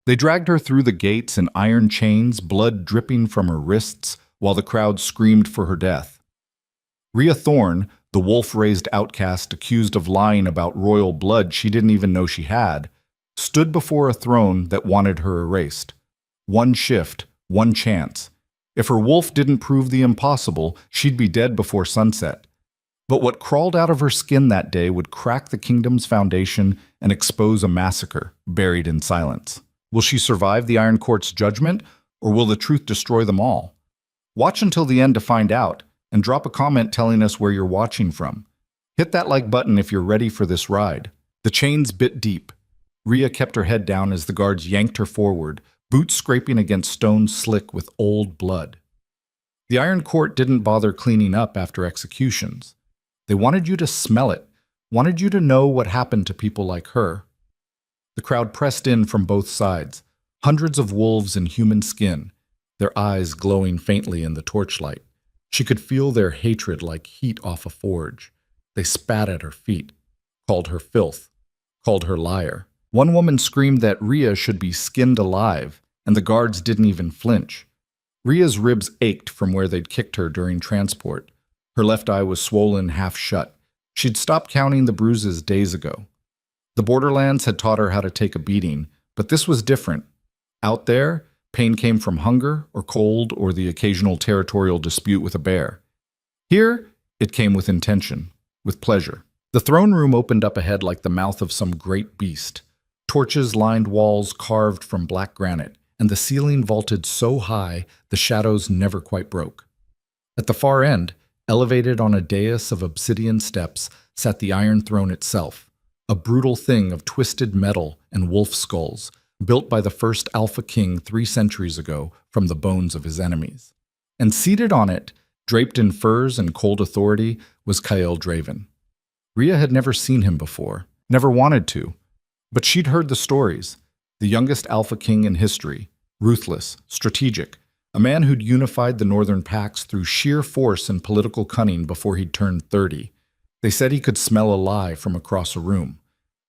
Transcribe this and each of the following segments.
They dragged her through the gates in iron chains, blood dripping from her wrists, while the crowd screamed for her death. Rhea Thorne, the wolf-raised outcast accused of lying about royal blood she didn't even know she had, stood before a throne that wanted her erased. One shift, one chance. If her wolf didn't prove the impossible, she'd be dead before sunset. But what crawled out of her skin that day would crack the kingdom's foundation and expose a massacre buried in silence. Will she survive the Iron Court's judgment, or will the truth destroy them all? Watch until the end to find out, and drop a comment telling us where you're watching from. Hit that like button if you're ready for this ride. The chains bit deep. Rhea kept her head down as the guards yanked her forward, boots scraping against stone slick with old blood. The Iron Court didn't bother cleaning up after executions. They wanted you to smell it, wanted you to know what happened to people like her. The crowd pressed in from both sides, hundreds of wolves in human skin, their eyes glowing faintly in the torchlight. She could feel their hatred like heat off a forge. They spat at her feet, called her filth, called her liar. One woman screamed that Rhea should be skinned alive, and the guards didn't even flinch. Rhea's ribs ached from where they'd kicked her during transport. Her left eye was swollen half shut. She'd stopped counting the bruises days ago. The borderlands had taught her how to take a beating, but this was different. Out there, pain came from hunger or cold or the occasional territorial dispute with a bear. Here, it came with intention, with pleasure. The throne room opened up ahead like the mouth of some great beast. Torches lined walls carved from black granite, and the ceiling vaulted so high the shadows never quite broke. At the far end, elevated on a dais of obsidian steps, sat the Iron Throne itself, a brutal thing of twisted metal and wolf skulls, built by the first Alpha King 3 centuries ago from the bones of his enemies. And seated on it, draped in furs and cold authority, was Kyle Draven. Rhea had never seen him before, never wanted to, but she'd heard the stories. The youngest Alpha King in history, ruthless, strategic, a man who'd unified the Northern Pacts through sheer force and political cunning before he'd turned 30. They said he could smell a lie from across a room.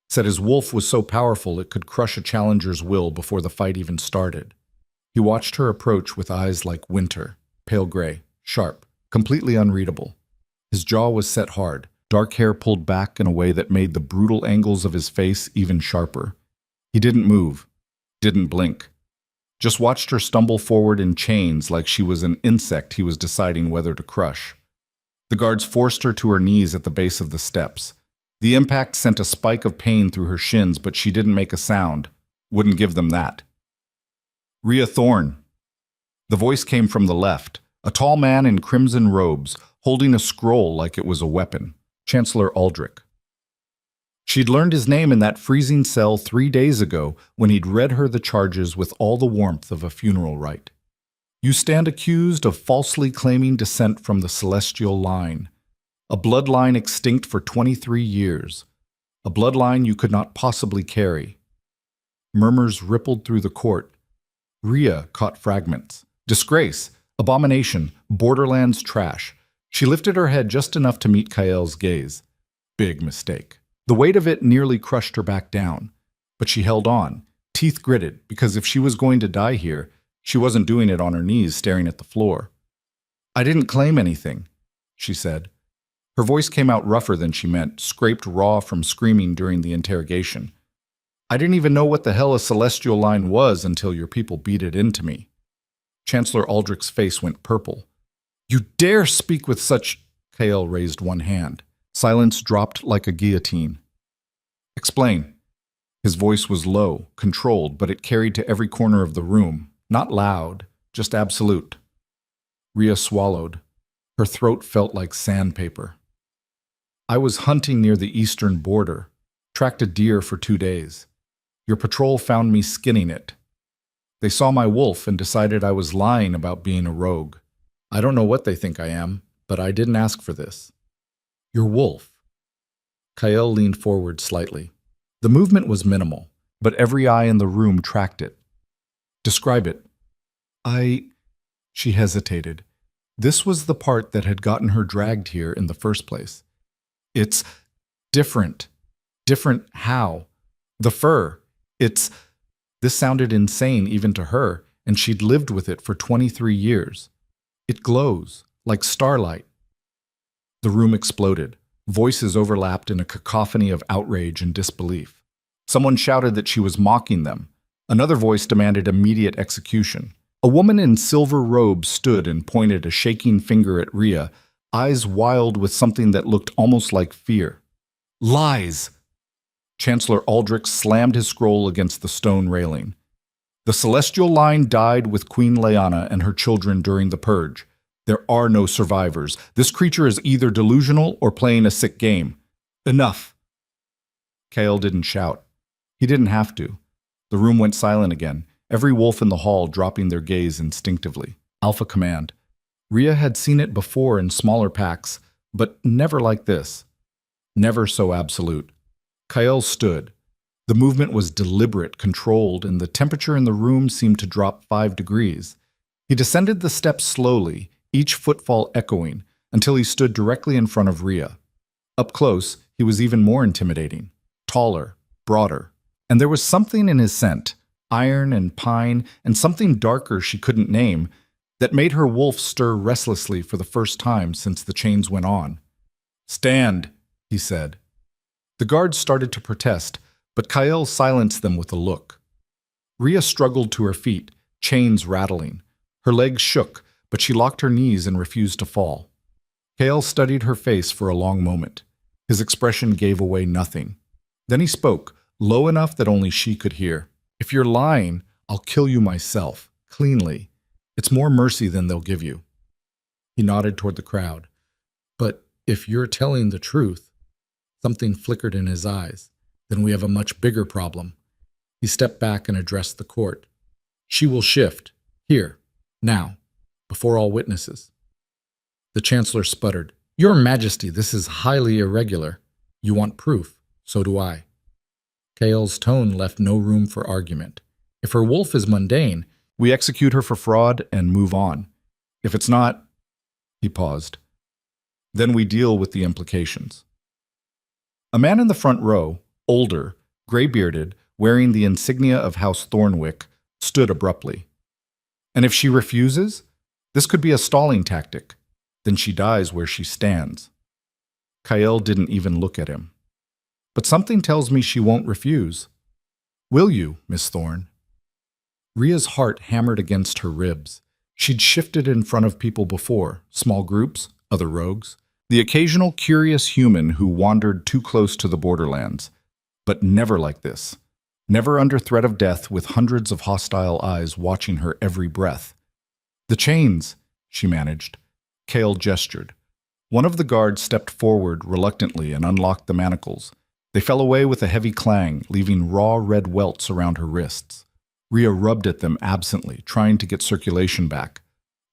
Said his wolf was so powerful it could crush a challenger's will before the fight even started. He watched her approach with eyes like winter, pale gray, sharp, completely unreadable. His jaw was set hard, dark hair pulled back in a way that made the brutal angles of his face even sharper. He didn't move, didn't blink. Just watched her stumble forward in chains like she was an insect he was deciding whether to crush. The guards forced her to her knees at the base of the steps. The impact sent a spike of pain through her shins, but she didn't make a sound. Wouldn't give them that. Rhea Thorne. The voice came from the left, a tall man in crimson robes, holding a scroll like it was a weapon. Chancellor Aldrich. She'd learned his name in that freezing cell 3 days ago when he'd read her the charges with all the warmth of a funeral rite. You stand accused of falsely claiming descent from the celestial line, a bloodline extinct for 23 years, a bloodline you could not possibly carry. Murmurs rippled through the court. Rhea caught fragments. Disgrace, abomination, borderlands trash. She lifted her head just enough to meet Kyle's gaze. Big mistake. The weight of it nearly crushed her back down, but she held on, teeth gritted, because if she was going to die here, she wasn't doing it on her knees staring at the floor. I didn't claim anything, she said. Her voice came out rougher than she meant, scraped raw from screaming during the interrogation. I didn't even know what the hell a celestial line was until your people beat it into me. Chancellor Aldrich's face went purple. You dare speak with such... Kyle raised one hand. Silence dropped like a guillotine. Explain. His voice was low, controlled, but it carried to every corner of the room. Not loud, just absolute. Rhea swallowed. Her throat felt like sandpaper. I was hunting near the eastern border. Tracked a deer for 2 days. Your patrol found me skinning it. They saw my wolf and decided I was lying about being a rogue. I don't know what they think I am, but I didn't ask for this. Your wolf. Kyle leaned forward slightly. The movement was minimal, but every eye in the room tracked it. Describe it. She hesitated. This was the part that had gotten her dragged here in the first place. It's different. Different how? The fur. It's... This sounded insane even to her, and she'd lived with it for 23 years. It glows, like starlight. The room exploded. Voices overlapped in a cacophony of outrage and disbelief. Someone shouted that she was mocking them. Another voice demanded immediate execution. A woman in silver robes stood and pointed a shaking finger at Rhea, eyes wild with something that looked almost like fear. Lies! Chancellor Aldrich slammed his scroll against the stone railing. The celestial line died with Queen Lyanna and her children during the purge. There are no survivors. This creature is either delusional or playing a sick game. Enough! Kael didn't shout. He didn't have to. The room went silent again, every wolf in the hall dropping their gaze instinctively. Alpha command. Rhea had seen it before in smaller packs, but never like this. Never so absolute. Kael stood. The movement was deliberate, controlled, and the temperature in the room seemed to drop 5 degrees. He descended the steps slowly, each footfall echoing, until he stood directly in front of Rhea. Up close, he was even more intimidating. Taller, broader. And there was something in his scent, iron and pine, and something darker she couldn't name, that made her wolf stir restlessly for the first time since the chains went on. Stand, he said. The guards started to protest, but Kael silenced them with a look. Rhea struggled to her feet, chains rattling. Her legs shook, but she locked her knees and refused to fall. Kael studied her face for a long moment. His expression gave away nothing. Then he spoke, low enough that only she could hear. If you're lying, I'll kill you myself, cleanly. It's more mercy than they'll give you. He nodded toward the crowd. But if you're telling the truth, something flickered in his eyes. Then we have a much bigger problem. He stepped back and addressed the court. She will shift, here, now, before all witnesses. The Chancellor sputtered. Your Majesty, this is highly irregular. You want proof, so do I. Kael's tone left no room for argument. If her wolf is mundane, we execute her for fraud and move on. If it's not, he paused. Then we deal with the implications. A man in the front row, older, gray-bearded, wearing the insignia of House Thornwick, stood abruptly. And if she refuses, this could be a stalling tactic. Then she dies where she stands. Kael didn't even look at him. But something tells me she won't refuse. Will you, Miss Thorne? Rhea's heart hammered against her ribs. She'd shifted in front of people before, small groups, other rogues, the occasional curious human who wandered too close to the borderlands. But never like this. Never under threat of death with hundreds of hostile eyes watching her every breath. The chains, she managed. Kael gestured. One of the guards stepped forward reluctantly and unlocked the manacles. They fell away with a heavy clang, leaving raw red welts around her wrists. Rhea rubbed at them absently, trying to get circulation back.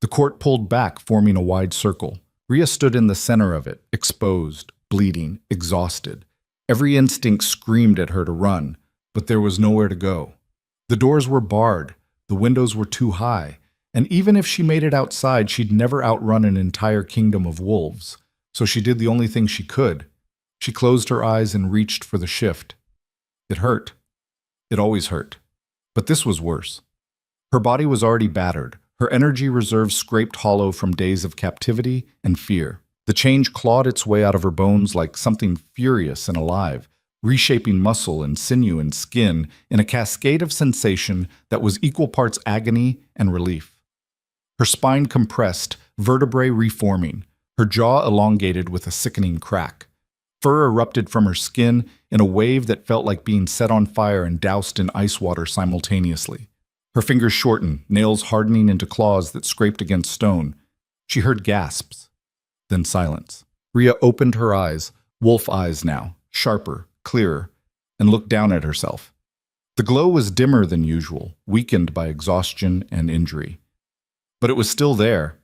The court pulled back, forming a wide circle. Rhea stood in the center of it, exposed, bleeding, exhausted. Every instinct screamed at her to run, but there was nowhere to go. The doors were barred, the windows were too high, and even if she made it outside, she'd never outrun an entire kingdom of wolves. So she did the only thing she could. She closed her eyes and reached for the shift. It hurt. It always hurt. But this was worse. Her body was already battered, her energy reserves scraped hollow from days of captivity and fear. The change clawed its way out of her bones like something furious and alive, reshaping muscle and sinew and skin in a cascade of sensation that was equal parts agony and relief. Her spine compressed, vertebrae reforming, her jaw elongated with a sickening crack. Fur erupted from her skin in a wave that felt like being set on fire and doused in ice water simultaneously. Her fingers shortened, nails hardening into claws that scraped against stone. She heard gasps, then silence. Rhea opened her eyes, wolf eyes now, sharper, clearer, and looked down at herself. The glow was dimmer than usual, weakened by exhaustion and injury. But it was still there.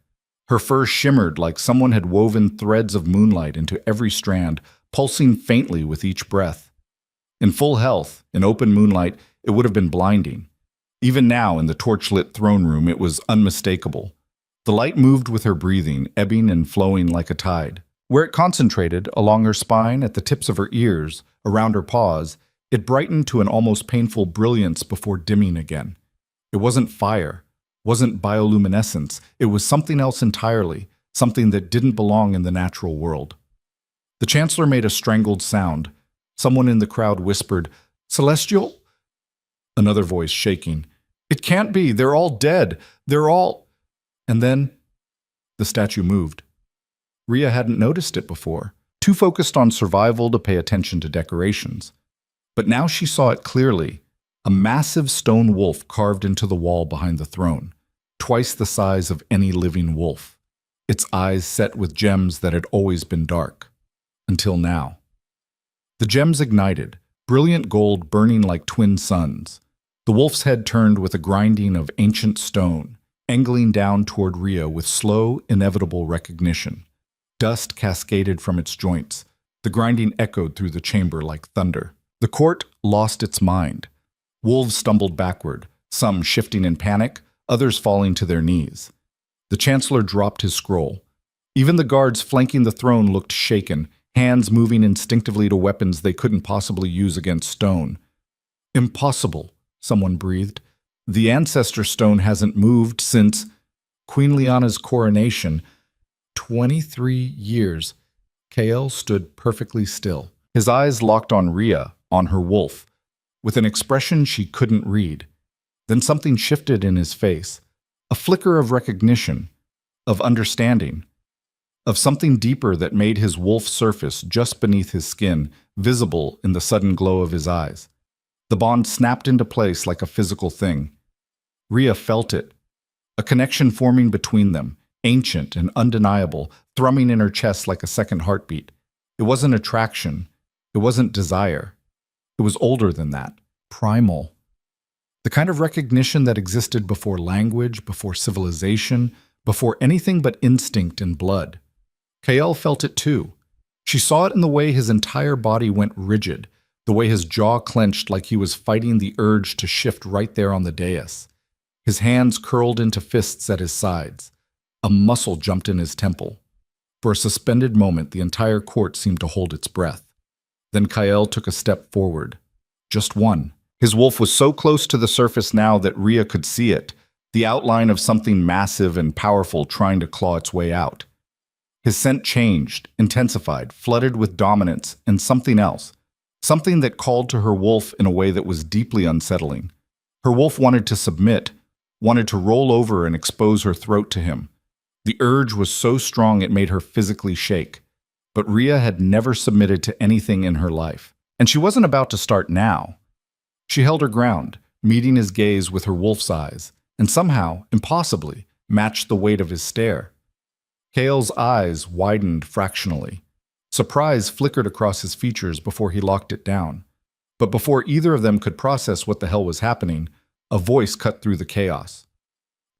Her fur shimmered like someone had woven threads of moonlight into every strand, pulsing faintly with each breath. In full health, in open moonlight, it would have been blinding. Even now, in the torch-lit throne room, it was unmistakable. The light moved with her breathing, ebbing and flowing like a tide. Where it concentrated, along her spine, at the tips of her ears, around her paws, It brightened to an almost painful brilliance before dimming again. It wasn't fire, wasn't bioluminescence, it was something else entirely, something that didn't belong in the natural world. The Chancellor made a strangled sound. Someone in the crowd whispered, "Celestial?" Another voice shaking, "It can't be, they're all dead, they're all—" And then the statue moved. Rhea hadn't noticed it before, too focused on survival to pay attention to decorations. But now she saw it clearly, a massive stone wolf carved into the wall behind the throne, twice the size of any living wolf, its eyes set with gems that had always been dark. Until now. The gems ignited, brilliant gold burning like twin suns. The wolf's head turned with a grinding of ancient stone, angling down toward Rhea with slow, inevitable recognition. Dust cascaded from its joints. The grinding echoed through the chamber like thunder. The court lost its mind. Wolves stumbled backward, some shifting in panic, others falling to their knees. The Chancellor dropped his scroll. Even the guards flanking the throne looked shaken, hands moving instinctively to weapons they couldn't possibly use against stone. "Impossible," someone breathed. "The ancestor stone hasn't moved since Queen Liana's coronation. 23 years. Kael stood perfectly still. His eyes locked on Rhea, on her wolf, with an expression she couldn't read. Then something shifted in his face. A flicker of recognition, of understanding, of something deeper that made his wolf surface just beneath his skin, visible in the sudden glow of his eyes. The bond snapped into place like a physical thing. Rhea felt it, a connection forming between them, ancient and undeniable, thrumming in her chest like a second heartbeat. It wasn't attraction. It wasn't desire. It was older than that, primal. The kind of recognition that existed before language, before civilization, before anything but instinct and blood. Kael felt it too. She saw it in the way his entire body went rigid, the way his jaw clenched like he was fighting the urge to shift right there on the dais. His hands curled into fists at his sides. A muscle jumped in his temple. For a suspended moment, the entire court seemed to hold its breath. Then Kael took a step forward. Just one. His wolf was so close to the surface now that Rhea could see it, the outline of something massive and powerful trying to claw its way out. His scent changed, intensified, flooded with dominance and something else, something that called to her wolf in a way that was deeply unsettling. Her wolf wanted to submit, wanted to roll over and expose her throat to him. The urge was so strong it made her physically shake. But Rhea had never submitted to anything in her life, and she wasn't about to start now. She held her ground, meeting his gaze with her wolf's eyes, and somehow, impossibly, matched the weight of his stare. Kael's eyes widened fractionally. Surprise flickered across his features before he locked it down. But before either of them could process what the hell was happening, a voice cut through the chaos.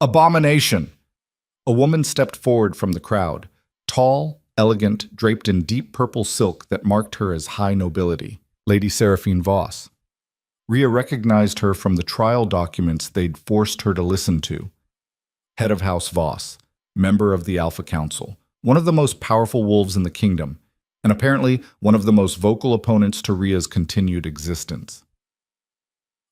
"Abomination!" A woman stepped forward from the crowd, tall, elegant, draped in deep purple silk that marked her as high nobility, Lady Seraphine Voss. Rhea recognized her from the trial documents they'd forced her to listen to. Head of House Voss, member of the Alpha Council, one of the most powerful wolves in the kingdom, and apparently one of the most vocal opponents to Rhea's continued existence.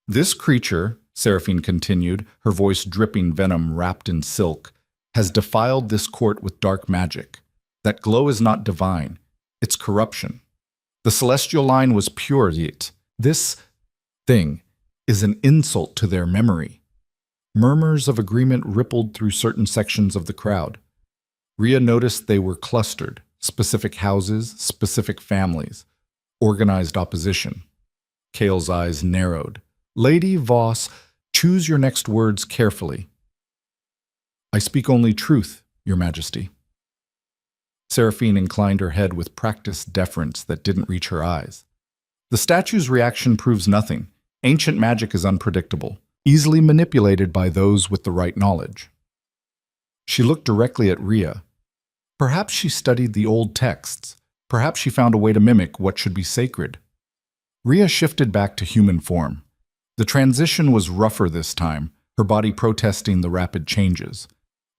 "This creature," Seraphine continued, her voice dripping venom wrapped in silk, "has defiled this court with dark magic. That glow is not divine. It's corruption. The celestial line was pure, yet this thing is an insult to their memory." Murmurs of agreement rippled through certain sections of the crowd. Rhea noticed they were clustered, specific houses, specific families, organized opposition. Kael's eyes narrowed. "Lady Voss, choose your next words carefully." "I speak only truth, Your Majesty." Seraphine inclined her head with practiced deference that didn't reach her eyes. The statue's reaction proves nothing. Ancient magic is unpredictable, easily manipulated by those with the right knowledge. She looked directly at Rhea. Perhaps she studied the old texts. Perhaps she found a way to mimic what should be sacred. Rhea shifted back to human form. The transition was rougher this time, her body protesting the rapid changes.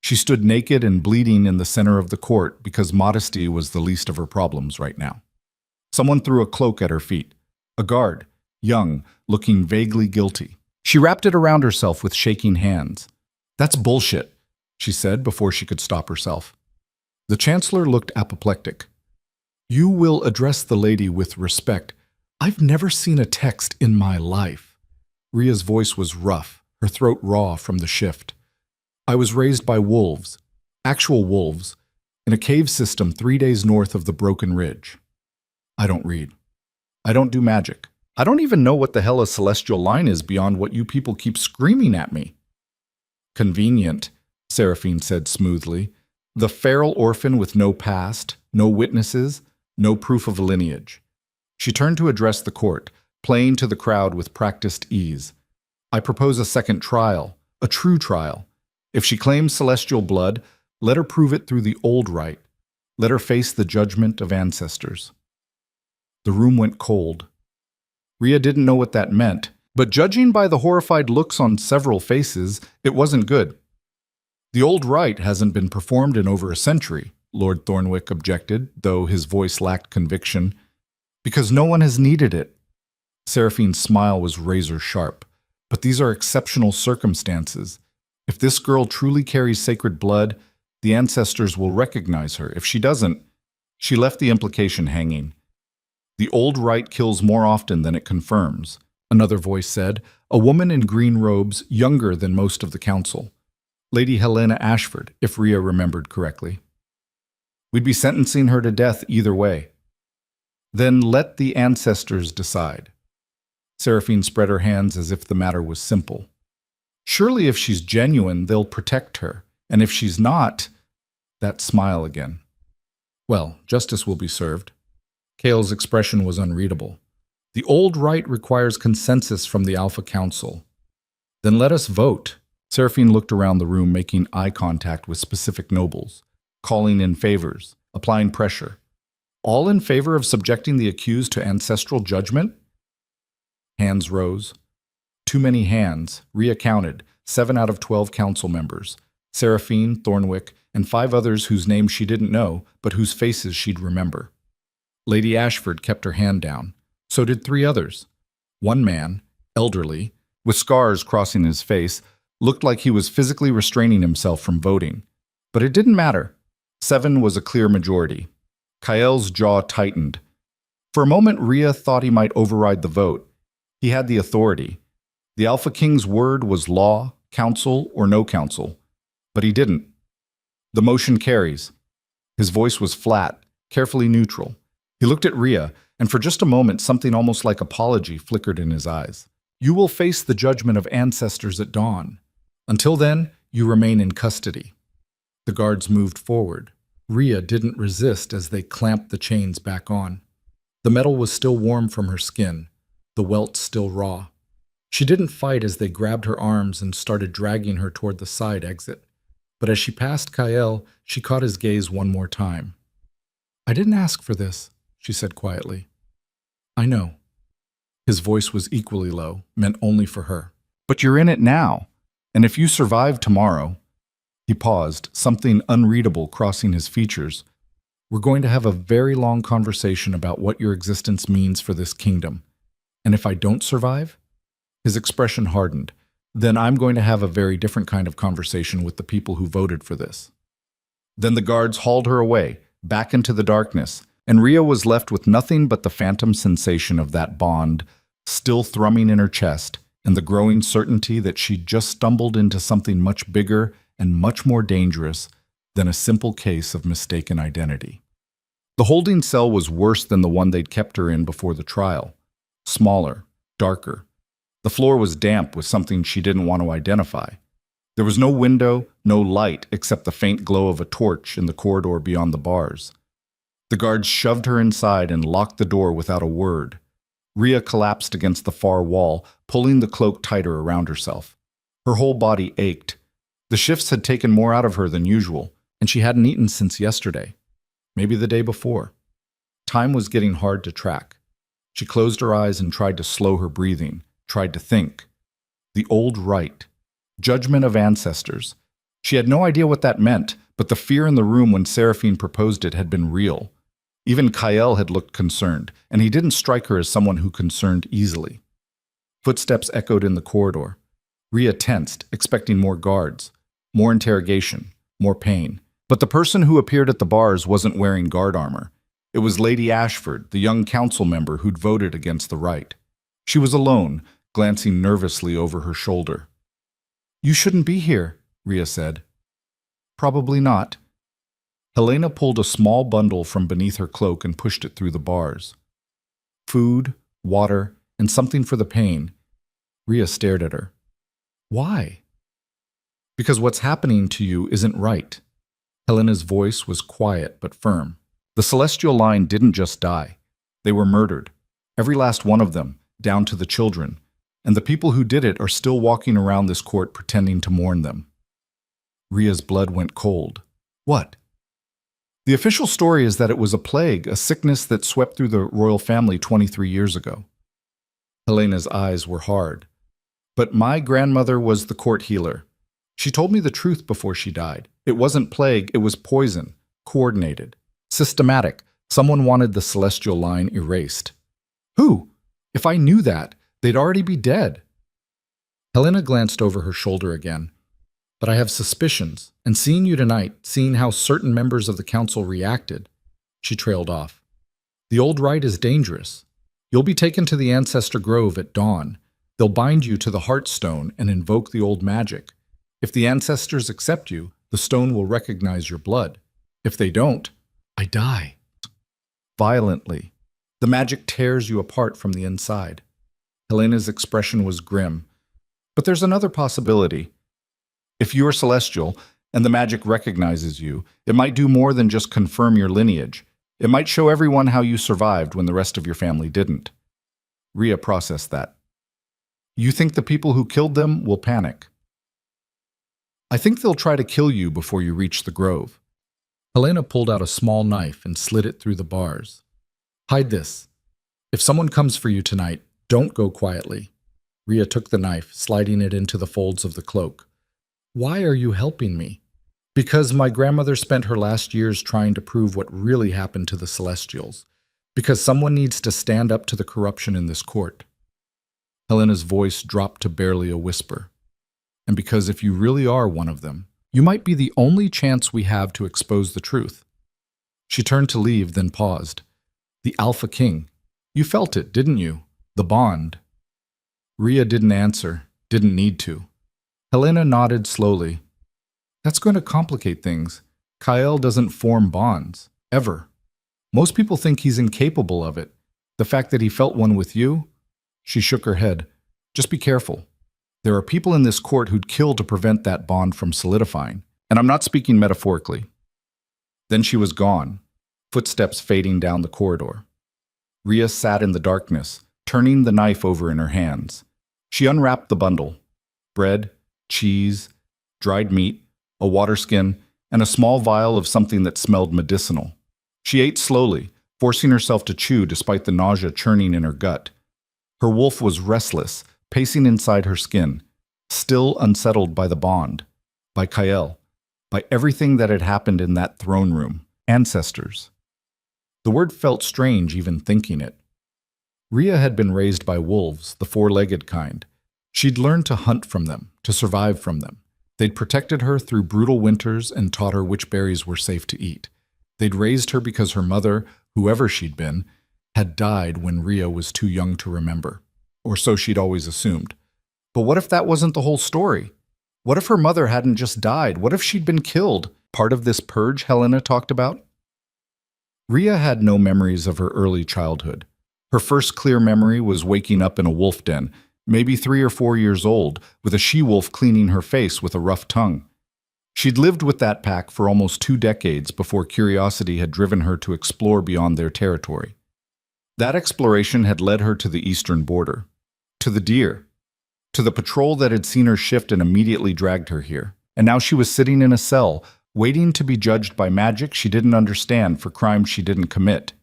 She stood naked and bleeding in the center of the court because modesty was the least of her problems right now. Someone threw a cloak at her feet. A guard, young, looking vaguely guilty. She wrapped it around herself with shaking hands. "That's bullshit," she said before she could stop herself. The Chancellor looked apoplectic. "You will address the lady with respect. I've never seen a text in my life." Ria's voice was rough, her throat raw from the shift. "I was raised by wolves, actual wolves, in a cave system 3 days north of the Broken Ridge. I don't read. I don't do magic. I don't even know what the hell a celestial line is beyond what you people keep screaming at me." "Convenient," Seraphine said smoothly. "The feral orphan with no past, no witnesses, no proof of lineage." She turned to address the court, playing to the crowd with practiced ease. "I propose a second trial, a true trial. If she claims celestial blood, let her prove it through the old rite. Let her face the judgment of ancestors." The room went cold. Ria didn't know what that meant, but judging by the horrified looks on several faces, it wasn't good. "The old rite hasn't been performed in over a century," Lord Thornwick objected, though his voice lacked conviction. "Because no one has needed it." Seraphine's smile was razor sharp. "But these are exceptional circumstances. If this girl truly carries sacred blood, the ancestors will recognize her. If she doesn't..." She left the implication hanging. "The old rite kills more often than it confirms," another voice said, a woman in green robes, younger than most of the council. Lady Helena Ashford, if Ria remembered correctly. "We'd be sentencing her to death either way." "Then let the ancestors decide." Seraphine spread her hands as if the matter was simple. "Surely if she's genuine, they'll protect her. And if she's not..." That smile again. "Well, justice will be served." Kale's expression was unreadable. "The old rite requires consensus from the Alpha Council." "Then let us vote." Seraphine looked around the room, making eye contact with specific nobles, calling in favors, applying pressure. "All in favor of subjecting the accused to ancestral judgment?" Hands rose. Too many hands. Ria counted, 7 out of 12 council members. Seraphine, Thornwick, and 5 others whose names she didn't know, but whose faces she'd remember. Lady Ashford kept her hand down. So did 3 others. One man, elderly, with scars crossing his face, looked like he was physically restraining himself from voting. But it didn't matter. 7 was a clear majority. Kael's jaw tightened. For a moment, Ria thought he might override the vote. He had the authority. The Alpha King's word was law, council, or no council. But he didn't. "The motion carries." His voice was flat, carefully neutral. He looked at Ria, and for just a moment something almost like apology flickered in his eyes. "You will face the judgment of ancestors at dawn. Until then, you remain in custody." The guards moved forward. Ria didn't resist as they clamped the chains back on. The metal was still warm from her skin, the welt still raw. She didn't fight as they grabbed her arms and started dragging her toward the side exit. But as she passed Kael, she caught his gaze one more time. "I didn't ask for this," she said quietly. "I know." His voice was equally low, meant only for her. "But you're in it now, and if you survive tomorrow..." He paused, something unreadable crossing his features. "We're going to have a very long conversation about what your existence means for this kingdom. And if I don't survive..." His expression hardened. "Then I'm going to have a very different kind of conversation with the people who voted for this." Then the guards hauled her away, back into the darkness, and Ria was left with nothing but the phantom sensation of that bond still thrumming in her chest, and the growing certainty that she'd just stumbled into something much bigger and much more dangerous than a simple case of mistaken identity. The holding cell was worse than the one they'd kept her in before the trial. Smaller, darker. The floor was damp with something she didn't want to identify. There was no window, no light, except the faint glow of a torch in the corridor beyond the bars. The guards shoved her inside and locked the door without a word. Ria collapsed against the far wall, pulling the cloak tighter around herself. Her whole body ached. The shifts had taken more out of her than usual, and she hadn't eaten since yesterday. Maybe the day before. Time was getting hard to track. She closed her eyes and tried to slow her breathing, tried to think. The old rite. Judgment of ancestors. She had no idea what that meant, but the fear in the room when Seraphine proposed it had been real. Even Kael had looked concerned, and he didn't strike her as someone who concerned easily. Footsteps echoed in the corridor. Rhea tensed, expecting more guards, more interrogation, more pain. But the person who appeared at the bars wasn't wearing guard armor. It was Lady Ashford, the young council member who'd voted against the right. She was alone, glancing nervously over her shoulder. "You shouldn't be here," Rhea said. "Probably not." Helena pulled a small bundle from beneath her cloak and pushed it through the bars. Food, water, and something for the pain. Rhea stared at her. "Why?" "Because what's happening to you isn't right." Helena's voice was quiet but firm. The Celestial line didn't just die. They were murdered. Every last one of them, down to the children. And the people who did it are still walking around this court pretending to mourn them. Rhea's blood went cold. "What?" "The official story is that it was a plague, a sickness that swept through the royal family 23 years ago. Helena's eyes were hard. "But my grandmother was the court healer. She told me the truth before she died. It wasn't plague, it was poison. Coordinated. Systematic. Someone wanted the Celestial line erased." "Who? If I knew that, they'd already be dead." Helena glanced over her shoulder again. "But I have suspicions, and seeing you tonight, seeing how certain members of the council reacted," she trailed off. "The old rite is dangerous. You'll be taken to the Ancestor Grove at dawn. They'll bind you to the Heartstone and invoke the old magic. If the ancestors accept you, the stone will recognize your blood. If they don't, I die. Violently. The magic tears you apart from the inside." Helena's expression was grim. "But there's another possibility. If you are celestial, and the magic recognizes you, it might do more than just confirm your lineage. It might show everyone how you survived when the rest of your family didn't." Rhea processed that. "You think the people who killed them will panic?" "I think they'll try to kill you before you reach the grove." Helena pulled out a small knife and slid it through the bars. "Hide this. If someone comes for you tonight, don't go quietly." Rhea took the knife, sliding it into the folds of the cloak. "Why are you helping me?" "Because my grandmother spent her last years trying to prove what really happened to the Celestials. Because someone needs to stand up to the corruption in this court." Helena's voice dropped to barely a whisper. "And because if you really are one of them, you might be the only chance we have to expose the truth." She turned to leave, then paused. "The Alpha King. You felt it, didn't you? The bond." Rhea didn't answer, didn't need to. Helena nodded slowly. "That's going to complicate things. Kyle doesn't form bonds, ever. Most people think he's incapable of it. The fact that he felt one with you?" She shook her head. "Just be careful. There are people in this court who'd kill to prevent that bond from solidifying. And I'm not speaking metaphorically." Then she was gone, footsteps fading down the corridor. Rhea sat in the darkness, turning the knife over in her hands. She unwrapped the bundle. Bread, cheese, dried meat, a water skin, and a small vial of something that smelled medicinal. She ate slowly, forcing herself to chew despite the nausea churning in her gut. Her wolf was restless, pacing inside her skin, still unsettled by the bond, by Kyle, by everything that had happened in that throne room. Ancestors. The word felt strange even thinking it. Rhea had been raised by wolves, the four-legged kind. She'd learned to hunt from them, to survive from them. They'd protected her through brutal winters and taught her which berries were safe to eat. They'd raised her because her mother, whoever she'd been, had died when Rhea was too young to remember. Or so she'd always assumed. But what if that wasn't the whole story? What if her mother hadn't just died? What if she'd been killed? Part of this purge Helena talked about? Rhea had no memories of her early childhood. Her first clear memory was waking up in a wolf den, maybe 3 or 4 years old, with a she-wolf cleaning her face with a rough tongue. She'd lived with that pack for almost 2 decades before curiosity had driven her to explore beyond their territory. That exploration had led her to the eastern border, to the deer, to the patrol that had seen her shift and immediately dragged her here. And now she was sitting in a cell, waiting to be judged by magic she didn't understand for crimes she didn't commit.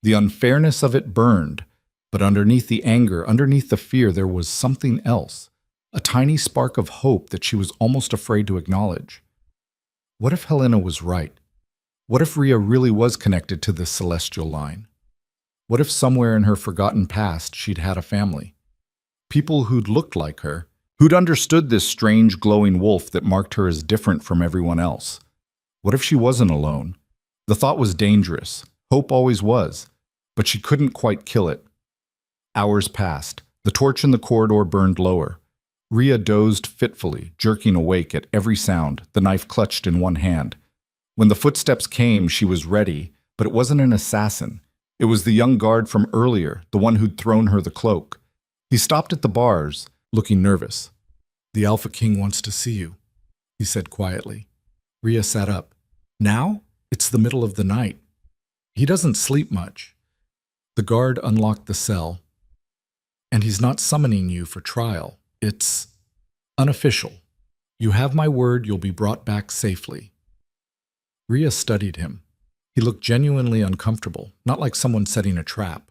The unfairness of it burned, but underneath the anger, underneath the fear, there was something else, a tiny spark of hope that she was almost afraid to acknowledge. What if Helena was right? What if Rhea really was connected to this celestial line? What if somewhere in her forgotten past she'd had a family? People who'd looked like her, who'd understood this strange glowing wolf that marked her as different from everyone else. What if she wasn't alone? The thought was dangerous. Hope always was. But she couldn't quite kill it. Hours passed. The torch in the corridor burned lower. Rhea dozed fitfully, jerking awake at every sound, the knife clutched in one hand. When the footsteps came, she was ready, but it wasn't an assassin. It was the young guard from earlier, the one who'd thrown her the cloak. He stopped at the bars, looking nervous. "The Alpha King wants to see you," he said quietly. Rhea sat up. "Now? It's the middle of the night. He doesn't sleep much." The guard unlocked the cell. "And he's not summoning you for trial. It's unofficial. You have my word you'll be brought back safely." Rhea studied him. He looked genuinely uncomfortable, not like someone setting a trap.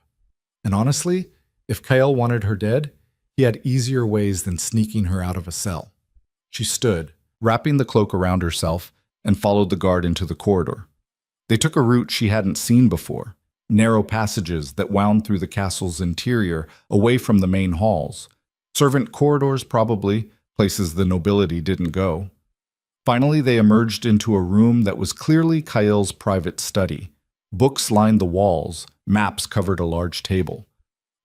And honestly, if Kyle wanted her dead, he had easier ways than sneaking her out of a cell. She stood, wrapping the cloak around herself, and followed the guard into the corridor. They took a route she hadn't seen before, narrow passages that wound through the castle's interior, away from the main halls. Servant corridors, probably, places the nobility didn't go. Finally, they emerged into a room that was clearly Kyle's private study. Books lined the walls, maps covered a large table.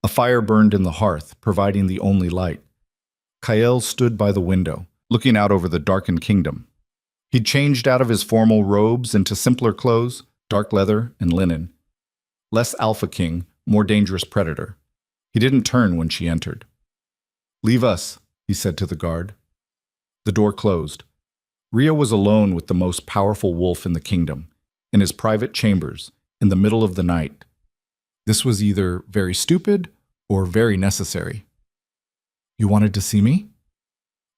A fire burned in the hearth, providing the only light. Kyle stood by the window, looking out over the darkened kingdom. He'd changed out of his formal robes into simpler clothes, dark leather and linen. Less Alpha King, more dangerous predator. He didn't turn when she entered. "Leave us," he said to the guard. The door closed. Rhea was alone with the most powerful wolf in the kingdom, in his private chambers, in the middle of the night. This was either very stupid or very necessary. "You wanted to see me?"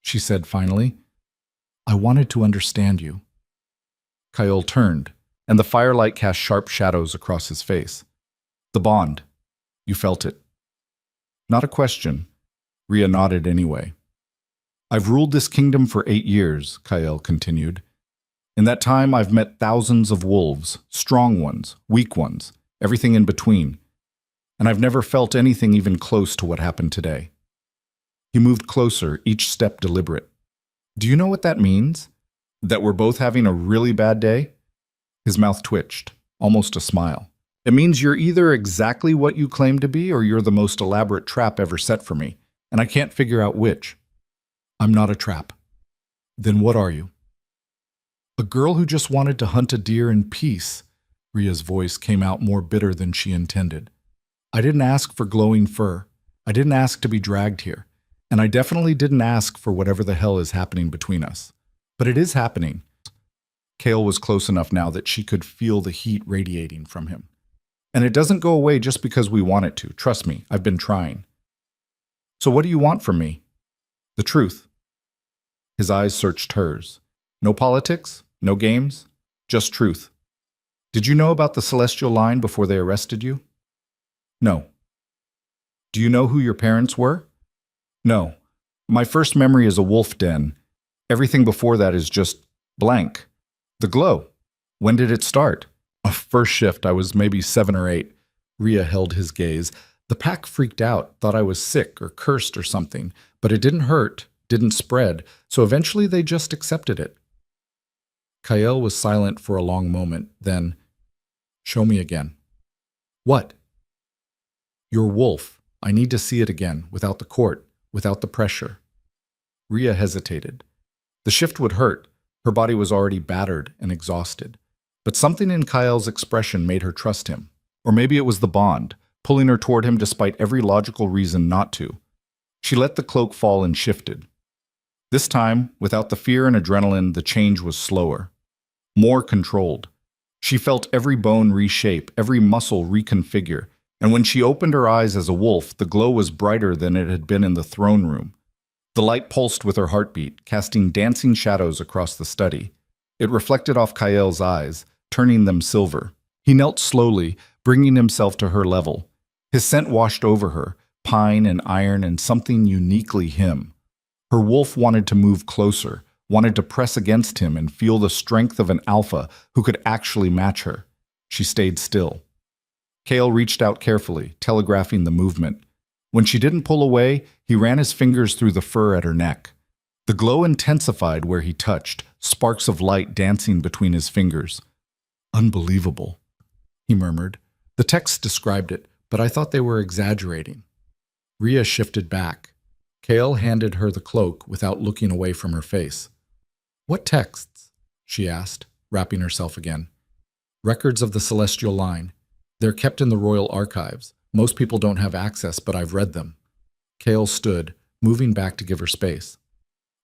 she said finally. "I wanted to understand you." Kyle turned, and the firelight cast sharp shadows across his face. "The bond. You felt it." Not a question. Rhea nodded anyway. "I've ruled this kingdom for 8 years, Kyle continued. In that time, I've met thousands of wolves, strong ones, weak ones, everything in between. And I've never felt anything even close to what happened today." He moved closer, each step deliberate. "Do you know what that means? That we're both having a really bad day?" His mouth twitched, almost a smile. "It means you're either exactly what you claim to be or you're the most elaborate trap ever set for me, and I can't figure out which." "I'm not a trap." "Then what are you?" "A girl who just wanted to hunt a deer in peace." Rhea's voice came out more bitter than she intended. "I didn't ask for glowing fur. I didn't ask to be dragged here. And I definitely didn't ask for whatever the hell is happening between us. But it is happening." Kale was close enough now that she could feel the heat radiating from him. "And it doesn't go away just because we want it to. Trust me, I've been trying." "So what do you want from me?" "The truth." His eyes searched hers. "No politics? No games? Just truth. Did you know about the Celestial Line before they arrested you?" "No." "Do you know who your parents were?" "No. My first memory is a wolf den. Everything before that is just blank. The glow. When did it start?" First shift, I was maybe 7 or 8. Rhea held his gaze. "The pack freaked out, thought I was sick or cursed or something, but it didn't hurt, didn't spread, so eventually they just accepted it." Kyle was silent for a long moment, then, "Show me again." "What?" "Your wolf. I need to see it again, without the court, without the pressure." Rhea hesitated. The shift would hurt. Her body was already battered and exhausted. But something in Kyle's expression made her trust him. Or maybe it was the bond, pulling her toward him despite every logical reason not to. She let the cloak fall and shifted. This time, without the fear and adrenaline, the change was slower. More controlled. She felt every bone reshape, every muscle reconfigure, and when she opened her eyes as a wolf, the glow was brighter than it had been in the throne room. The light pulsed with her heartbeat, casting dancing shadows across the study. It reflected off Kyle's eyes, turning them silver. He knelt slowly, bringing himself to her level. His scent washed over her, pine and iron and something uniquely him. Her wolf wanted to move closer, wanted to press against him and feel the strength of an alpha who could actually match her. She stayed still. Kale reached out carefully, telegraphing the movement. When she didn't pull away, he ran his fingers through the fur at her neck. The glow intensified where he touched, sparks of light dancing between his fingers. Unbelievable, he murmured. The text described it, but I thought they were exaggerating. Rhea shifted back. Kale handed her the cloak without looking away from her face. What texts? She asked, wrapping herself again. Records of the Celestial Line. They're kept in the royal archives. Most people don't have access, but I've read them. Kale stood, moving back to give her space.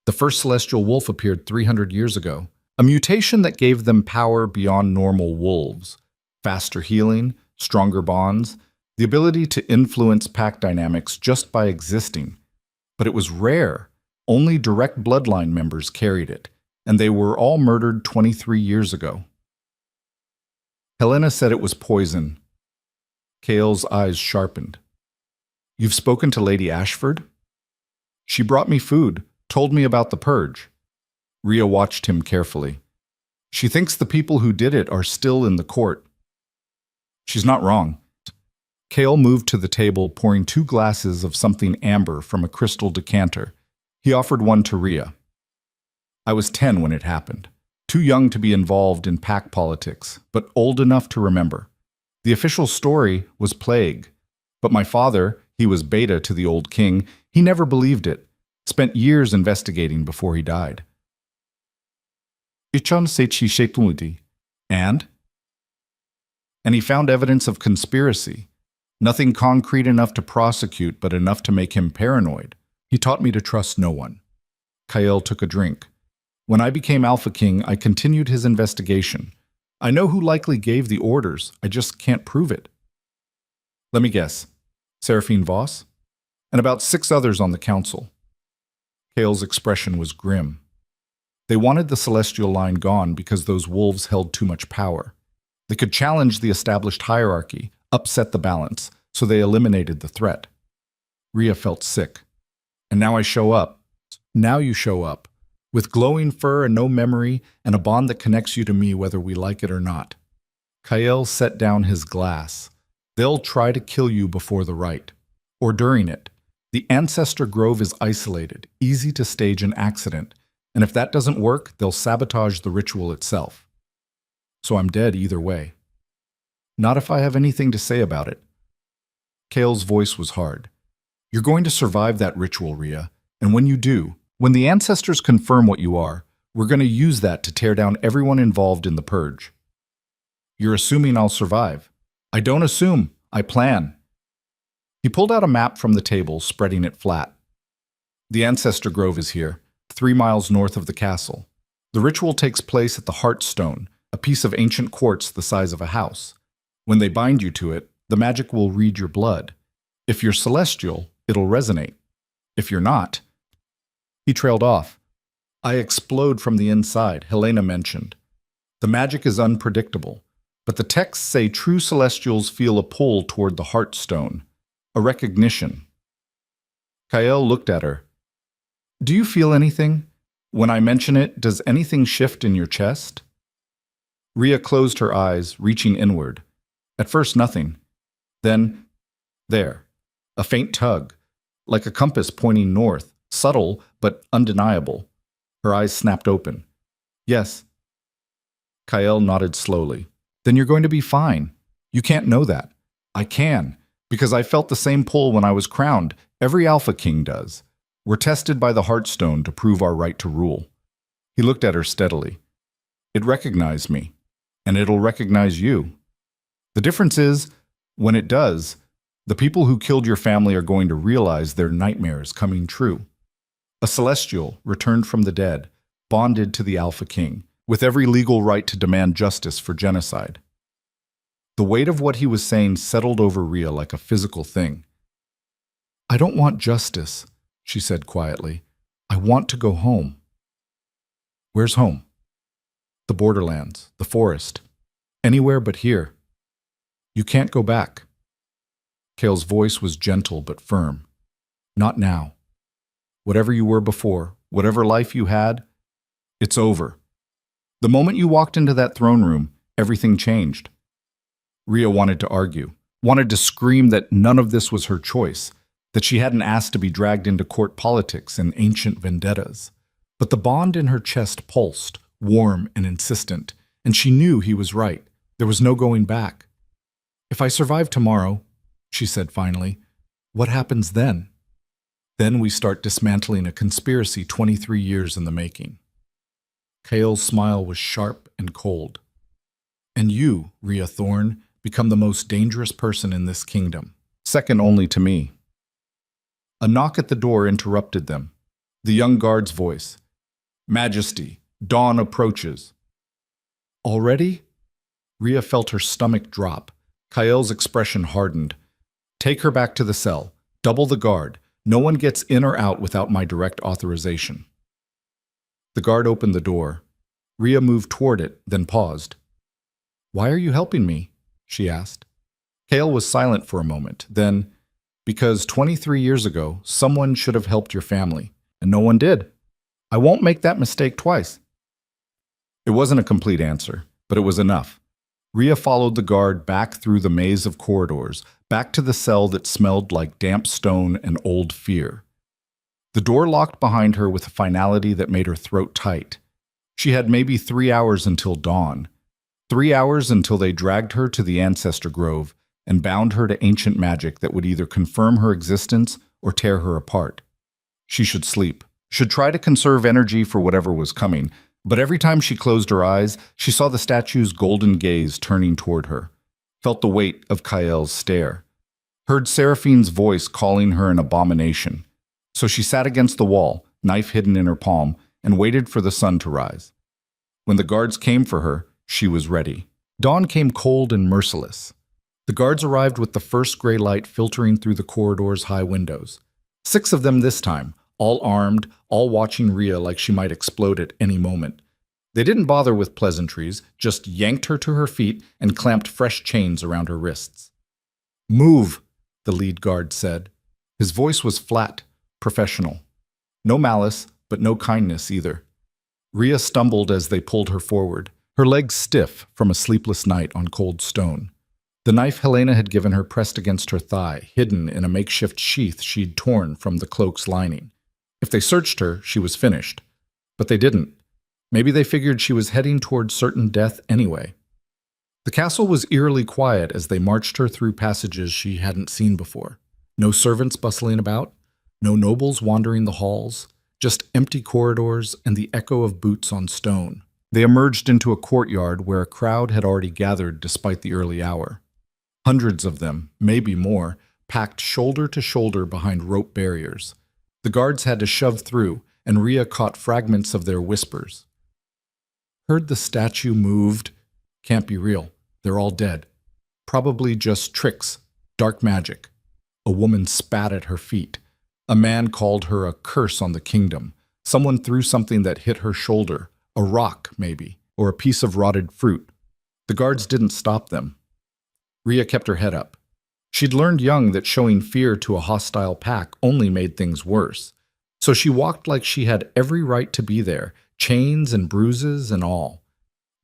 The first celestial wolf appeared 300 years ago, a mutation that gave them power beyond normal wolves. Faster healing, stronger bonds, the ability to influence pack dynamics just by existing. But it was rare. Only direct bloodline members carried it, and they were all murdered 23 years ago. Helena said it was poison. Kale's eyes sharpened. You've spoken to Lady Ashford? She brought me food, told me about the purge. Rhea watched him carefully. She thinks the people who did it are still in the court. She's not wrong. Kale moved to the table, pouring 2 glasses of something amber from a crystal decanter. He offered one to Rhea. I was 10 when it happened. Too young to be involved in pack politics, but old enough to remember. The official story was plague. But my father, he was beta to the old king, he never believed it. Spent years investigating before he died. And he found evidence of conspiracy. Nothing concrete enough to prosecute, but enough to make him paranoid. He taught me to trust no one. Kyle took a drink. When I became Alpha King, I continued his investigation. I know who likely gave the orders, I just can't prove it. Let me guess. Seraphine Voss? And about 6 others on the council. Kale's expression was grim. They wanted the Celestial Line gone because those wolves held too much power. They could challenge the established hierarchy, upset the balance, so they eliminated the threat. Rhea felt sick. And now I show up. Now you show up. With glowing fur and no memory, and a bond that connects you to me whether we like it or not. Kyle set down his glass. They'll try to kill you before the rite. Or during it. The Ancestor Grove is isolated, easy to stage an accident, and if that doesn't work, they'll sabotage the ritual itself. So I'm dead either way. Not if I have anything to say about it. Kale's voice was hard. You're going to survive that ritual, Rhea, and when you do, when the ancestors confirm what you are, we're going to use that to tear down everyone involved in the purge. You're assuming I'll survive. I don't assume, I plan. He pulled out a map from the table, spreading it flat. The Ancestor Grove is here, 3 miles north of the castle. The ritual takes place at the Heartstone, a piece of ancient quartz the size of a house. When they bind you to it, the magic will read your blood. If you're celestial, it'll resonate. If you're not... He trailed off. I explode from the inside, Helena mentioned. The magic is unpredictable, but the texts say true celestials feel a pull toward the Heartstone, a recognition. Kyle looked at her. Do you feel anything? When I mention it, does anything shift in your chest? Rhea closed her eyes, reaching inward. At first, nothing. Then, there, a faint tug, like a compass pointing north. Subtle, but undeniable. Her eyes snapped open. Yes. Kyle nodded slowly. Then you're going to be fine. You can't know that. I can, because I felt the same pull when I was crowned. Every Alpha King does. We're tested by the Heartstone to prove our right to rule. He looked at her steadily. It recognized me, and it'll recognize you. The difference is, when it does, the people who killed your family are going to realize their nightmare is coming true. A celestial, returned from the dead, bonded to the Alpha King, with every legal right to demand justice for genocide. The weight of what he was saying settled over Rhea like a physical thing. I don't want justice, she said quietly. I want to go home. Where's home? The borderlands, the forest. Anywhere but here. You can't go back. Kale's voice was gentle but firm. Not now. Whatever you were before, whatever life you had, it's over. The moment you walked into that throne room, everything changed. Rhea wanted to argue, wanted to scream that none of this was her choice, that she hadn't asked to be dragged into court politics and ancient vendettas. But the bond in her chest pulsed, warm and insistent, and she knew he was right. There was no going back. "If I survive tomorrow," she said finally, "what happens then?" "Then we start dismantling a conspiracy 23 years in the making." Kael's smile was sharp and cold. "And you, Rhea Thorne, become the most dangerous person in this kingdom, second only to me." A knock at the door interrupted them. The young guard's voice. "Majesty, dawn approaches." "Already?" Rhea felt her stomach drop. Kael's expression hardened. "Take her back to the cell. Double the guard. No one gets in or out without my direct authorization." The guard opened the door. Rhea moved toward it, then paused. "Why are you helping me?" she asked. Kael was silent for a moment. Then, "Because 23 years ago, someone should have helped your family, and no one did. I won't make that mistake twice." It wasn't a complete answer, but it was enough. Rhea followed the guard back through the maze of corridors, back to the cell that smelled like damp stone and old fear. The door locked behind her with a finality that made her throat tight. She had maybe 3 hours until dawn. 3 hours until they dragged her to the Ancestor Grove and bound her to ancient magic that would either confirm her existence or tear her apart. She should sleep, should try to conserve energy for whatever was coming, but every time she closed her eyes, she saw the statue's golden gaze turning toward her, felt the weight of Kael's stare, heard Seraphine's voice calling her an abomination. So she sat against the wall, knife hidden in her palm, and waited for the sun to rise. When the guards came for her, she was ready. Dawn came cold and merciless. The guards arrived with the first gray light filtering through the corridor's high windows. 6 of them this time, all armed, all watching Rhea like she might explode at any moment. They didn't bother with pleasantries, just yanked her to her feet and clamped fresh chains around her wrists. "Move," the lead guard said. His voice was flat, professional. No malice, but no kindness either. Rhea stumbled as they pulled her forward, her legs stiff from a sleepless night on cold stone. The knife Helena had given her pressed against her thigh, hidden in a makeshift sheath she'd torn from the cloak's lining. If they searched her, she was finished. But they didn't. Maybe they figured she was heading toward certain death anyway. The castle was eerily quiet as they marched her through passages she hadn't seen before. No servants bustling about, no nobles wandering the halls, just empty corridors and the echo of boots on stone. They emerged into a courtyard where a crowd had already gathered despite the early hour. Hundreds of them, maybe more, packed shoulder to shoulder behind rope barriers. The guards had to shove through, and Rhea caught fragments of their whispers. "Heard the statue moved. Can't be real. They're all dead. Probably just tricks, dark magic." A woman spat at her feet. A man called her a curse on the kingdom. Someone threw something that hit her shoulder, a rock maybe, or a piece of rotted fruit. The guards didn't stop them. Rhea kept her head up. She'd learned young that showing fear to a hostile pack only made things worse. So she walked like she had every right to be there, chains and bruises and all.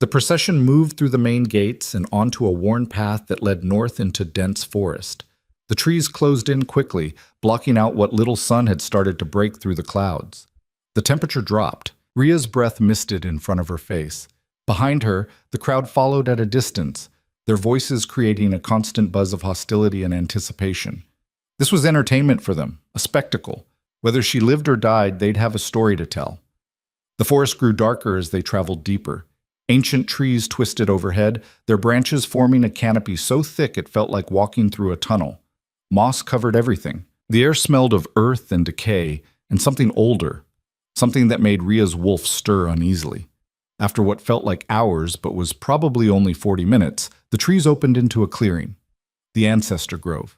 The procession moved through the main gates and onto a worn path that led north into dense forest. The trees closed in quickly, blocking out what little sun had started to break through the clouds. The temperature dropped. Rhea's breath misted in front of her face. Behind her, the crowd followed at a distance, their voices creating a constant buzz of hostility and anticipation. This was entertainment for them, a spectacle. Whether she lived or died, they'd have a story to tell. The forest grew darker as they traveled deeper. Ancient trees twisted overhead, their branches forming a canopy so thick it felt like walking through a tunnel. Moss covered everything. The air smelled of earth and decay, and something older, something that made Rhea's wolf stir uneasily. After what felt like hours, but was probably only 40 minutes, the trees opened into a clearing, the Ancestor Grove.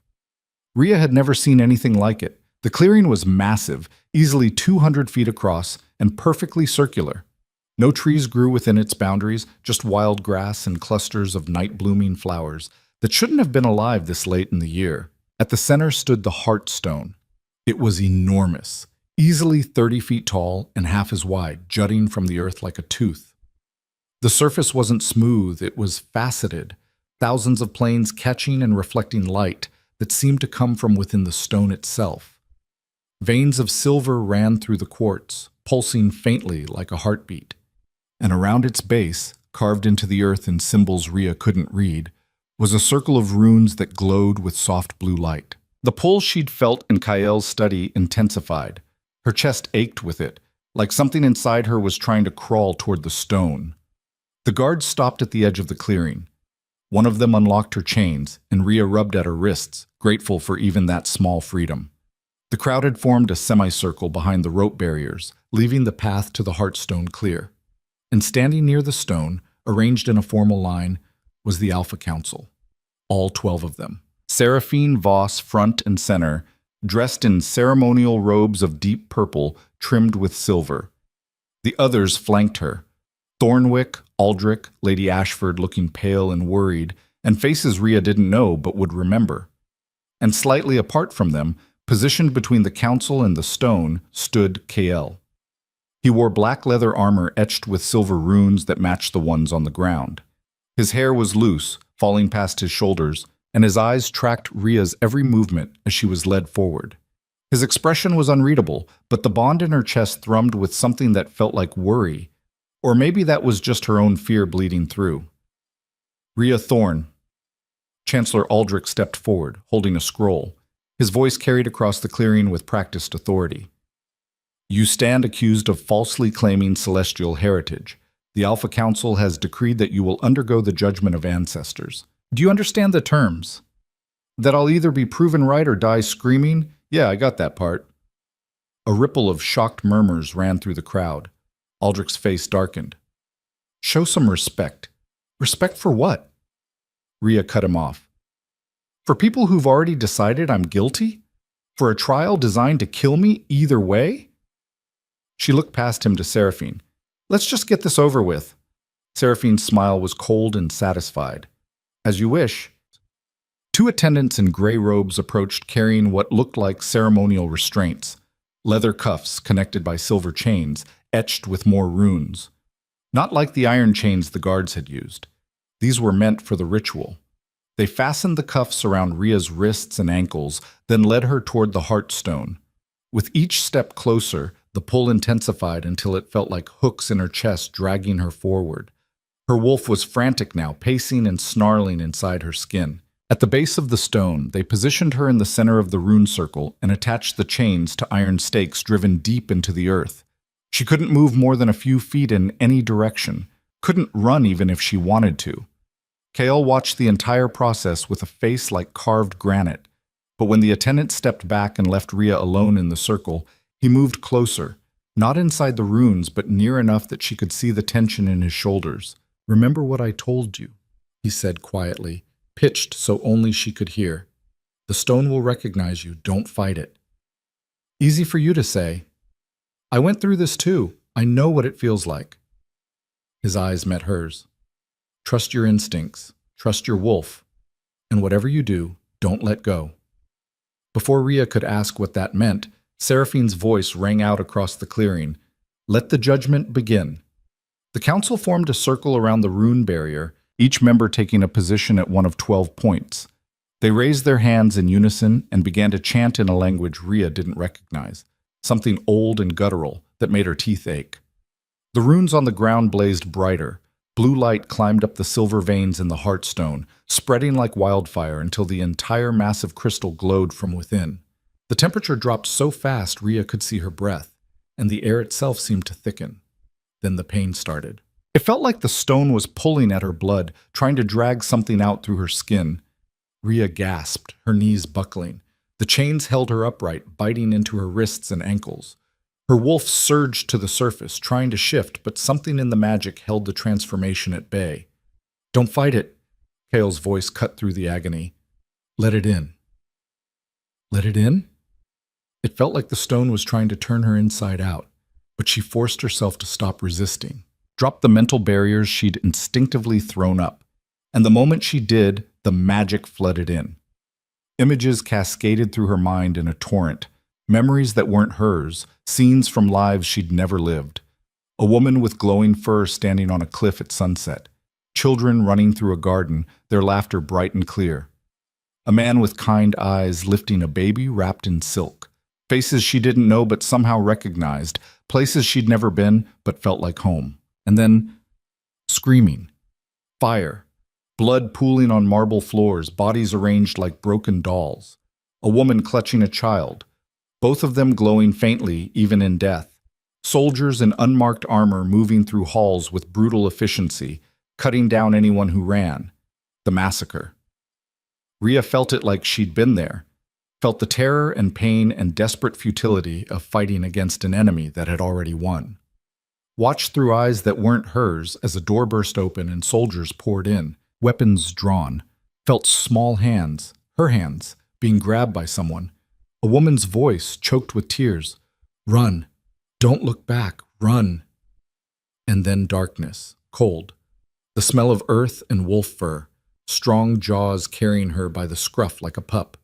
Rhea had never seen anything like it. The clearing was massive, easily 200 feet across, and perfectly circular. No trees grew within its boundaries, just wild grass and clusters of night-blooming flowers that shouldn't have been alive this late in the year. At the center stood the Heartstone. It was enormous, easily 30 feet tall and half as wide, jutting from the earth like a tooth. The surface wasn't smooth, it was faceted, thousands of planes catching and reflecting light, that seemed to come from within the stone itself. Veins of silver ran through the quartz, pulsing faintly like a heartbeat. And around its base, carved into the earth in symbols Rhea couldn't read, was a circle of runes that glowed with soft blue light. The pull she'd felt in Kael's study intensified. Her chest ached with it, like something inside her was trying to crawl toward the stone. The guards stopped at the edge of the clearing. One of them unlocked her chains, and Rhea rubbed at her wrists, grateful for even that small freedom. The crowd had formed a semicircle behind the rope barriers, leaving the path to the Heartstone clear. And standing near the stone, arranged in a formal line, was the Alpha Council. All 12 of them. Seraphine Voss front and center, dressed in ceremonial robes of deep purple trimmed with silver. The others flanked her. Thornwick, Aldrich, Lady Ashford looking pale and worried, and faces Rhea didn't know but would remember. And slightly apart from them, positioned between the council and the stone, stood Kael. He wore black leather armor etched with silver runes that matched the ones on the ground. His hair was loose, falling past his shoulders, and his eyes tracked Rhea's every movement as she was led forward. His expression was unreadable, but the bond in her chest thrummed with something that felt like worry, or maybe that was just her own fear bleeding through. Rhea Thorne. Chancellor Aldrich stepped forward, holding a scroll. His voice carried across the clearing with practiced authority. You stand accused of falsely claiming celestial heritage. The Alpha Council has decreed that you will undergo the judgment of ancestors. Do you understand the terms? That I'll either be proven right or die screaming? Yeah, I got that part. A ripple of shocked murmurs ran through the crowd. Aldrich's face darkened. Show some respect. Respect for what? Rhea cut him off. For people who've already decided I'm guilty? For a trial designed to kill me either way? She looked past him to Seraphine. Let's just get this over with. Seraphine's smile was cold and satisfied. As you wish. Two attendants in gray robes approached carrying what looked like ceremonial restraints, leather cuffs connected by silver chains, etched with more runes. Not like the iron chains the guards had used. These were meant for the ritual. They fastened the cuffs around Rhea's wrists and ankles, then led her toward the Heartstone. With each step closer, the pull intensified until it felt like hooks in her chest dragging her forward. Her wolf was frantic now, pacing and snarling inside her skin. At the base of the stone, they positioned her in the center of the rune circle and attached the chains to iron stakes driven deep into the earth. She couldn't move more than a few feet in any direction, couldn't run even if she wanted to. Kael watched the entire process with a face like carved granite, but when the attendant stepped back and left Rhea alone in the circle, he moved closer, not inside the runes, but near enough that she could see the tension in his shoulders. Remember what I told you, he said quietly, pitched so only she could hear. The stone will recognize you, don't fight it. Easy for you to say. I went through this too. I know what it feels like. His eyes met hers. Trust your instincts, trust your wolf, and whatever you do, don't let go. Before Rhea could ask what that meant, Seraphine's voice rang out across the clearing. Let the judgment begin. The council formed a circle around the rune barrier, each member taking a position at one of 12 points. They raised their hands in unison and began to chant in a language Rhea didn't recognize, something old and guttural that made her teeth ache. The runes on the ground blazed brighter. Blue light climbed up the silver veins in the Heartstone, spreading like wildfire until the entire massive crystal glowed from within. The temperature dropped so fast Rhea could see her breath, and the air itself seemed to thicken. Then the pain started. It felt like the stone was pulling at her blood, trying to drag something out through her skin. Rhea gasped, her knees buckling. The chains held her upright, biting into her wrists and ankles. Her wolf surged to the surface, trying to shift, but something in the magic held the transformation at bay. Don't fight it, Kael's voice cut through the agony. Let it in. Let it in? It felt like the stone was trying to turn her inside out, but she forced herself to stop resisting, dropped the mental barriers she'd instinctively thrown up. And the moment she did, the magic flooded in. Images cascaded through her mind in a torrent, memories that weren't hers, scenes from lives she'd never lived. A woman with glowing fur standing on a cliff at sunset. Children running through a garden, their laughter bright and clear. A man with kind eyes lifting a baby wrapped in silk. Faces she didn't know but somehow recognized. Places she'd never been but felt like home. And then, screaming. Fire. Blood pooling on marble floors, bodies arranged like broken dolls. A woman clutching a child. Both of them glowing faintly, even in death. Soldiers in unmarked armor moving through halls with brutal efficiency, cutting down anyone who ran. The massacre. Rhea felt it like she'd been there, felt the terror and pain and desperate futility of fighting against an enemy that had already won. Watched through eyes that weren't hers as a door burst open and soldiers poured in, weapons drawn, felt small hands, her hands, being grabbed by someone. A woman's voice choked with tears. Run. Don't look back. Run. And then darkness, cold. The smell of earth and wolf fur, strong jaws carrying her by the scruff like a pup.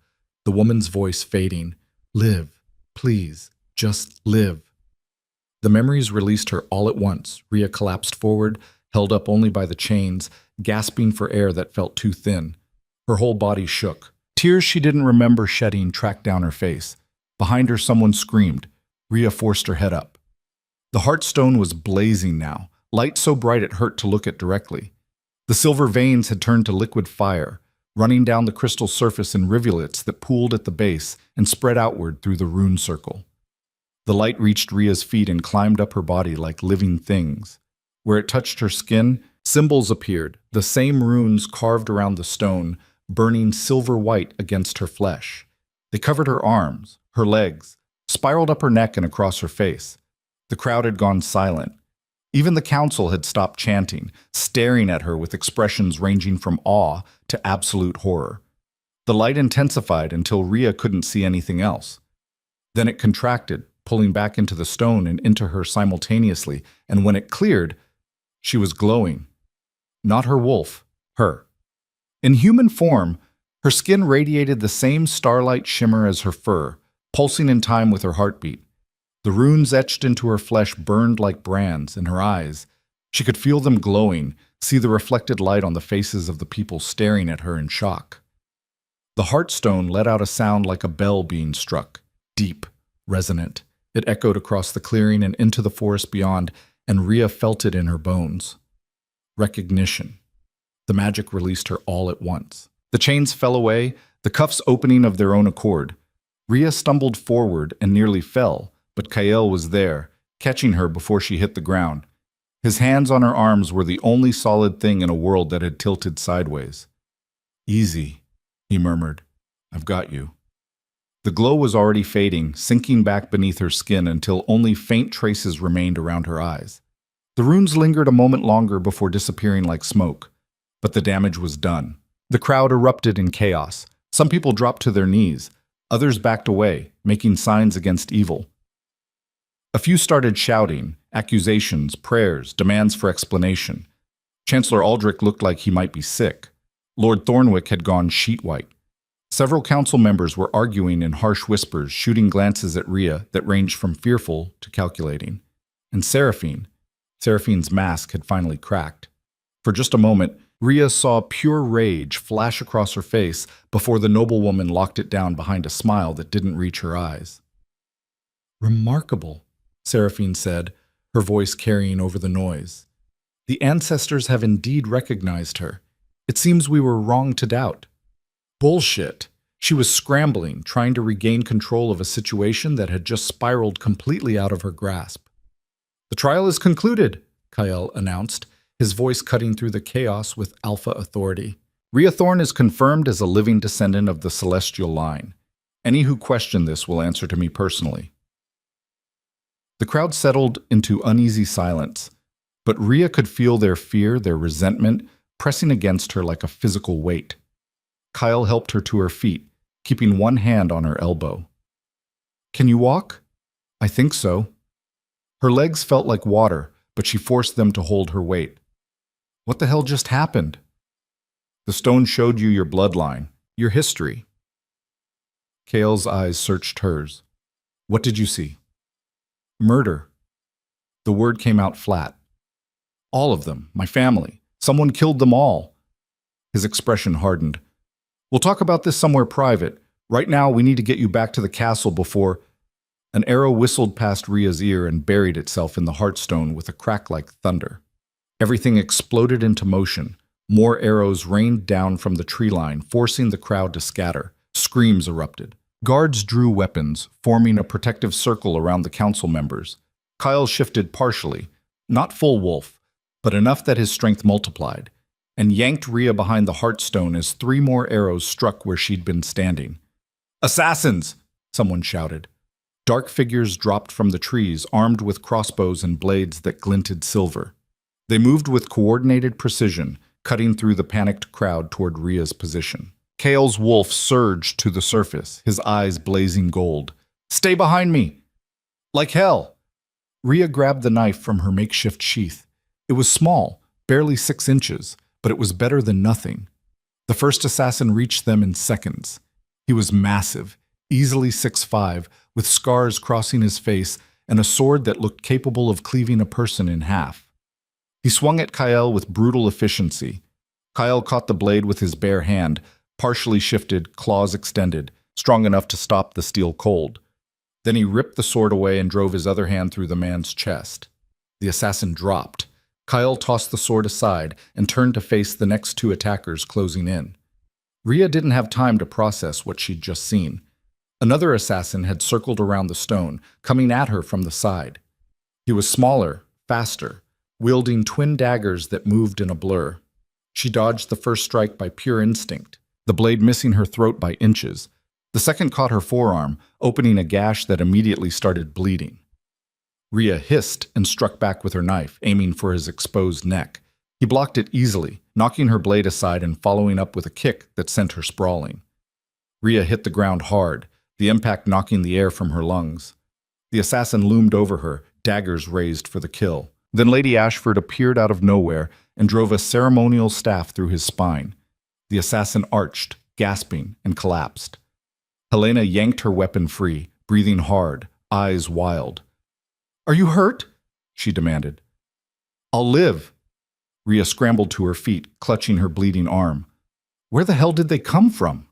The woman's voice fading. Live. Please. Just live. The memories released her all at once. Rhea collapsed forward, held up only by the chains, gasping for air that felt too thin. Her whole body shook. Tears she didn't remember shedding tracked down her face. Behind her, someone screamed. Rhea forced her head up. The Heartstone was blazing now, light so bright it hurt to look at directly. The silver veins had turned to liquid fire, running down the crystal surface in rivulets that pooled at the base and spread outward through the rune circle. The light reached Rhea's feet and climbed up her body like living things. Where it touched her skin, symbols appeared, the same runes carved around the stone, burning silver white against her flesh. They covered her arms, her legs, spiraled up her neck and across her face. The crowd had gone silent. Even the council had stopped chanting, staring at her with expressions ranging from awe to absolute horror. The light intensified until Rhea couldn't see anything else. Then it contracted, pulling back into the stone and into her simultaneously, and when it cleared, she was glowing. Not her wolf, her. In human form, her skin radiated the same starlight shimmer as her fur, pulsing in time with her heartbeat. The runes etched into her flesh burned like brands in her eyes. She could feel them glowing, see the reflected light on the faces of the people staring at her in shock. The Heartstone let out a sound like a bell being struck, deep, resonant. It echoed across the clearing and into the forest beyond, and Rhea felt it in her bones. Recognition. The magic released her all at once. The chains fell away, the cuffs opening of their own accord. Rhea stumbled forward and nearly fell, but Kael was there, catching her before she hit the ground. His hands on her arms were the only solid thing in a world that had tilted sideways. Easy, he murmured. I've got you. The glow was already fading, sinking back beneath her skin until only faint traces remained around her eyes. The runes lingered a moment longer before disappearing like smoke, but the damage was done. The crowd erupted in chaos. Some people dropped to their knees. Others backed away, making signs against evil. A few started shouting, accusations, prayers, demands for explanation. Chancellor Aldrich looked like he might be sick. Lord Thornwick had gone sheet white. Several council members were arguing in harsh whispers, shooting glances at Rhea that ranged from fearful to calculating. And Seraphine's mask had finally cracked. For just a moment, Rhea saw pure rage flash across her face before the noblewoman locked it down behind a smile that didn't reach her eyes. Remarkable, Seraphine said, her voice carrying over the noise. The ancestors have indeed recognized her. It seems we were wrong to doubt. Bullshit. She was scrambling, trying to regain control of a situation that had just spiraled completely out of her grasp. The trial is concluded, Kael announced, his voice cutting through the chaos with alpha authority. Rhea Thorn is confirmed as a living descendant of the celestial line. Any who question this will answer to me personally. The crowd settled into uneasy silence, but Rhea could feel their fear, their resentment, pressing against her like a physical weight. Kyle helped her to her feet, keeping one hand on her elbow. Can you walk? I think so. Her legs felt like water, but she forced them to hold her weight. What the hell just happened? The stone showed you your bloodline, your history. Kale's eyes searched hers. What did you see? Murder. The word came out flat. All of them, my family. Someone killed them all. His expression hardened. We'll talk about this somewhere private. Right now, we need to get you back to the castle before... An arrow whistled past Rhea's ear and buried itself in the heartstone with a crack like thunder. Everything exploded into motion. More arrows rained down from the tree line, forcing the crowd to scatter. Screams erupted. Guards drew weapons, forming a protective circle around the council members. Kyle shifted partially, not full wolf, but enough that his strength multiplied, and yanked Rhea behind the heartstone as 3 more arrows struck where she'd been standing. "Assassins!" someone shouted. Dark figures dropped from the trees, armed with crossbows and blades that glinted silver. They moved with coordinated precision, cutting through the panicked crowd toward Rhea's position. Kale's wolf surged to the surface, his eyes blazing gold. "Stay behind me!" "Like hell!" Rhea grabbed the knife from her makeshift sheath. It was small, barely 6 inches, but it was better than nothing. The first assassin reached them in seconds. He was massive, easily 6'5", with scars crossing his face and a sword that looked capable of cleaving a person in half. He swung at Kyle with brutal efficiency. Kyle caught the blade with his bare hand, partially shifted, claws extended, strong enough to stop the steel cold. Then he ripped the sword away and drove his other hand through the man's chest. The assassin dropped. Kyle tossed the sword aside and turned to face the next 2 attackers closing in. Rhea didn't have time to process what she'd just seen. Another assassin had circled around the stone, coming at her from the side. He was smaller, faster, wielding twin daggers that moved in a blur. She dodged the first strike by pure instinct, the blade missing her throat by inches. The second caught her forearm, opening a gash that immediately started bleeding. Rhea hissed and struck back with her knife, aiming for his exposed neck. He blocked it easily, knocking her blade aside and following up with a kick that sent her sprawling. Rhea hit the ground hard, the impact knocking the air from her lungs. The assassin loomed over her, daggers raised for the kill. Then Lady Ashford appeared out of nowhere and drove a ceremonial staff through his spine. The assassin arched, gasping, and collapsed. Helena yanked her weapon free, breathing hard, eyes wild. "Are you hurt?" she demanded. "I'll live." Rhea scrambled to her feet, clutching her bleeding arm. "Where the hell did they come from?"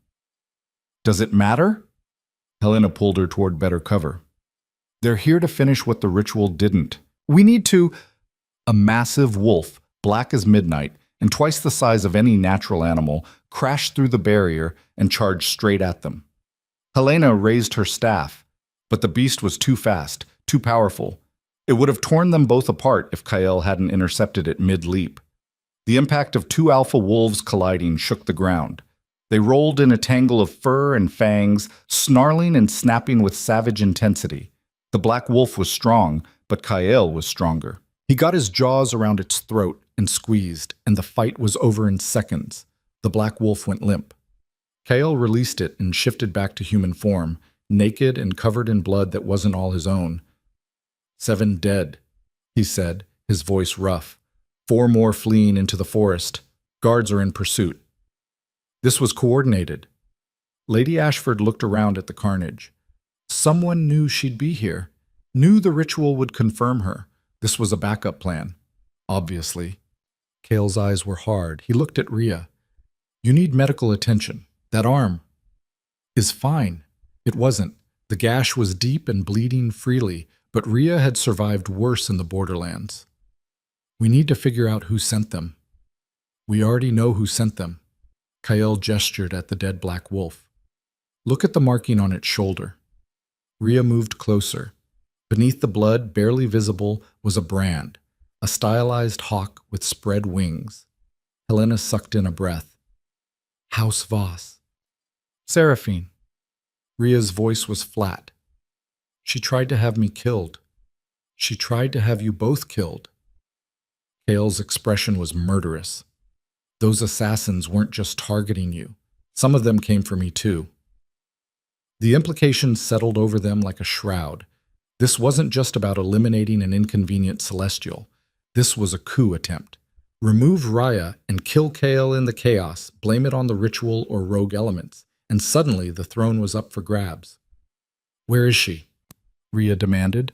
"Does it matter?" Helena pulled her toward better cover. "They're here to finish what the ritual didn't. We need to—" A massive wolf, black as midnight and twice the size of any natural animal, crashed through the barrier and charged straight at them. Helena raised her staff, but the beast was too fast, too powerful. It would have torn them both apart if Kyle hadn't intercepted it mid-leap. The impact of 2 alpha wolves colliding shook the ground. They rolled in a tangle of fur and fangs, snarling and snapping with savage intensity. The black wolf was strong, but Kyle was stronger. He got his jaws around its throat and squeezed, and the fight was over in seconds. The black wolf went limp. Kyle released it and shifted back to human form, naked and covered in blood that wasn't all his own. 7 dead, he said, his voice rough. 4 more fleeing into the forest. Guards are in pursuit. This was coordinated. Lady Ashford looked around at the carnage. Someone knew she'd be here, knew the ritual would confirm her. This was a backup plan, obviously. Kale's eyes were hard. He looked at Rhea. "You need medical attention. That arm is fine." It wasn't. The gash was deep and bleeding freely, but Rhea had survived worse in the borderlands. "We need to figure out who sent them." "We already know who sent them." Kyle gestured at the dead black wolf. "Look at the marking on its shoulder." Rhea moved closer. Beneath the blood, barely visible, was a brand, a stylized hawk with spread wings. Helena sucked in a breath. "House Voss." "Seraphine." Rhea's voice was flat. "She tried to have me killed. She tried to have you both killed." Kale's expression was murderous. "Those assassins weren't just targeting you. Some of them came for me too." The implications settled over them like a shroud. This wasn't just about eliminating an inconvenient celestial. This was a coup attempt. Remove Raya and kill Kale in the chaos, blame it on the ritual or rogue elements, and suddenly the throne was up for grabs. "Where is she?" Rhea demanded.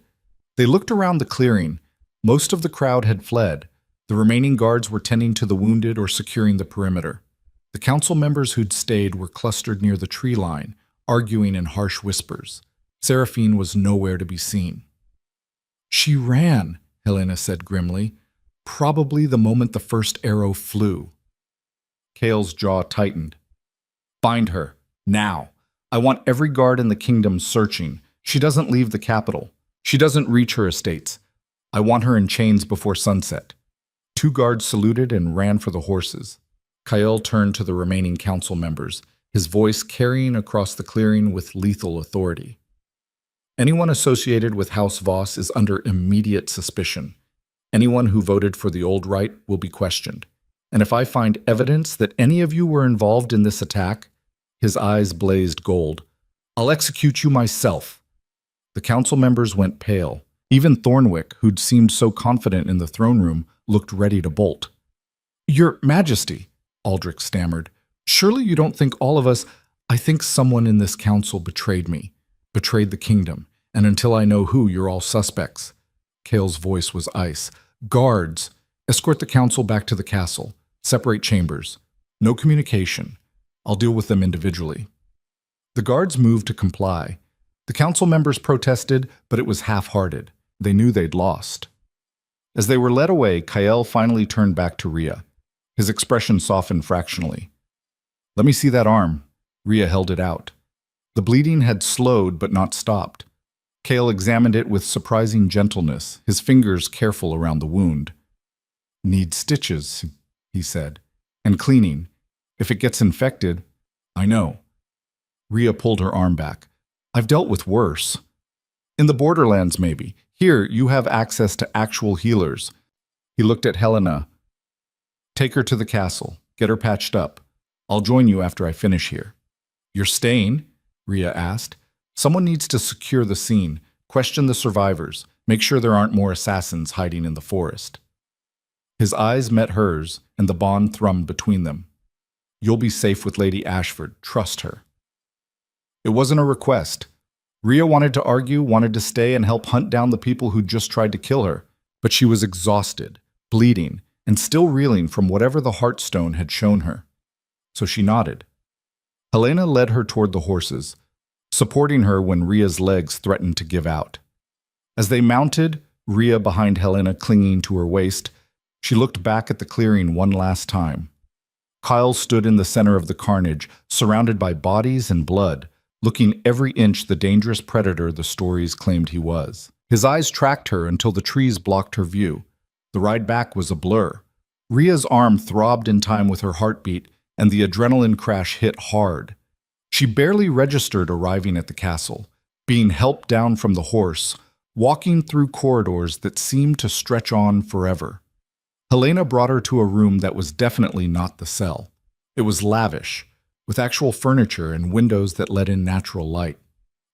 They looked around the clearing. Most of the crowd had fled. The remaining guards were tending to the wounded or securing the perimeter. The council members who'd stayed were clustered near the tree line, arguing in harsh whispers. Seraphine was nowhere to be seen. She ran, Helena said grimly, probably the moment the first arrow flew. Kale's jaw tightened. Find her, now. I want every guard in the kingdom searching. She doesn't leave the capital. She doesn't reach her estates. I want her in chains before sunset. 2 guards saluted and ran for the horses. Kyle turned to the remaining council members, his voice carrying across the clearing with lethal authority. Anyone associated with House Voss is under immediate suspicion. Anyone who voted for the old right will be questioned. And if I find evidence that any of you were involved in this attack, his eyes blazed gold, I'll execute you myself. The council members went pale. Even Thornwick, who'd seemed so confident in the throne room, looked ready to bolt. Your Majesty, Aldrich stammered, surely you don't think all of us— I think someone in this council betrayed me, betrayed the kingdom, and until I know who, you're all suspects. Kale's voice was ice. Guards, escort the council back to the castle. Separate chambers. No communication. I'll deal with them individually. The guards moved to comply. The council members protested, but it was half-hearted. They knew they'd lost. As they were led away, Kyle finally turned back to Rhea. His expression softened fractionally. Let me see that arm. Rhea held it out. The bleeding had slowed but not stopped. Kale examined it with surprising gentleness, his fingers careful around the wound. Need stitches, he said, and cleaning. If it gets infected, I know. Rhea pulled her arm back. I've dealt with worse. In the borderlands, maybe. Here, you have access to actual healers. He looked at Helena. Take her to the castle. Get her patched up. I'll join you after I finish here. You're staying? Rhea asked. Someone needs to secure the scene, question the survivors, make sure there aren't more assassins hiding in the forest. His eyes met hers, and the bond thrummed between them. You'll be safe with Lady Ashford. Trust her. It wasn't a request. Rhea wanted to argue, wanted to stay and help hunt down the people who'd just tried to kill her, but she was exhausted, bleeding, and still reeling from whatever the Heartstone had shown her. So she nodded. Helena led her toward the horses, supporting her when Rhea's legs threatened to give out. As they mounted, Rhea behind Helena clinging to her waist, she looked back at the clearing one last time. Kyle stood in the center of the carnage, surrounded by bodies and blood, looking every inch the dangerous predator the stories claimed he was. His eyes tracked her until the trees blocked her view. The ride back was a blur. Rhea's arm throbbed in time with her heartbeat, and the adrenaline crash hit hard. She barely registered arriving at the castle, being helped down from the horse, walking through corridors that seemed to stretch on forever. Helena brought her to a room that was definitely not the cell. It was lavish, with actual furniture and windows that let in natural light.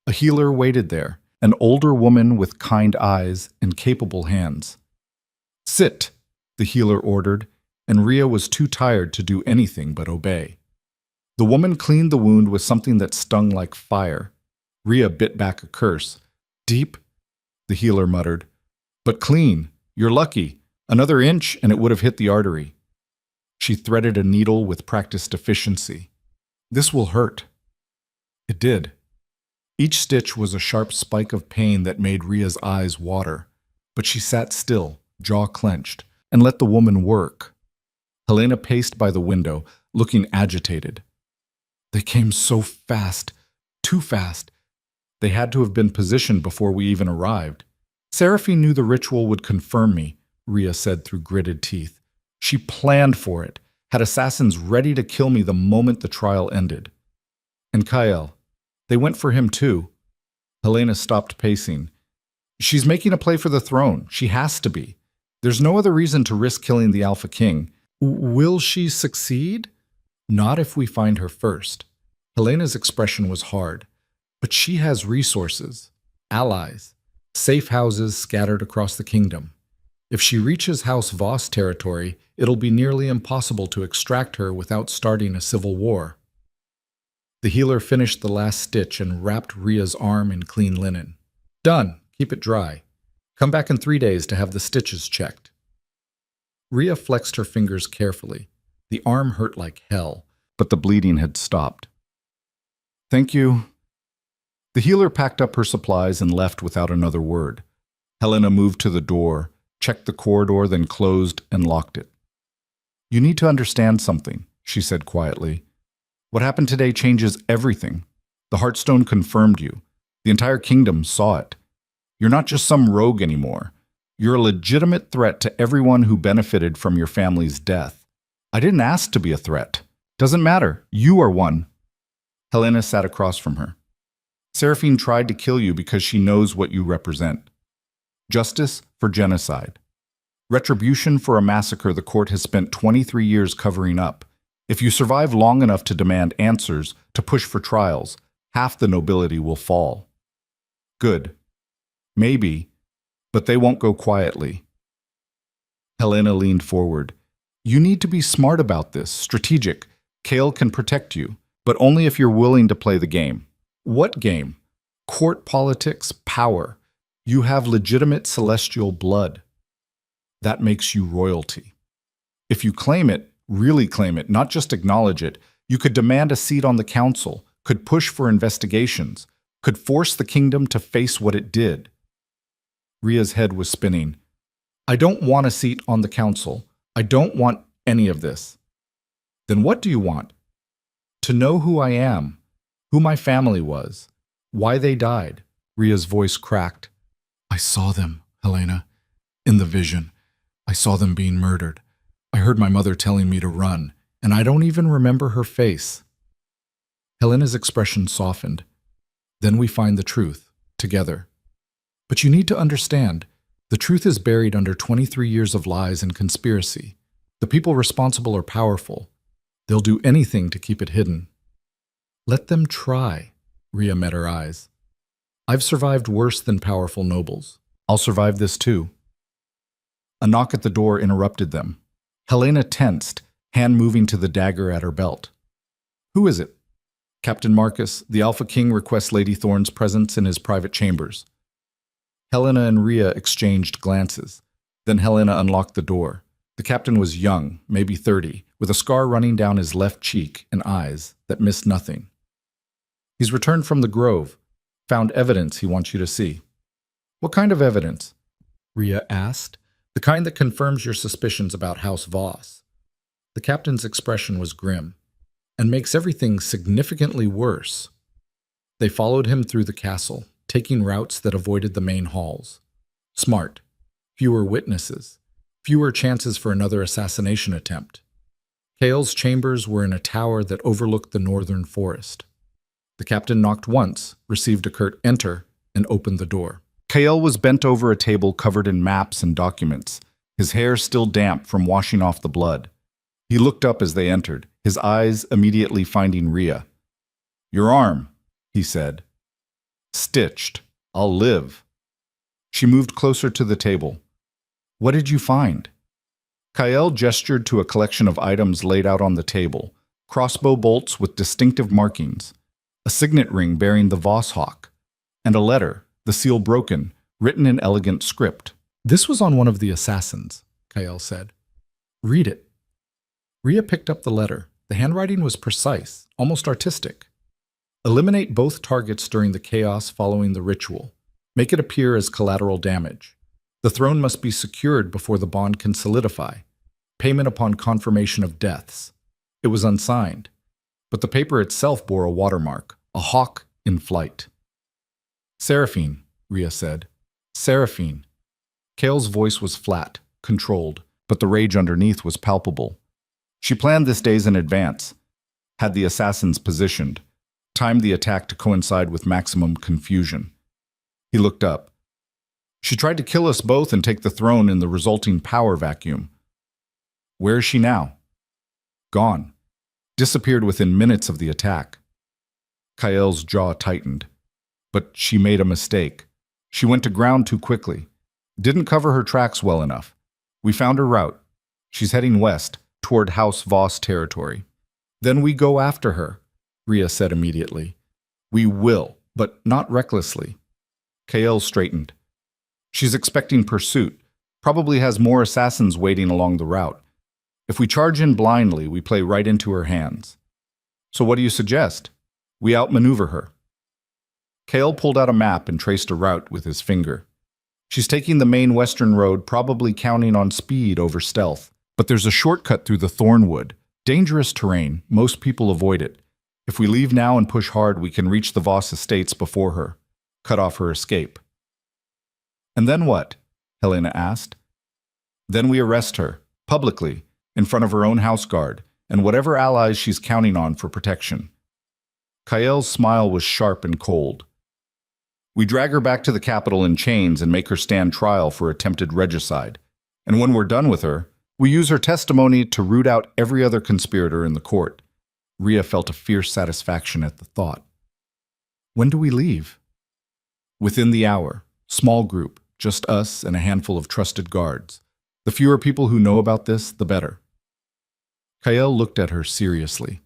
A healer waited there, an older woman with kind eyes and capable hands. Sit, the healer ordered, and Rhea was too tired to do anything but obey. The woman cleaned the wound with something that stung like fire. Rhea bit back a curse. Deep, the healer muttered. But clean. You're lucky. Another inch and it would have hit the artery. She threaded a needle with practiced efficiency. This will hurt. It did. Each stitch was a sharp spike of pain that made Rhea's eyes water, but she sat still, jaw clenched, and let the woman work. Helena paced by the window, looking agitated. They came so fast, too fast. They had to have been positioned before we even arrived. Seraphine knew the ritual would confirm me, Rhea said through gritted teeth. She planned for it, had assassins ready to kill me the moment the trial ended. And Kyle, they went for him too. Helena stopped pacing. She's making a play for the throne. She has to be. There's no other reason to risk killing the Alpha King. Will she succeed? Not if we find her first. Helena's expression was hard. But she has resources, allies, safe houses scattered across the kingdom. If she reaches House Voss territory, it'll be nearly impossible to extract her without starting a civil war. The healer finished the last stitch and wrapped Rhea's arm in clean linen. Done. Keep it dry. Come back in 3 days to have the stitches checked. Rhea flexed her fingers carefully. The arm hurt like hell, but the bleeding had stopped. "Thank you." The healer packed up her supplies and left without another word. Helena moved to the door, checked the corridor, then closed and locked it. "You need to understand something," she said quietly. "What happened today changes everything. The Heartstone confirmed you. The entire kingdom saw it. You're not just some rogue anymore. You're a legitimate threat to everyone who benefited from your family's death. I didn't ask to be a threat. Doesn't matter. You are one." Helena sat across from her. "Seraphine tried to kill you because she knows what you represent. Justice for genocide. Retribution for a massacre the court has spent 23 years covering up. If you survive long enough to demand answers, to push for trials, half the nobility will fall. Good. Maybe, but they won't go quietly." Helena leaned forward. "You need to be smart about this, strategic. Kale can protect you, but only if you're willing to play the game." "What game?" "Court politics, power. You have legitimate celestial blood. That makes you royalty. If you claim it, really claim it, not just acknowledge it, you could demand a seat on the council, could push for investigations, could force the kingdom to face what it did." Ria's head was spinning. "I don't want a seat on the council. I don't want any of this." "Then what do you want?" "To know who I am, who my family was, why they died." Ria's voice cracked. "I saw them, Helena, in the vision. I saw them being murdered. I heard my mother telling me to run, and I don't even remember her face." Helena's expression softened. "Then we find the truth, together. But you need to understand, the truth is buried under 23 years of lies and conspiracy. The people responsible are powerful. They'll do anything to keep it hidden." "Let them try." Ria met her eyes. "I've survived worse than powerful nobles. I'll survive this too." A knock at the door interrupted them. Helena tensed, hand moving to the dagger at her belt. "Who is it?" "Captain Marcus, the Alpha King requests Lady Thorne's presence in his private chambers." Helena and Ria exchanged glances. Then Helena unlocked the door. The captain was young, maybe 30, with a scar running down his left cheek and eyes that missed nothing. "He's returned from the Grove. Found evidence he wants you to see." "What kind of evidence?" Ria asked. "The kind that confirms your suspicions about House Voss." The captain's expression was grim, "and makes everything significantly worse." They followed him through the castle, taking routes that avoided the main halls. Smart. Fewer witnesses. Fewer chances for another assassination attempt. Kale's chambers were in a tower that overlooked the northern forest. The captain knocked once, received a curt "enter," and opened the door. Kale was bent over a table covered in maps and documents, his hair still damp from washing off the blood. He looked up as they entered, his eyes immediately finding Ria. "Your arm," he said. "Stitched. I'll live." She moved closer to the table. "What did you find?" Kyle gestured to a collection of items laid out on the table, crossbow bolts with distinctive markings, a signet ring bearing the Voss hawk, and a letter, the seal broken, written in elegant script. "This was on one of the assassins," Kyle said. "Read it." Ria picked up the letter. The handwriting was precise, almost artistic. "Eliminate both targets during the chaos following the ritual. Make it appear as collateral damage. The throne must be secured before the bond can solidify. Payment upon confirmation of deaths." It was unsigned, but the paper itself bore a watermark, a hawk in flight. "Seraphine," Ria said. "Seraphine." Kale's voice was flat, controlled, but the rage underneath was palpable. She planned this days in advance, had the assassins positioned, timed the attack to coincide with maximum confusion. He looked up. "She tried to kill us both and take the throne in the resulting power vacuum. Where is she now?" "Gone. Disappeared within minutes of the attack." Kael's jaw tightened. "But she made a mistake. She went to ground too quickly. Didn't cover her tracks well enough. We found her route. She's heading west, toward House Voss territory." "Then we go after her," Ria said immediately. "We will, but not recklessly." Kael straightened. "She's expecting pursuit. Probably has more assassins waiting along the route. If we charge in blindly, we play right into her hands. So what do you suggest? We outmaneuver her. Kale pulled out a map and traced a route with his finger. She's taking the main western road, probably counting on speed over stealth. But there's a shortcut through the thornwood. Dangerous terrain. Most people avoid it. If we leave now and push hard, we can reach the Voss estates before her. Cut off her escape. And then what? Helena asked. Then we arrest her, publicly, in front of her own house guard, and whatever allies she's counting on for protection. Kael's smile was sharp and cold. We drag her back to the capital in chains and make her stand trial for attempted regicide. And when we're done with her, we use her testimony to root out every other conspirator in the court. Rhea felt a fierce satisfaction at the thought. When do we leave? Within the hour. Small group, just us and a handful of trusted guards. The fewer people who know about this, the better. Kael looked at her seriously.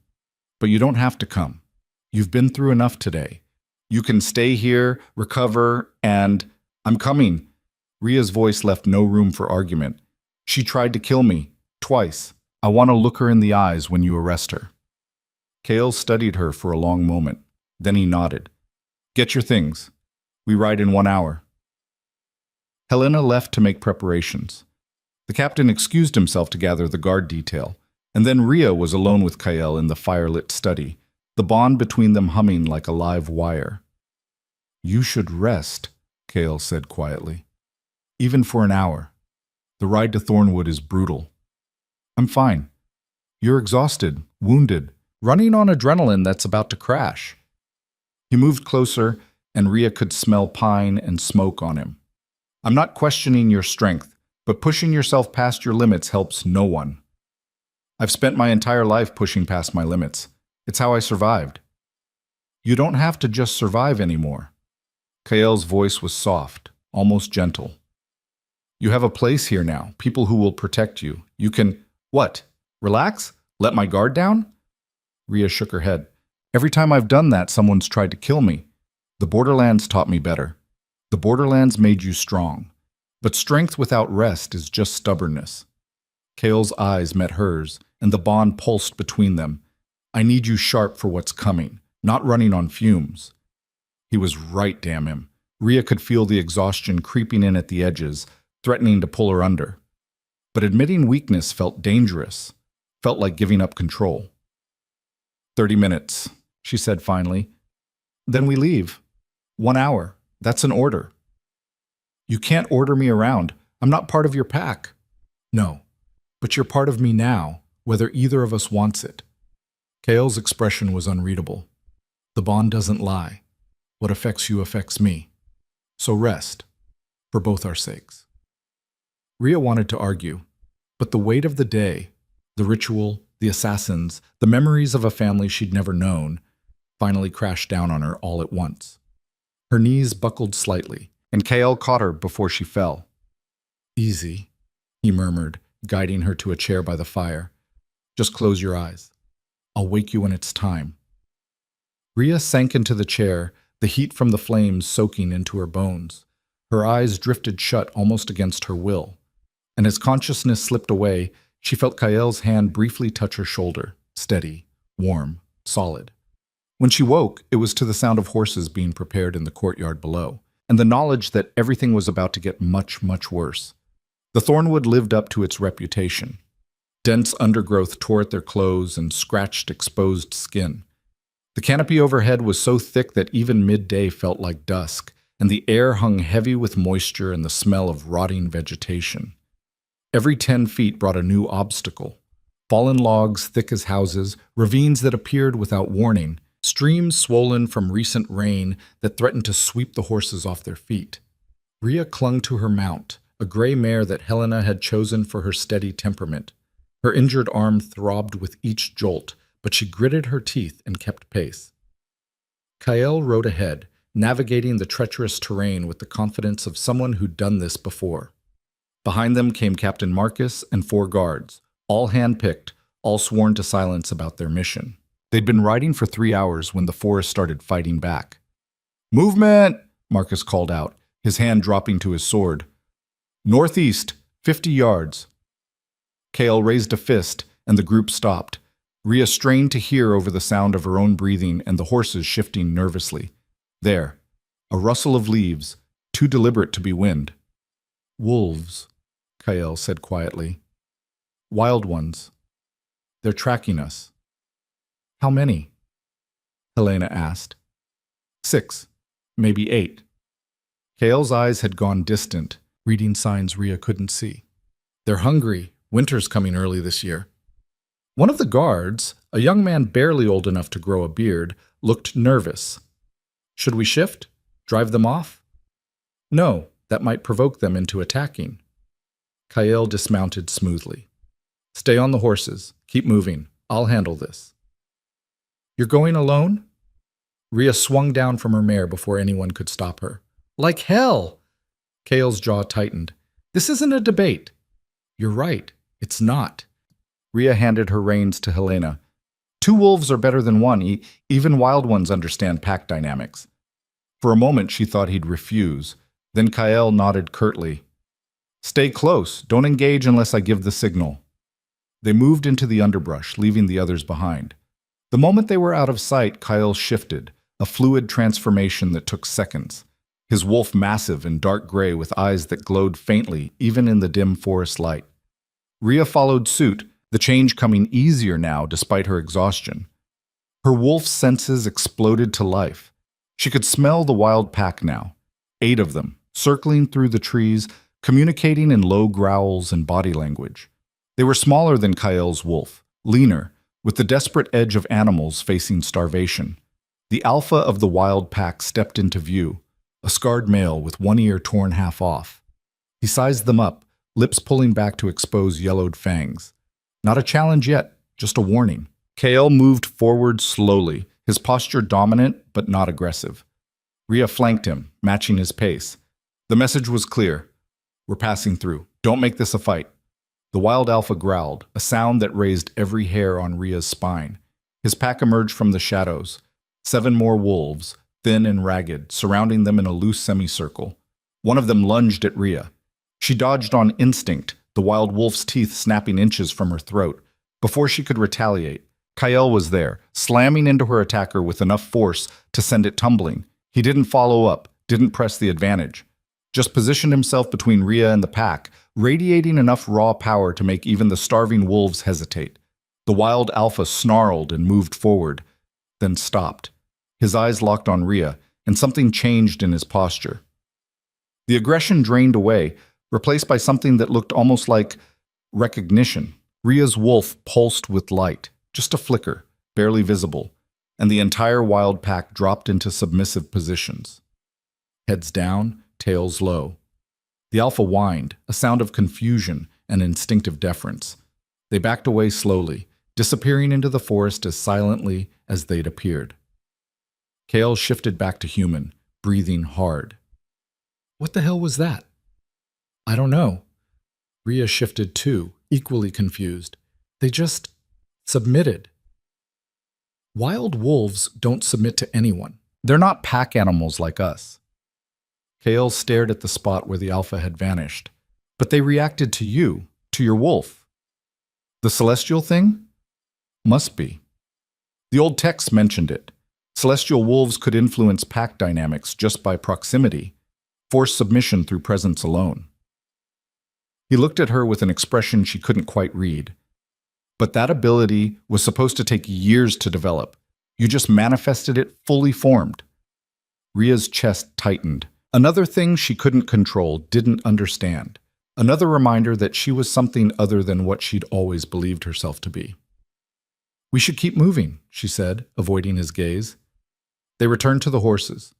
But you don't have to come. You've been through enough today. You can stay here, recover, and I'm coming. Rhea's voice left no room for argument. She tried to kill me, twice. I want to look her in the eyes when you arrest her. Kael studied her for a long moment. Then he nodded. Get your things. We ride in 1 hour. Helena left to make preparations. The captain excused himself to gather the guard detail, and then Rhea was alone with Kael in the firelit study, the bond between them humming like a live wire. You should rest, Kael said quietly. Even for an hour. The ride to Thornwood is brutal. I'm fine. You're exhausted, wounded, running on adrenaline that's about to crash. He moved closer, and Rhea could smell pine and smoke on him. I'm not questioning your strength, but pushing yourself past your limits helps no one. I've spent my entire life pushing past my limits. It's how I survived. You don't have to just survive anymore. Kael's voice was soft, almost gentle. You have a place here now, people who will protect you. You can, what, relax? Let my guard down? Rhea shook her head. Every time I've done that, someone's tried to kill me. The Borderlands taught me better. The Borderlands made you strong. But strength without rest is just stubbornness. Kael's eyes met hers, and the bond pulsed between them. I need you sharp for what's coming, not running on fumes. He was right, damn him. Rhea could feel the exhaustion creeping in at the edges, threatening to pull her under. But admitting weakness felt dangerous, felt like giving up control. 30 minutes, she said finally. Then we leave. 1 hour. That's an order. You can't order me around. I'm not part of your pack. No, but you're part of me now, whether either of us wants it. Kael's expression was unreadable. The bond doesn't lie. What affects you affects me. So rest, for both our sakes. Rhea wanted to argue, but the weight of the day, the ritual, the assassins, the memories of a family she'd never known, finally crashed down on her all at once. Her knees buckled slightly, and Kael caught her before she fell. Easy, he murmured, guiding her to a chair by the fire. Just close your eyes. I'll wake you when it's time. Rhea sank into the chair, the heat from the flames soaking into her bones. Her eyes drifted shut almost against her will, and as consciousness slipped away, she felt Kael's hand briefly touch her shoulder, steady, warm, solid. When she woke, it was to the sound of horses being prepared in the courtyard below, and the knowledge that everything was about to get much, much worse. The Thornwood lived up to its reputation. Dense undergrowth tore at their clothes and scratched exposed skin. The canopy overhead was so thick that even midday felt like dusk, and the air hung heavy with moisture and the smell of rotting vegetation. Every 10 feet brought a new obstacle. Fallen logs thick as houses, ravines that appeared without warning, streams swollen from recent rain that threatened to sweep the horses off their feet. Rhea clung to her mount, a gray mare that Helena had chosen for her steady temperament. Her injured arm throbbed with each jolt, but she gritted her teeth and kept pace. Kael rode ahead, navigating the treacherous terrain with the confidence of someone who'd done this before. Behind them came Captain Marcus and 4 guards, all hand-picked, all sworn to silence about their mission. They'd been riding for 3 hours when the forest started fighting back. "Movement!" Marcus called out, his hand dropping to his sword. "Northeast, 50 yards." Kael raised a fist, and the group stopped. Rhea strained to hear over the sound of her own breathing and the horses shifting nervously. There, a rustle of leaves, too deliberate to be wind. Wolves, Kael said quietly. Wild ones. They're tracking us. How many? Helena asked. 6, maybe 8. Kael's eyes had gone distant, reading signs Rhea couldn't see. They're hungry. Winter's coming early this year. One of the guards, a young man barely old enough to grow a beard, looked nervous. Should we shift? Drive them off? No, that might provoke them into attacking. Kael dismounted smoothly. Stay on the horses. Keep moving. I'll handle this. You're going alone? Rhea swung down from her mare before anyone could stop her. Like hell! Kael's jaw tightened. This isn't a debate. You're right. It's not. Rhea handed her reins to Helena. 2 wolves are better than 1. Even wild ones understand pack dynamics. For a moment she thought he'd refuse. Then Kael nodded curtly. Stay close. Don't engage unless I give the signal. They moved into the underbrush, leaving the others behind. The moment they were out of sight, Kael shifted, a fluid transformation that took seconds. His wolf massive and dark gray with eyes that glowed faintly, even in the dim forest light. Rhea followed suit, the change coming easier now despite her exhaustion. Her wolf's senses exploded to life. She could smell the wild pack now. 8 of them, circling through the trees, communicating in low growls and body language. They were smaller than Kael's wolf, leaner, with the desperate edge of animals facing starvation. The alpha of the wild pack stepped into view, a scarred male with one ear torn half off. He sized them up, lips pulling back to expose yellowed fangs. Not a challenge yet, just a warning. Kael moved forward slowly, his posture dominant but not aggressive. Rhea flanked him, matching his pace. The message was clear. We're passing through. Don't make this a fight. The wild alpha growled, a sound that raised every hair on Rhea's spine. His pack emerged from the shadows. 7 more wolves, thin and ragged, surrounding them in a loose semicircle. One of them lunged at Rhea. She dodged on instinct, the wild wolf's teeth snapping inches from her throat. Before she could retaliate, Kael was there, slamming into her attacker with enough force to send it tumbling. He didn't follow up, didn't press the advantage. Just positioned himself between Rhea and the pack, radiating enough raw power to make even the starving wolves hesitate. The wild alpha snarled and moved forward, then stopped. His eyes locked on Rhea, and something changed in his posture. The aggression drained away, replaced by something that looked almost like recognition. Rhea's wolf pulsed with light, just a flicker, barely visible, and the entire wild pack dropped into submissive positions. Heads down, tails low. The alpha whined, a sound of confusion and instinctive deference. They backed away slowly, disappearing into the forest as silently as they'd appeared. Kael shifted back to human, breathing hard. What the hell was that? I don't know. Rhea shifted too, equally confused. They just submitted. Wild wolves don't submit to anyone. They're not pack animals like us. Kael stared at the spot where the alpha had vanished. But they reacted to you, to your wolf. The celestial thing? Must be. The old texts mentioned it. Celestial wolves could influence pack dynamics just by proximity, force submission through presence alone. He looked at her with an expression she couldn't quite read. But that ability was supposed to take years to develop. You just manifested it fully formed. Rhea's chest tightened. Another thing she couldn't control, didn't understand. Another reminder that she was something other than what she'd always believed herself to be. We should keep moving, she said, avoiding his gaze. They returned to the horses.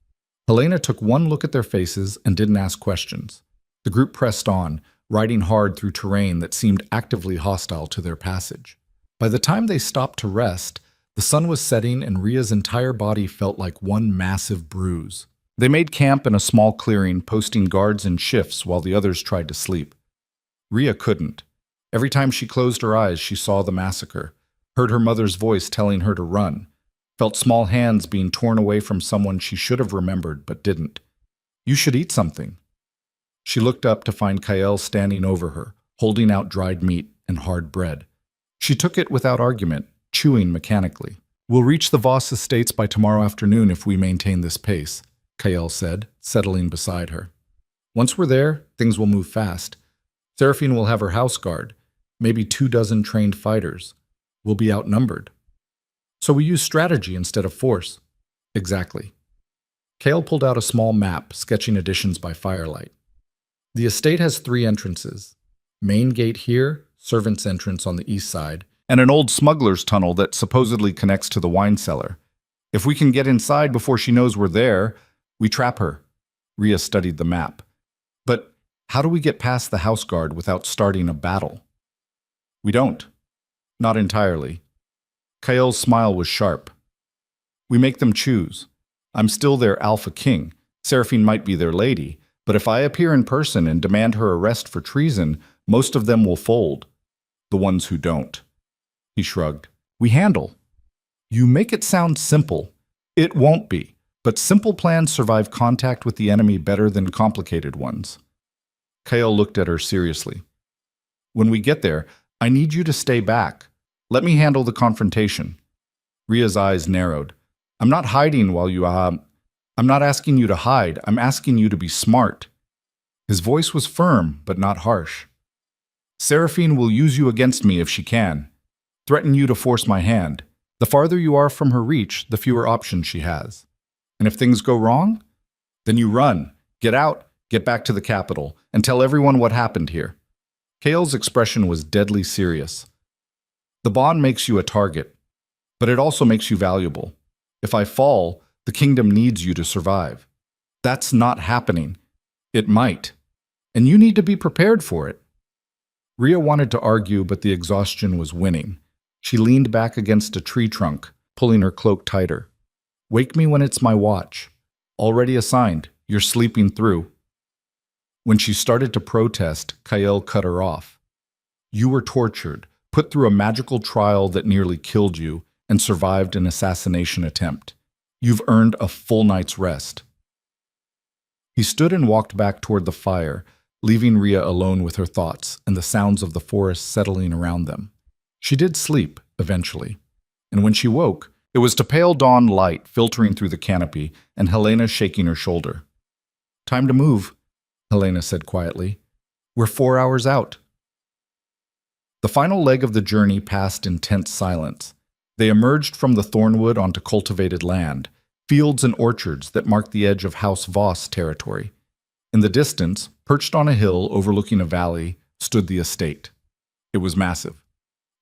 Helena took one look at their faces and didn't ask questions. The group pressed on, riding hard through terrain that seemed actively hostile to their passage. By the time they stopped to rest, the sun was setting and Rhea's entire body felt like one massive bruise. They made camp in a small clearing, posting guards in shifts while the others tried to sleep. Rhea couldn't. Every time she closed her eyes, she saw the massacre, heard her mother's voice telling her to run, felt small hands being torn away from someone she should have remembered but didn't. You should eat something. She looked up to find Kael standing over her, holding out dried meat and hard bread. She took it without argument, chewing mechanically. "We'll reach the Voss estates by tomorrow afternoon if we maintain this pace," Kael said, settling beside her. "Once we're there, things will move fast. Seraphine will have her house guard, maybe 24 trained fighters. We'll be outnumbered. So we use strategy instead of force." "Exactly." Kael pulled out a small map, sketching additions by firelight. "The estate has 3 entrances. Main gate here, servant's entrance on the east side, and an old smuggler's tunnel that supposedly connects to the wine cellar. If we can get inside before she knows we're there, we trap her." Rhea studied the map. "But how do we get past the house guard without starting a battle?" "We don't. Not entirely." Kael's smile was sharp. "We make them choose. I'm still their alpha king. Seraphine might be their lady, but if I appear in person and demand her arrest for treason, most of them will fold. The ones who don't." He shrugged. "We handle." "You make it sound simple." "It won't be, but simple plans survive contact with the enemy better than complicated ones." Kael looked at her seriously. "When we get there, I need you to stay back. Let me handle the confrontation." Rhea's eyes narrowed. "I'm not hiding while you, I'm not asking you to hide. I'm asking you to be smart." His voice was firm, but not harsh. "Seraphine will use you against me if she can. Threaten you to force my hand. The farther you are from her reach, the fewer options she has. And if things go wrong, then you run, get out, get back to the capital, and tell everyone what happened here." Kael's expression was deadly serious. "The bond makes you a target, but it also makes you valuable. If I fall, the kingdom needs you to survive. That's not happening. It might. And you need to be prepared for it." Rhea wanted to argue, but the exhaustion was winning. She leaned back against a tree trunk, pulling her cloak tighter. "Wake me when it's my watch. Already assigned. You're sleeping through." When she started to protest, Kael cut her off. "You were tortured, put through a magical trial that nearly killed you, and survived an assassination attempt. You've earned a full night's rest." He stood and walked back toward the fire, leaving Rhea alone with her thoughts and the sounds of the forest settling around them. She did sleep, eventually, and when she woke, it was to pale dawn light filtering through the canopy and Helena shaking her shoulder. "Time to move," Helena said quietly. "We're 4 hours out." The final leg of the journey passed in tense silence. They emerged from the thornwood onto cultivated land, fields and orchards that marked the edge of House Voss territory. In the distance, perched on a hill overlooking a valley, stood the estate. It was massive.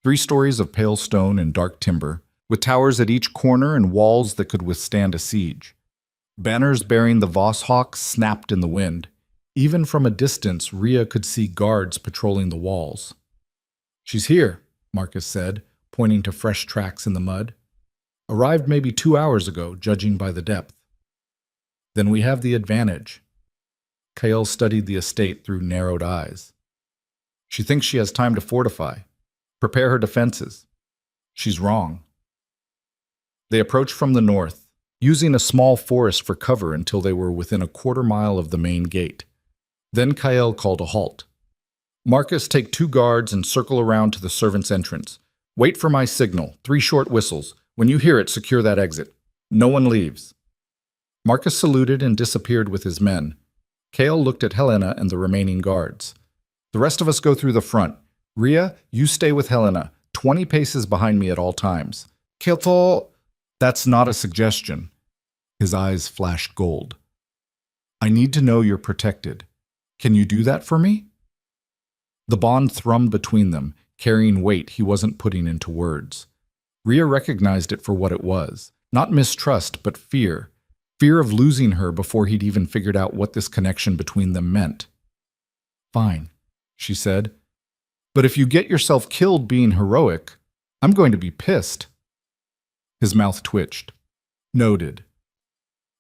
3 stories of pale stone and dark timber, with towers at each corner and walls that could withstand a siege. Banners bearing the Voss hawks snapped in the wind. Even from a distance, Rhea could see guards patrolling the walls. "She's here," Marcus said, pointing to fresh tracks in the mud. "Arrived maybe 2 hours ago, judging by the depth." "Then we have the advantage." Kael studied the estate through narrowed eyes. "She thinks she has time to fortify, prepare her defenses. She's wrong." They approached from the north, using a small forest for cover until they were within a quarter-mile of the main gate. Then Kael called a halt. "Marcus, take 2 guards and circle around to the servants' entrance. Wait for my signal, 3 short whistles. When you hear it, secure that exit. No one leaves." Marcus saluted and disappeared with his men. Kael looked at Helena and the remaining guards. "The rest of us go through the front. Rhea, you stay with Helena, 20 paces behind me at all times." "Kael, that's not a suggestion." His eyes flashed gold. "I need to know you're protected. Can you do that for me?" The bond thrummed between them, carrying weight he wasn't putting into words. Rhea recognized it for what it was. Not mistrust, but fear. Fear of losing her before he'd even figured out what this connection between them meant. "Fine," she said. "But if you get yourself killed being heroic, I'm going to be pissed." His mouth twitched. "Noted."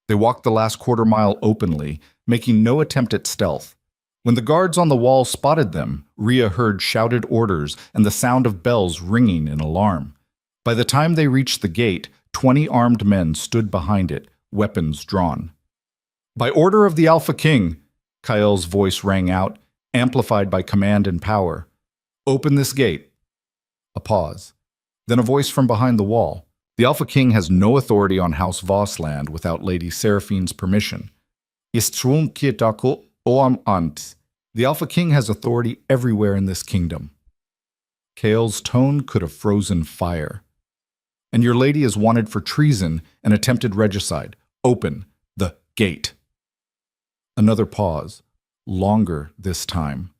They walked the last quarter-mile openly, making no attempt at stealth. When the guards on the wall spotted them, Rhea heard shouted orders and the sound of bells ringing in alarm. By the time they reached the gate, 20 armed men stood behind it, weapons drawn. "By order of the Alpha King," Kael's voice rang out, amplified by command and power. "Open this gate." A pause. Then a voice from behind the wall. The Alpha King has no authority on House Voss land without Lady Seraphine's permission. Istrum kietako oam ant. The Alpha King has authority everywhere in this kingdom. Kael's tone could have frozen fire. And your lady is wanted for treason and attempted regicide. Open the gate. Another pause. Longer this time.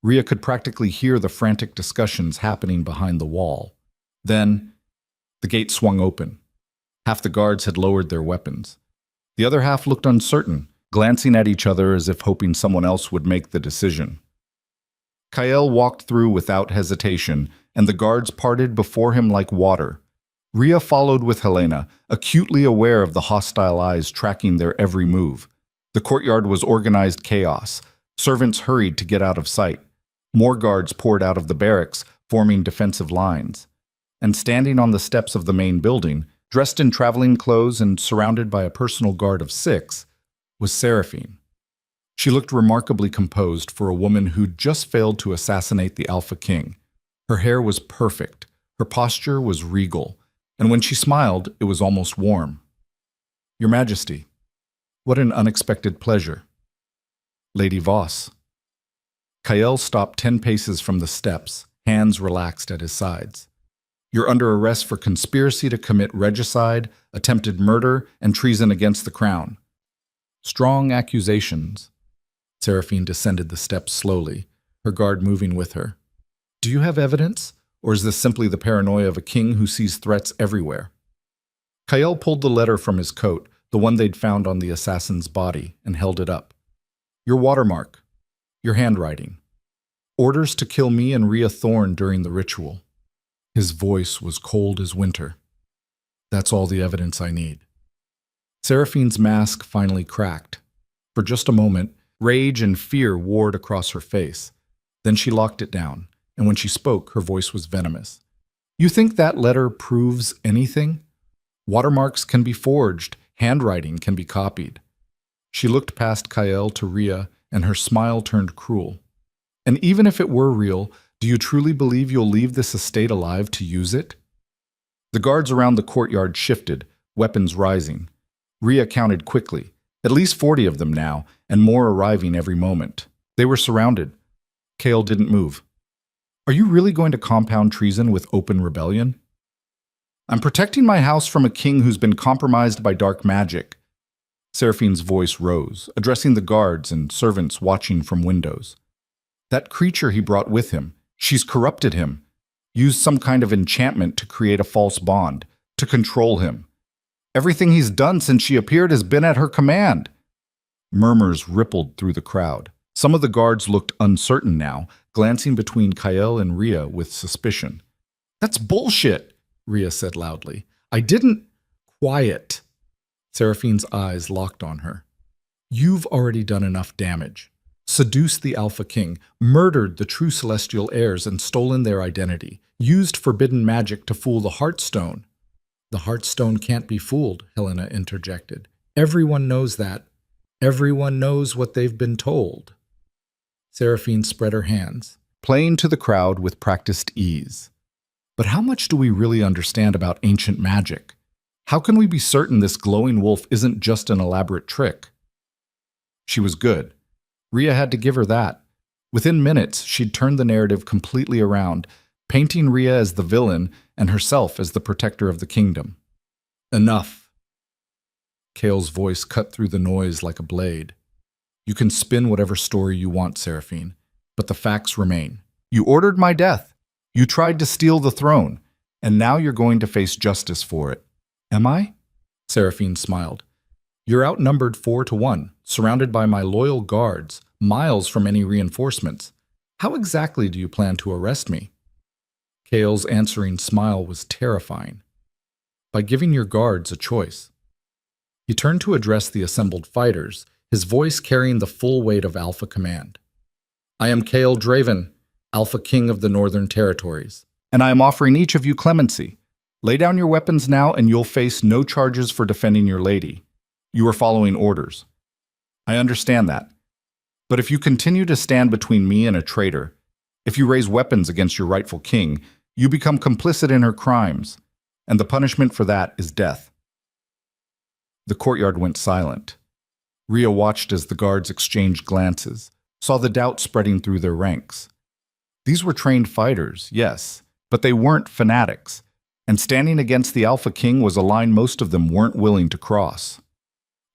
Rhea could practically hear the frantic discussions happening behind the wall. Then, the gate swung open. Half the guards had lowered their weapons. The other half looked uncertain, glancing at each other as if hoping someone else would make the decision. Kael walked through without hesitation, and the guards parted before him like water. Rhea followed with Helena, acutely aware of the hostile eyes tracking their every move. The courtyard was organized chaos. Servants hurried to get out of sight. More guards poured out of the barracks, forming defensive lines. And standing on the steps of the main building, dressed in traveling clothes and surrounded by a personal guard of 6, was Seraphine. She looked remarkably composed for a woman who'd just failed to assassinate the Alpha King. Her hair was perfect, her posture was regal, and when she smiled, it was almost warm. Your Majesty, what an unexpected pleasure. Lady Voss. Kael stopped 10 paces from the steps, hands relaxed at his sides. You're under arrest for conspiracy to commit regicide, attempted murder, and treason against the crown. Strong accusations. Seraphine descended the steps slowly, her guard moving with her. Do you have evidence, or is this simply the paranoia of a king who sees threats everywhere? Kael pulled the letter from his coat, the one they'd found on the assassin's body, and held it up. Your watermark. Your handwriting. Orders to kill me and Rhea Thorne during the ritual. His voice was cold as winter. That's all the evidence I need. Seraphine's mask finally cracked. For just a moment, rage and fear warred across her face. Then she locked it down, and when she spoke, her voice was venomous. You think that letter proves anything? Watermarks can be forged, handwriting can be copied. She looked past Kael to Rhea, and her smile turned cruel. And even if it were real, do you truly believe you'll leave this estate alive to use it? The guards around the courtyard shifted, weapons rising. Rhea counted quickly, at least 40 of them now, and more arriving every moment. They were surrounded. Kael didn't move. Are you really going to compound treason with open rebellion? I'm protecting my house from a king who's been compromised by dark magic. Seraphine's voice rose, addressing the guards and servants watching from windows. That creature he brought with him, she's corrupted him, used some kind of enchantment to create a false bond, to control him. Everything he's done since she appeared has been at her command. Murmurs rippled through the crowd. Some of the guards looked uncertain now, glancing between Kael and Rhea with suspicion. That's bullshit, Rhea said loudly. I didn't... Quiet. Seraphine's eyes locked on her. You've already done enough damage. Seduced the Alpha King, murdered the true celestial heirs and stolen their identity, used forbidden magic to fool the Heartstone. The Heartstone can't be fooled, Helena interjected. Everyone knows that. Everyone knows what they've been told. Seraphine spread her hands, playing to the crowd with practiced ease. But how much do we really understand about ancient magic? How can we be certain this glowing wolf isn't just an elaborate trick? She was good. Rhea had to give her that. Within minutes, she'd turned the narrative completely around, painting Rhea as the villain and herself as the protector of the kingdom. Enough. Kael's voice cut through the noise like a blade. You can spin whatever story you want, Seraphine, but the facts remain. You ordered my death. You tried to steal the throne, and now you're going to face justice for it. Am I? Seraphine smiled. You're outnumbered 4-1, surrounded by my loyal guards, miles from any reinforcements. How exactly do you plan to arrest me? Kael's answering smile was terrifying. By giving your guards a choice. He turned to address the assembled fighters, his voice carrying the full weight of Alpha Command. I am Kael Draven, Alpha King of the Northern Territories, and I am offering each of you clemency. Lay down your weapons now and you'll face no charges for defending your lady. You are following orders. I understand that. But if you continue to stand between me and a traitor, if you raise weapons against your rightful king, You become complicit in her crimes, and the punishment for that is death. The courtyard went silent. Rhea watched as the guards exchanged glances, saw the doubt spreading through their ranks. These were trained fighters, yes, but they weren't fanatics, and standing against the Alpha King was a line most of them weren't willing to cross.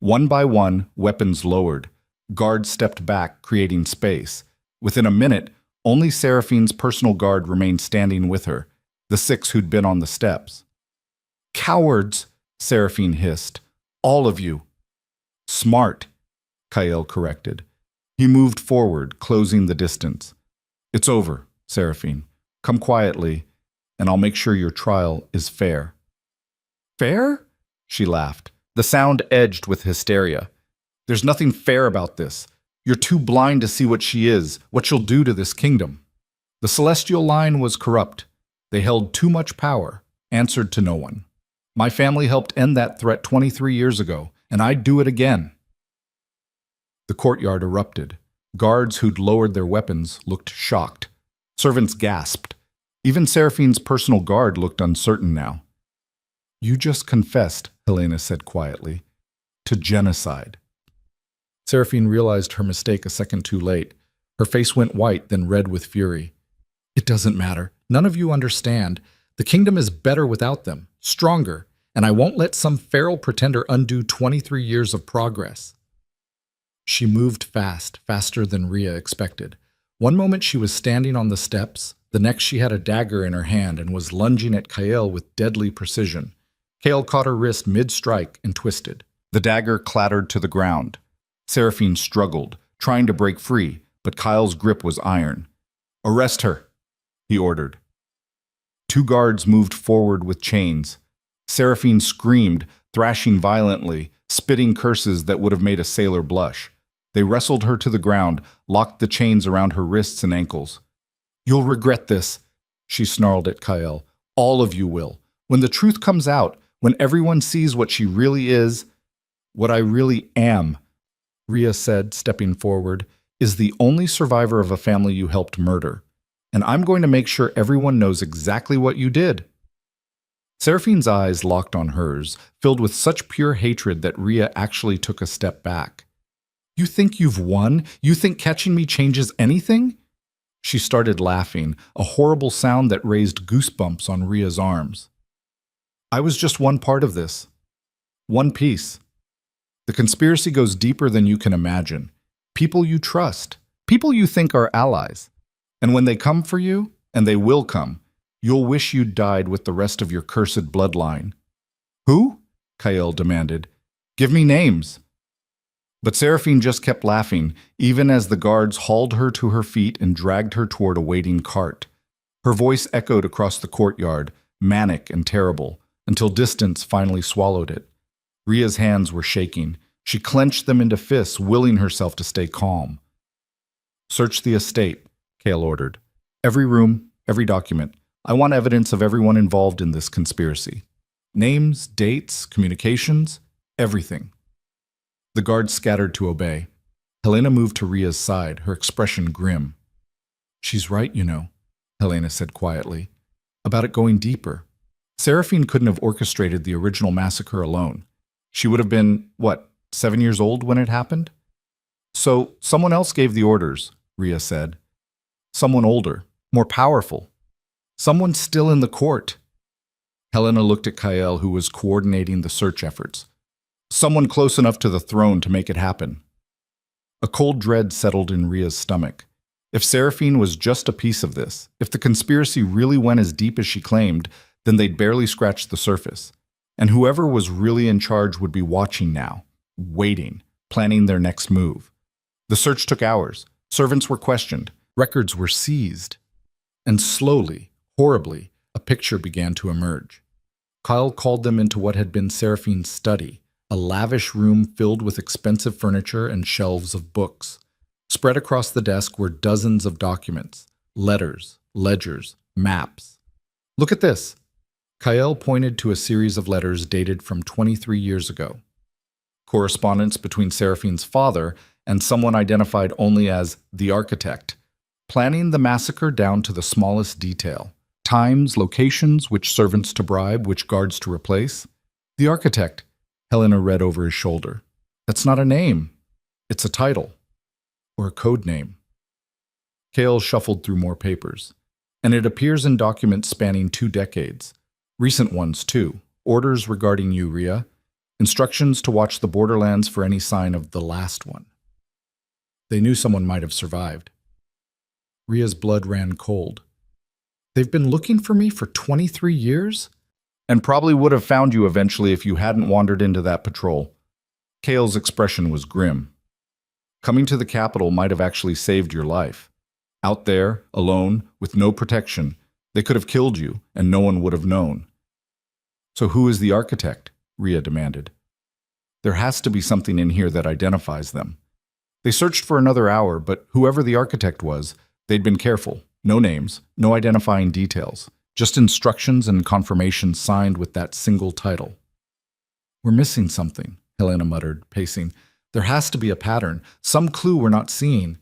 One by one, weapons lowered. Guards stepped back, creating space. Within a minute, only Seraphine's personal guard remained standing with her, the 6 who'd been on the steps. "Cowards!" Seraphine hissed. "All of you." "Smart," Kael corrected. He moved forward, closing the distance. "It's over, Seraphine. Come quietly, and I'll make sure your trial is fair." "Fair?" She laughed. The sound edged with hysteria. "There's nothing fair about this. You're too blind to see what she is, what she'll do to this kingdom." The celestial line was corrupt. They held too much power, answered to no one. My family helped end that threat 23 years ago, and I'd do it again. The courtyard erupted. Guards who'd lowered their weapons looked shocked. Servants gasped. Even Seraphine's personal guard looked uncertain now. "You just confessed," Helena said quietly, "to genocide." Seraphine realized her mistake a second too late. Her face went white, then red with fury. "It doesn't matter. None of you understand. The kingdom is better without them, stronger, and I won't let some feral pretender undo 23 years of progress." She moved fast, faster than Rhea expected. One moment she was standing on the steps, the next she had a dagger in her hand and was lunging at Kael with deadly precision. Kael caught her wrist mid-strike and twisted. The dagger clattered to the ground. Seraphine struggled, trying to break free, but Kael's grip was iron. "Arrest her," he ordered. 2 guards moved forward with chains. Seraphine screamed, thrashing violently, spitting curses that would have made a sailor blush. They wrestled her to the ground, locked the chains around her wrists and ankles. "You'll regret this," she snarled at Kael. "All of you will. When the truth comes out, when everyone sees what she really is, what I really am," Rhea said, stepping forward, "is the only survivor of a family you helped murder. And I'm going to make sure everyone knows exactly what you did." Seraphine's eyes locked on hers, filled with such pure hatred that Rhea actually took a step back. "You think you've won? You think catching me changes anything?" She started laughing, a horrible sound that raised goosebumps on Rhea's arms. "I was just one part of this. One piece. The conspiracy goes deeper than you can imagine. People you trust, people you think are allies. And when they come for you, and they will come, you'll wish you'd died with the rest of your cursed bloodline." "Who?" Kael demanded. "Give me names." But Seraphine just kept laughing, even as the guards hauled her to her feet and dragged her toward a waiting cart. Her voice echoed across the courtyard, manic and terrible, until distance finally swallowed it. Rhea's hands were shaking. She clenched them into fists, willing herself to stay calm. "Search the estate," Kael ordered. "Every room, every document. I want evidence of everyone involved in this conspiracy. Names, dates, communications, everything." The guards scattered to obey. Helena moved to Rhea's side, her expression grim. "She's right, you know," Helena said quietly, "about it going deeper. Seraphine couldn't have orchestrated the original massacre alone. She would have been, 7 years old when it happened? So someone else gave the orders," Rhea said. "Someone older, more powerful. Someone still in the court." Helena looked at Kael, who was coordinating the search efforts. "Someone close enough to the throne to make it happen." A cold dread settled in Rhea's stomach. If Seraphine was just a piece of this, if the conspiracy really went as deep as she claimed, then they'd barely scratched the surface. And whoever was really in charge would be watching now, waiting, planning their next move. The search took hours. Servants were questioned. Records were seized. And slowly, horribly, a picture began to emerge. Kyle called them into what had been Seraphine's study, a lavish room filled with expensive furniture and shelves of books. Spread across the desk were dozens of documents, letters, ledgers, maps. "Look at this." Kyle pointed to a series of letters dated from 23 years ago. Correspondence between Seraphine's father and someone identified only as the architect, planning the massacre down to the smallest detail. Times, locations, which servants to bribe, which guards to replace. The architect, Helena read over his shoulder. That's not a name. It's a title. Or a code name. Cale shuffled through more papers. And it appears in documents spanning 2 decades. Recent ones, too. Orders regarding you, Rhea. Instructions to watch the borderlands for any sign of the last one. They knew someone might have survived. Rhea's blood ran cold. They've been looking for me for 23 years? And probably would have found you eventually if you hadn't wandered into that patrol. Cale's expression was grim. Coming to the capital might have actually saved your life. Out there, alone, with no protection, they could have killed you, and no one would have known. So who is the architect? Rhea demanded. There has to be something in here that identifies them. They searched for another hour, but whoever the architect was, they'd been careful. No names, no identifying details, just instructions and confirmations signed with that single title. We're missing something, Helena muttered, pacing. There has to be a pattern, some clue we're not seeing.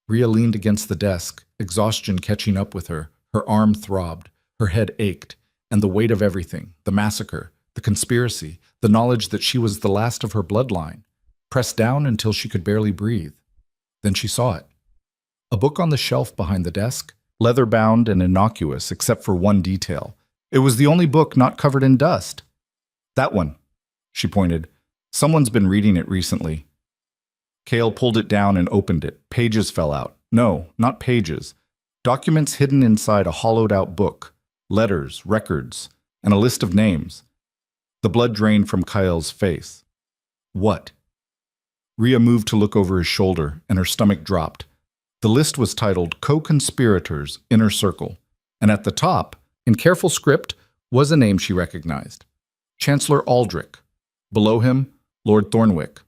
Rhea leaned against the desk, exhaustion catching up with her. Her arm throbbed, her head ached, and the weight of everything, the massacre, the conspiracy, the knowledge that she was the last of her bloodline, pressed down until she could barely breathe. Then she saw it. A book on the shelf behind the desk, leather-bound and innocuous except for one detail. It was the only book not covered in dust. That one, she pointed. Someone's been reading it recently. Cale pulled it down and opened it. Pages fell out. No, not pages. Documents hidden inside a hollowed-out book. Letters, records, and a list of names. The blood drained from Kyle's face. What? Rhea moved to look over his shoulder, and her stomach dropped. The list was titled Co-Conspirators, Inner Circle, and at the top, in careful script, was a name she recognized. Chancellor Aldrich. Below him, Lord Thornwick,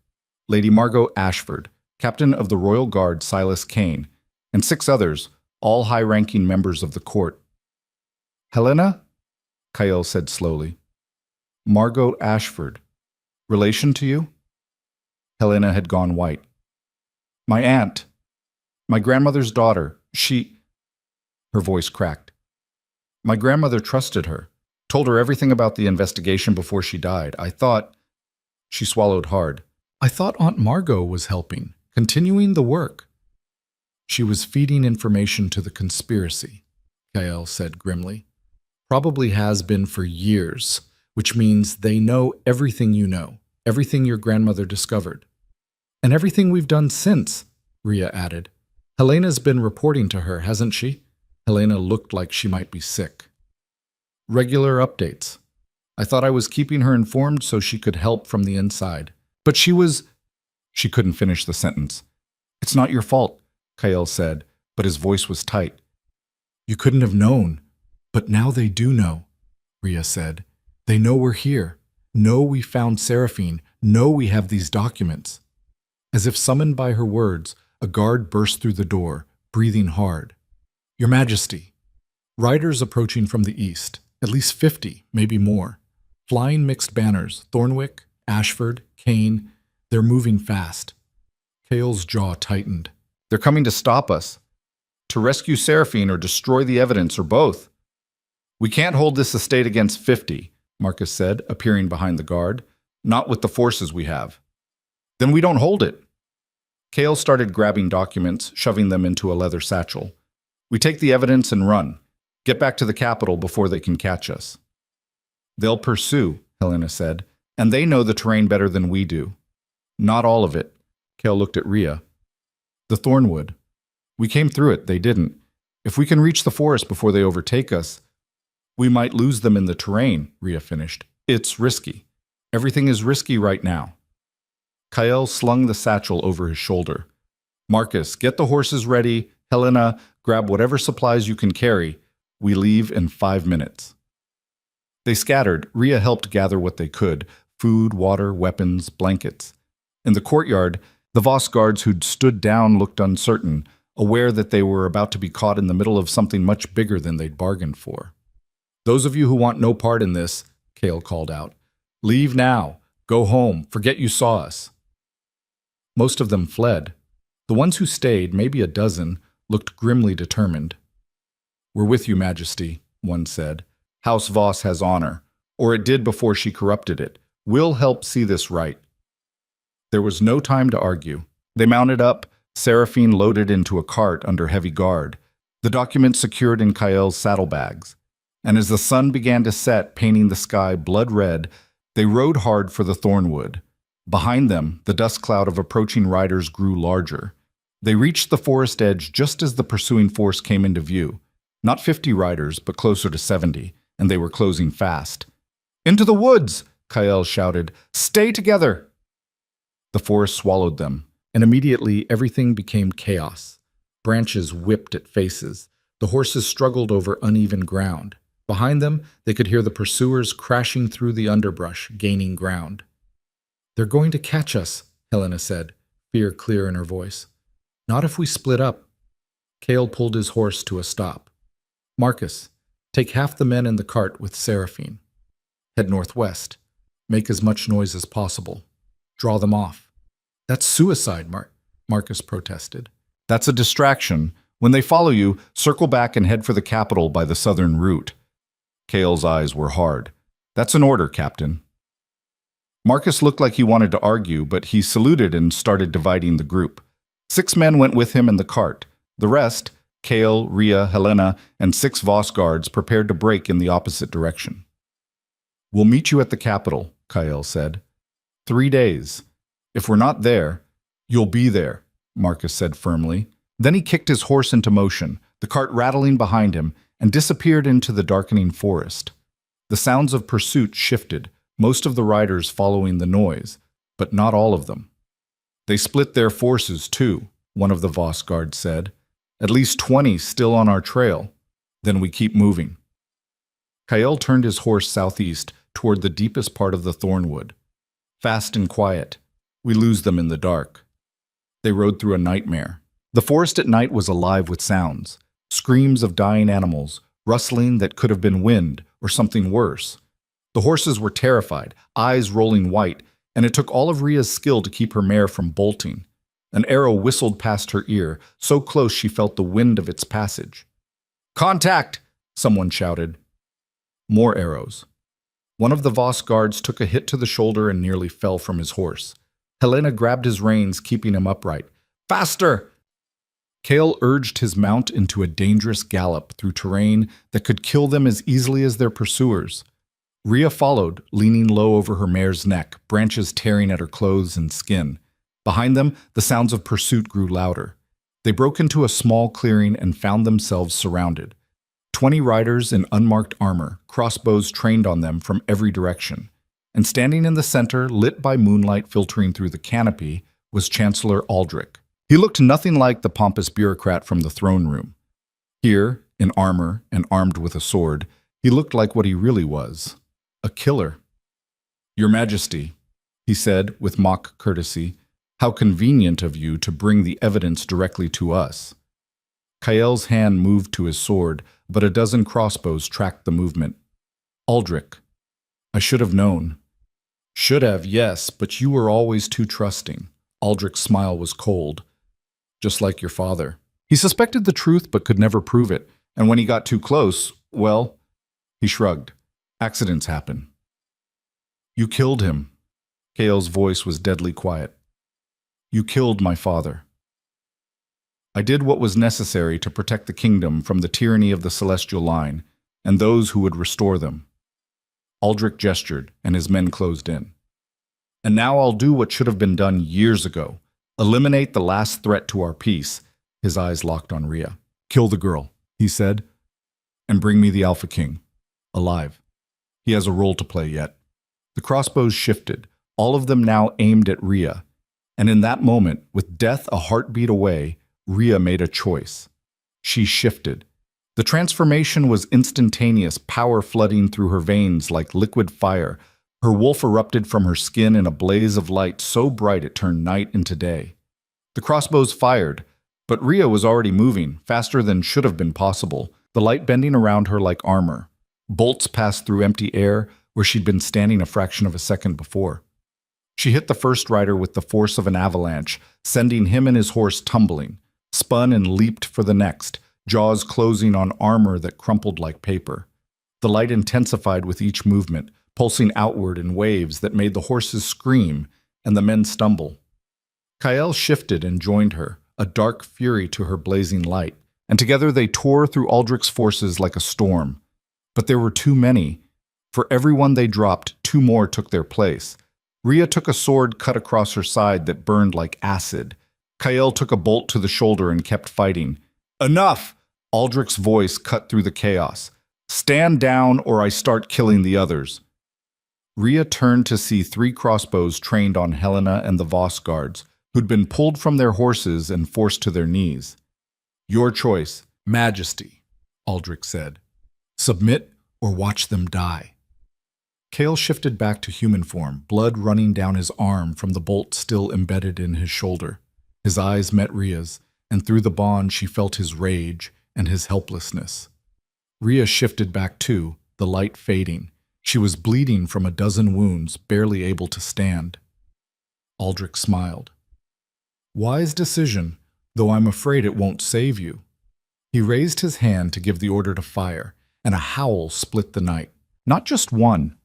Lady Margot Ashford, Captain of the Royal Guard Silas Kane, and 6 others, all high-ranking members of the court. Helena? Kyle said slowly. Margot Ashford. Relation to you? Helena had gone white. My aunt. My grandmother's daughter. Her voice cracked. My grandmother trusted her, told her everything about the investigation before she died. I thought... She swallowed hard. I thought Aunt Margot was helping, continuing the work. She was feeding information to the conspiracy, Kyle said grimly. Probably has been for years, which means they know everything you know, everything your grandmother discovered. And everything we've done since, Rhea added. Helena's been reporting to her, hasn't she? Helena looked like she might be sick. Regular updates. I thought I was keeping her informed so she could help from the inside. But she was... She couldn't finish the sentence. It's not your fault, Kyle said, but his voice was tight. You couldn't have known. But now they do know, Rhea said. They know we're here. Know we found Seraphine. Know we have these documents. As if summoned by her words, a guard burst through the door, breathing hard. Your Majesty. Riders approaching from the east, at least 50, maybe more. Flying mixed banners, Thornwick, Ashford, Kane. They're moving fast. Cale's jaw tightened. They're coming to stop us. To rescue Seraphine or destroy the evidence, or both. We can't hold this estate against 50, Marcus said, appearing behind the guard. Not with the forces we have. Then we don't hold it. Cale started grabbing documents, shoving them into a leather satchel. We take the evidence and run. Get back to the capital before they can catch us. They'll pursue, Helena said, and they know the terrain better than we do. Not all of it. Cale looked at Rhea. The Thornwood. We came through it, they didn't. If we can reach the forest before they overtake us, we might lose them in the terrain, Rhea finished. It's risky. Everything is risky right now. Kyle slung the satchel over his shoulder. Marcus, get the horses ready. Helena, grab whatever supplies you can carry. We leave in 5 minutes. They scattered. Rhea helped gather what they could. Food, water, weapons, blankets. In the courtyard, the Voss guards who'd stood down looked uncertain, aware that they were about to be caught in the middle of something much bigger than they'd bargained for. Those of you who want no part in this, Cale called out, leave now. Go home. Forget you saw us. Most of them fled. The ones who stayed, maybe a dozen, looked grimly determined. We're with you, Majesty. one said. House Voss has honor, or it did before she corrupted it. We'll help see this right. There was no time to argue. They mounted up, Seraphine loaded into a cart under heavy guard, the documents secured in Kael's saddlebags. And as the sun began to set, painting the sky blood red, they rode hard for the Thornwood. Behind them, the dust cloud of approaching riders grew larger. They reached the forest edge just as the pursuing force came into view. Not 50 riders, but closer to 70, and they were closing fast. "Into the woods!" Kael shouted. "Stay together!" The forest swallowed them, and immediately everything became chaos. Branches whipped at faces. The horses struggled over uneven ground. Behind them, they could hear the pursuers crashing through the underbrush, gaining ground. "They're going to catch us," Helena said, fear clear in her voice. "Not if we split up." Kael pulled his horse to a stop. "Marcus, take half the men in the cart with Seraphine. Head northwest. Make as much noise as possible. Draw them off." "That's suicide," Marcus protested. "That's a distraction. When they follow you, circle back and head for the capital by the southern route." Kael's eyes were hard. "That's an order, Captain." Marcus looked like he wanted to argue, but he saluted and started dividing the group. 6 men went with him in the cart. The rest, Kael, Rhea, Helena, and 6 Voss guards, prepared to break in the opposite direction. "We'll meet you at the capital," Kael said. 3 days. If we're not there, you'll be there," Marcus said firmly. Then he kicked his horse into motion, the cart rattling behind him, and disappeared into the darkening forest. The sounds of pursuit shifted, most of the riders following the noise, but not all of them. "They split their forces too," one of the Voss guards said. "At least 20 still on our trail. Then we keep moving." Kael turned his horse southeast toward the deepest part of the Thornwood. Fast and quiet. We lose them in the dark. They rode through a nightmare. The forest at night was alive with sounds. Screams of dying animals, rustling that could have been wind or something worse. The horses were terrified, eyes rolling white, and it took all of Rhea's skill to keep her mare from bolting. An arrow whistled past her ear, so close she felt the wind of its passage. "Contact!" someone shouted. More arrows. One of the Voss guards took a hit to the shoulder and nearly fell from his horse. Helena grabbed his reins, keeping him upright. "Faster!" Kael urged his mount into a dangerous gallop through terrain that could kill them as easily as their pursuers. Rhea followed, leaning low over her mare's neck, branches tearing at her clothes and skin. Behind them, the sounds of pursuit grew louder. They broke into a small clearing and found themselves surrounded. 20 riders in unmarked armor, crossbows trained on them from every direction. And standing in the center, lit by moonlight filtering through the canopy, was Chancellor Aldrich. He looked nothing like the pompous bureaucrat from the throne room. Here, in armor and armed with a sword, he looked like what he really was, a killer. "Your Majesty," he said with mock courtesy, "how convenient of you to bring the evidence directly to us." Kael's hand moved to his sword, but a dozen crossbows tracked the movement. "Aldrich, I should have known." "Should have, yes, but you were always too trusting." Aldrich's smile was cold. "Just like your father." He suspected the truth but could never prove it, and when he got too close, well, he shrugged. Accidents happen. "You killed him." Kael's voice was deadly quiet. "You killed my father." "I did what was necessary to protect the kingdom from the tyranny of the celestial line and those who would restore them." Aldrich gestured, and his men closed in. "And now I'll do what should have been done years ago. Eliminate the last threat to our peace." His eyes locked on Rhea. "Kill the girl," he said, "and bring me the Alpha King, alive. He has a role to play yet." The crossbows shifted, all of them now aimed at Rhea. And in that moment, with death a heartbeat away, Rhea made a choice. She shifted. The transformation was instantaneous, power flooding through her veins like liquid fire. Her wolf erupted from her skin in a blaze of light so bright it turned night into day. The crossbows fired, but Rhea was already moving, faster than should have been possible, the light bending around her like armor. Bolts passed through empty air where she'd been standing a fraction of a second before. She hit the first rider with the force of an avalanche, sending him and his horse tumbling, spun and leaped for the next, jaws closing on armor that crumpled like paper. The light intensified with each movement, pulsing outward in waves that made the horses scream and the men stumble. Kael shifted and joined her, a dark fury to her blazing light, and together they tore through Aldrich's forces like a storm. But there were too many. For every one they dropped, two more took their place. Rhea took a sword cut across her side that burned like acid. Kael took a bolt to the shoulder and kept fighting. "Enough!" Aldrich's voice cut through the chaos. "Stand down or I start killing the others." Rhea turned to see 3 crossbows trained on Helena and the Voss guards, who'd been pulled from their horses and forced to their knees. "Your choice, Majesty," Aldrich said. "Submit or watch them die." Kael shifted back to human form, blood running down his arm from the bolt still embedded in his shoulder. His eyes met Rhea's, and through the bond she felt his rage and his helplessness. Rhea shifted back too, the light fading. She was bleeding from a dozen wounds, barely able to stand. Aldrich smiled. "Wise decision, though I'm afraid it won't save you." He raised his hand to give the order to fire, and a howl split the night. Not just one.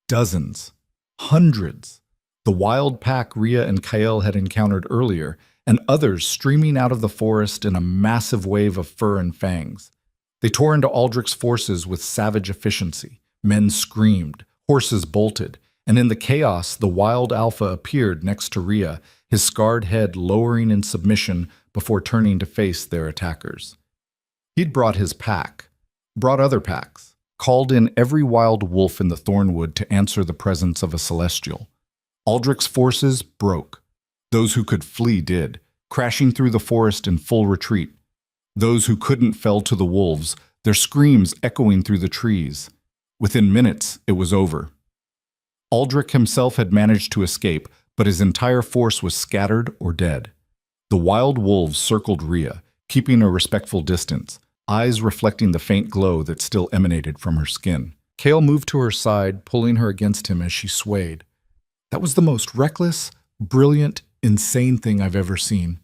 Dozens. Hundreds. The wild pack Rhea and Kael had encountered earlier, and others streaming out of the forest in a massive wave of fur and fangs. They tore into Aldrich's forces with savage efficiency. Men screamed, horses bolted, and in the chaos the wild alpha appeared next to Rhea, his scarred head lowering in submission before turning to face their attackers. He'd brought his pack, brought other packs, called in every wild wolf in the Thornwood to answer the presence of a celestial. Aldrich's forces broke. Those who could flee did, crashing through the forest in full retreat. Those who couldn't fell to the wolves, their screams echoing through the trees. Within minutes, it was over. Aldrich himself had managed to escape, but his entire force was scattered or dead. The wild wolves circled Rhea, keeping a respectful distance, eyes reflecting the faint glow that still emanated from her skin. Kael moved to her side, pulling her against him as she swayed. "That was the most reckless, brilliant, insane thing I've ever seen."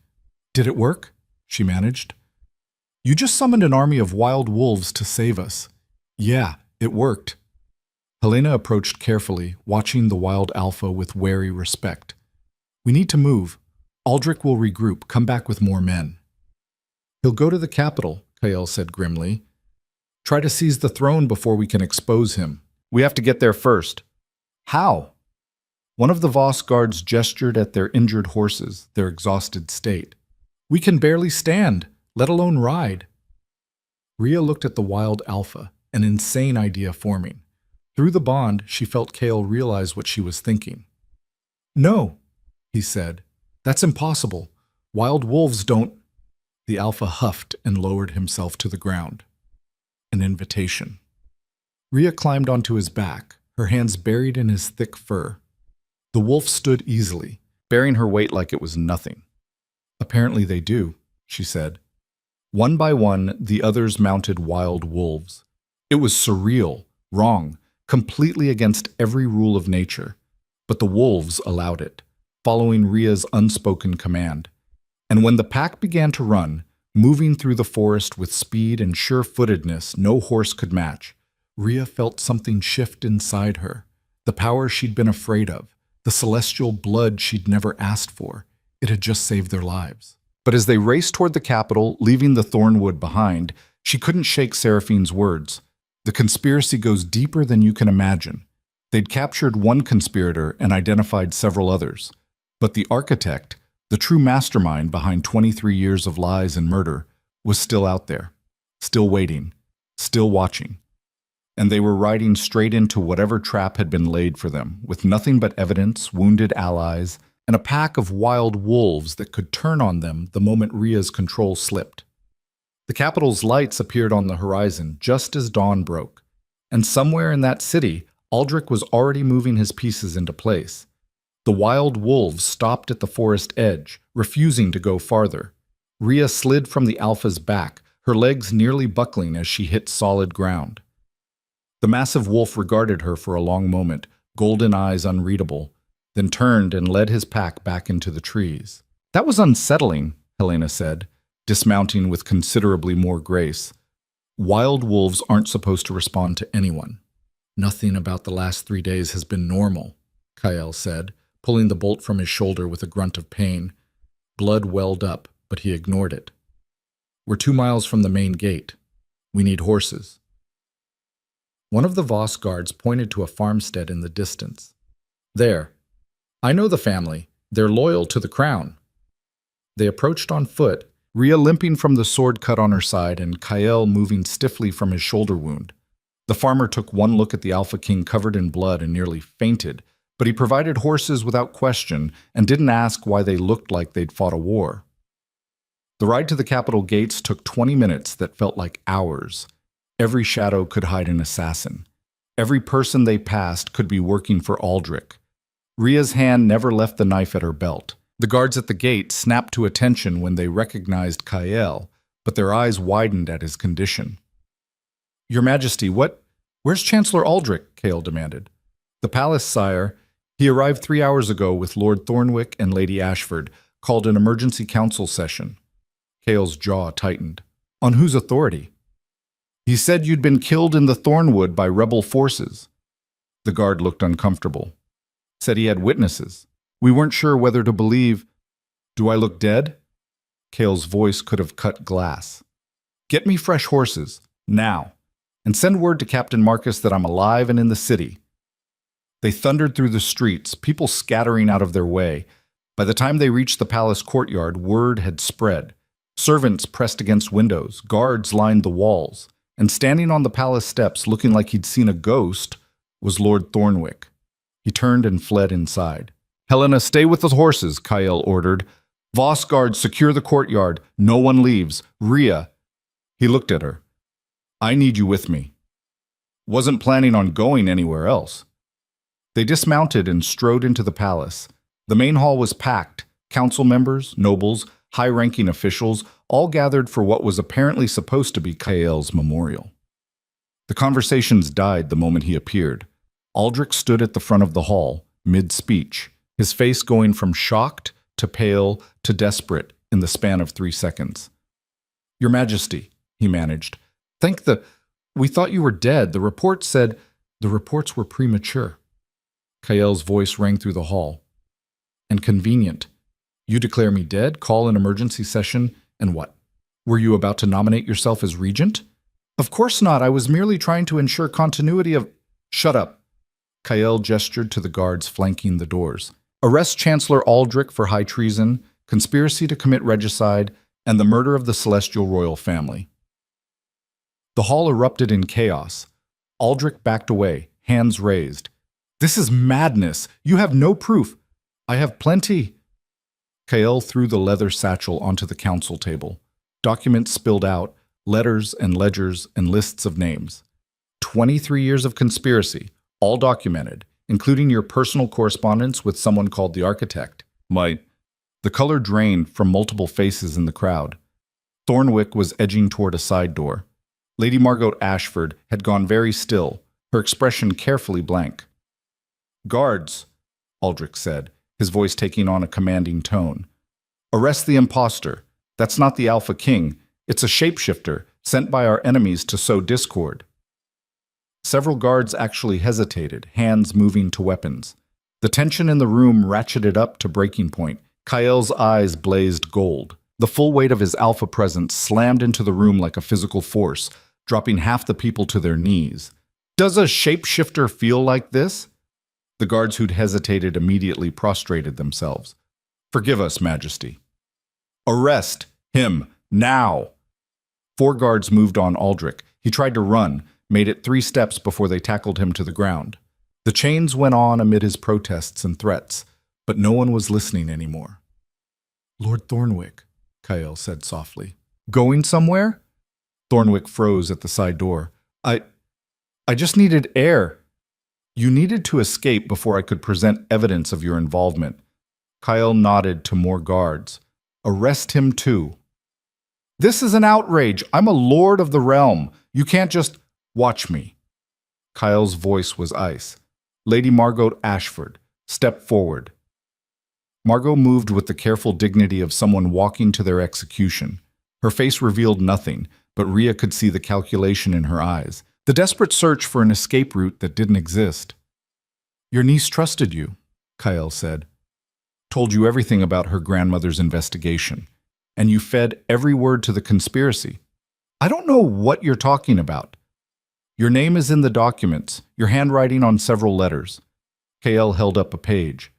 "Did it work?" she managed. "You just summoned an army of wild wolves to save us." "Yeah, it worked." Helena approached carefully, watching the wild alpha with wary respect. "We need to move. Aldrich will regroup, come back with more men." "He'll go to the capital," Kael said grimly. "Try to seize the throne before we can expose him. We have to get there first." "How?" One of the Voss guards gestured at their injured horses, their exhausted state. "We can barely stand, let alone ride." Rhea looked at the wild alpha, an insane idea forming. Through the bond, she felt Kael realize what she was thinking. "No," he said. "That's impossible. Wild wolves don't—" The alpha huffed and lowered himself to the ground. An invitation. Rhea climbed onto his back, her hands buried in his thick fur. The wolf stood easily, bearing her weight like it was nothing. "Apparently they do," she said. One by one, the others mounted wild wolves. It was surreal, wrong, completely against every rule of nature. But the wolves allowed it, following Rhea's unspoken command. And when the pack began to run, moving through the forest with speed and sure-footedness no horse could match, Rhea felt something shift inside her. The power she'd been afraid of, the celestial blood she'd never asked for, it had just saved their lives. But as they raced toward the capital, leaving the Thornwood behind, she couldn't shake Seraphine's words. The conspiracy goes deeper than you can imagine. They'd captured one conspirator and identified several others. But the architect, the true mastermind behind 23 years of lies and murder, was still out there, still waiting, still watching. And they were riding straight into whatever trap had been laid for them, with nothing but evidence, wounded allies, and a pack of wild wolves that could turn on them the moment Rhea's control slipped. The capital's lights appeared on the horizon just as dawn broke, and somewhere in that city, Aldrich was already moving his pieces into place. The wild wolves stopped at the forest edge, refusing to go farther. Rhea slid from the alpha's back, her legs nearly buckling as she hit solid ground. The massive wolf regarded her for a long moment, golden eyes unreadable, then turned and led his pack back into the trees. "That was unsettling," Helena said, dismounting with considerably more grace. Wild wolves aren't supposed to respond to anyone. Nothing about the last 3 days has been normal, Kyle said, pulling the bolt from his shoulder with a grunt of pain. Blood welled up, but he ignored it. We're 2 miles from the main gate. We need horses. One of the Voss guards pointed to a farmstead in the distance. There. I know the family. They're loyal to the crown. They approached on foot, Rhea limping from the sword cut on her side and Kyle moving stiffly from his shoulder wound. The farmer took one look at the Alpha King covered in blood and nearly fainted, but he provided horses without question and didn't ask why they looked like they'd fought a war. The ride to the Capitol gates took 20 minutes that felt like hours. Every shadow could hide an assassin. Every person they passed could be working for Aldrich. Rhea's hand never left the knife at her belt. The guards at the gate snapped to attention when they recognized Kyle, but their eyes widened at his condition. Your Majesty, where's Chancellor Aldrich? Kale demanded. The palace, sire. He arrived 3 hours ago with Lord Thornwick and Lady Ashford, called an emergency council session. Kale's jaw tightened. On whose authority? He said you'd been killed in the Thornwood by rebel forces. The guard looked uncomfortable. Said he had witnesses. We weren't sure whether to believe. Do I look dead? Kale's voice could have cut glass. Get me fresh horses, now, and send word to Captain Marcus that I'm alive and in the city. They thundered through the streets, people scattering out of their way. By the time they reached the palace courtyard, word had spread. Servants pressed against windows, guards lined the walls, and standing on the palace steps looking like he'd seen a ghost was Lord Thornwick. He turned and fled inside. Helena, stay with the horses, Kyle ordered. Voss guards, secure the courtyard. No one leaves. Rhea. He looked at her. I need you with me. Wasn't planning on going anywhere else. They dismounted and strode into the palace. The main hall was packed. Council members, nobles, high-ranking officials, all gathered for what was apparently supposed to be Kyle's memorial. The conversations died the moment he appeared. Aldrich stood at the front of the hall, mid-speech, his face going from shocked to pale to desperate in the span of 3 seconds. Your Majesty, he managed. We thought you were dead. The report said the reports were premature. Kyle's voice rang through the hall. And convenient. You declare me dead, call an emergency session, and what? Were you about to nominate yourself as regent? Of course not. I was merely trying to ensure continuity of... Shut up. Kyle gestured to the guards flanking the doors. Arrest Chancellor Aldrich for high treason, conspiracy to commit regicide, and the murder of the celestial royal family. The hall erupted in chaos. Aldrich backed away, hands raised. This is madness. You have no proof. I have plenty. Kyle threw the leather satchel onto the council table. Documents spilled out, letters and ledgers and lists of names. 23 years of conspiracy, all documented, including your personal correspondence with someone called the architect. The color drained from multiple faces in the crowd. Thornwick was edging toward a side door. Lady Margot Ashford had gone very still, her expression carefully blank. Guards, Aldrich said, his voice taking on a commanding tone. Arrest the impostor. That's not the Alpha King. It's a shapeshifter sent by our enemies to sow discord. Several guards actually hesitated, hands moving to weapons. The tension in the room ratcheted up to breaking point. Kyle's eyes blazed gold. The full weight of his alpha presence slammed into the room like a physical force, dropping half the people to their knees. Does a shapeshifter feel like this? The guards who'd hesitated immediately prostrated themselves. Forgive us, Majesty. Arrest him, now! 4 guards moved on Aldrich. He tried to run, made it 3 steps before they tackled him to the ground. The chains went on amid his protests and threats, but no one was listening anymore. Lord Thornwick, Kyle said softly. Going somewhere? Thornwick froze at the side door. I just needed air. You needed to escape before I could present evidence of your involvement. Kyle nodded to more guards. Arrest him too. This is an outrage. I'm a lord of the realm. You can't just... Watch me. Kyle's voice was ice. Lady Margot Ashford, step forward. Margot moved with the careful dignity of someone walking to their execution. Her face revealed nothing, but Rhea could see the calculation in her eyes, the desperate search for an escape route that didn't exist. Your niece trusted you, Kyle said. Told you everything about her grandmother's investigation, and you fed every word to the conspiracy. I don't know what you're talking about. Your name is in the documents, your handwriting on several letters. KL held up a page.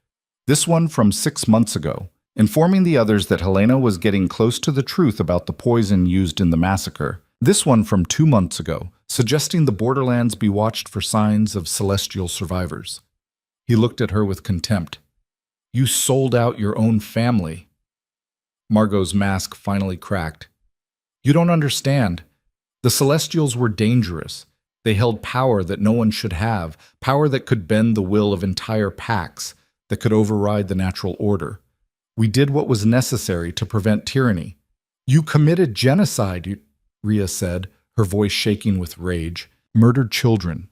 This one from 6 months ago, informing the others that Helena was getting close to the truth about the poison used in the massacre. This one from 2 months ago, suggesting the borderlands be watched for signs of celestial survivors. He looked at her with contempt. You sold out your own family. Margot's mask finally cracked. You don't understand. The Celestials were dangerous. They held power that no one should have, power that could bend the will of entire packs, that could override the natural order. We did what was necessary to prevent tyranny. You committed genocide, Rhea said, her voice shaking with rage. Murdered children,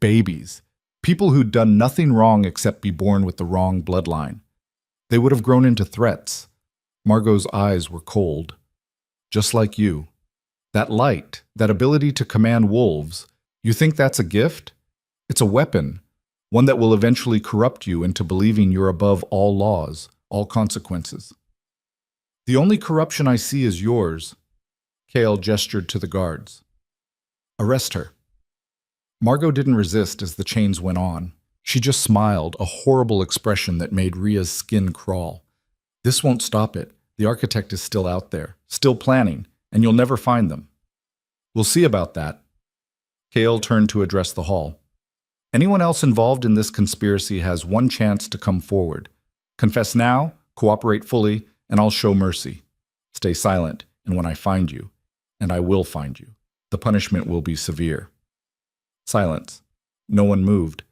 babies, people who'd done nothing wrong except be born with the wrong bloodline. They would have grown into threats. Margot's eyes were cold. Just like you. That light, that ability to command wolves, you think that's a gift? It's a weapon, one that will eventually corrupt you into believing you're above all laws, all consequences. The only corruption I see is yours. Kale gestured to the guards. Arrest her. Margot didn't resist as the chains went on. She just smiled, a horrible expression that made Rhea's skin crawl. This won't stop it. The architect is still out there, still planning, and you'll never find them. We'll see about that. Kale turned to address the hall. Anyone else involved in this conspiracy has one chance to come forward. Confess now, cooperate fully, and I'll show mercy. Stay silent, and when I find you, and I will find you, the punishment will be severe. Silence. No one moved.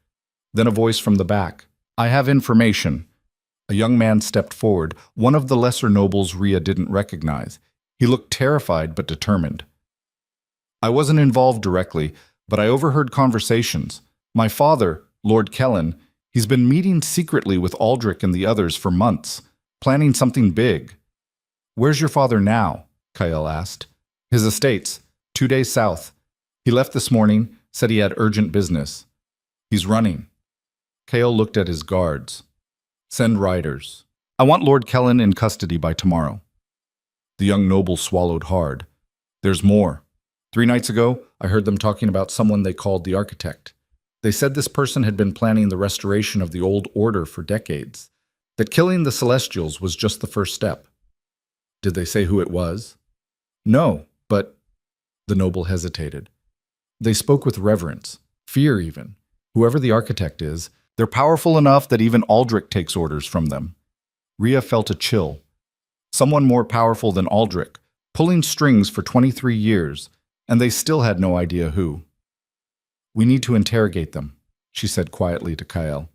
Then a voice from the back. I have information. A young man stepped forward, one of the lesser nobles Rhea didn't recognize. He looked terrified but determined. I wasn't involved directly, but I overheard conversations. My father, Lord Kellen, he's been meeting secretly with Aldrich and the others for months, planning something big. Where's your father now? Kyle asked. His estates, 2 days south. He left this morning, said he had urgent business. He's running. Kale looked at his guards. Send riders. I want Lord Kellen in custody by tomorrow. The young noble swallowed hard. There's more. 3 nights ago, I heard them talking about someone they called the architect. They said this person had been planning the restoration of the old order for decades, that killing the Celestials was just the first step. Did they say who it was? No, but... The noble hesitated. They spoke with reverence, fear even. Whoever the architect is, they're powerful enough that even Aldrich takes orders from them. Rhea felt a chill. Someone more powerful than Aldrich, pulling strings for 23 years, and they still had no idea who. We need to interrogate them, she said quietly to Kyle.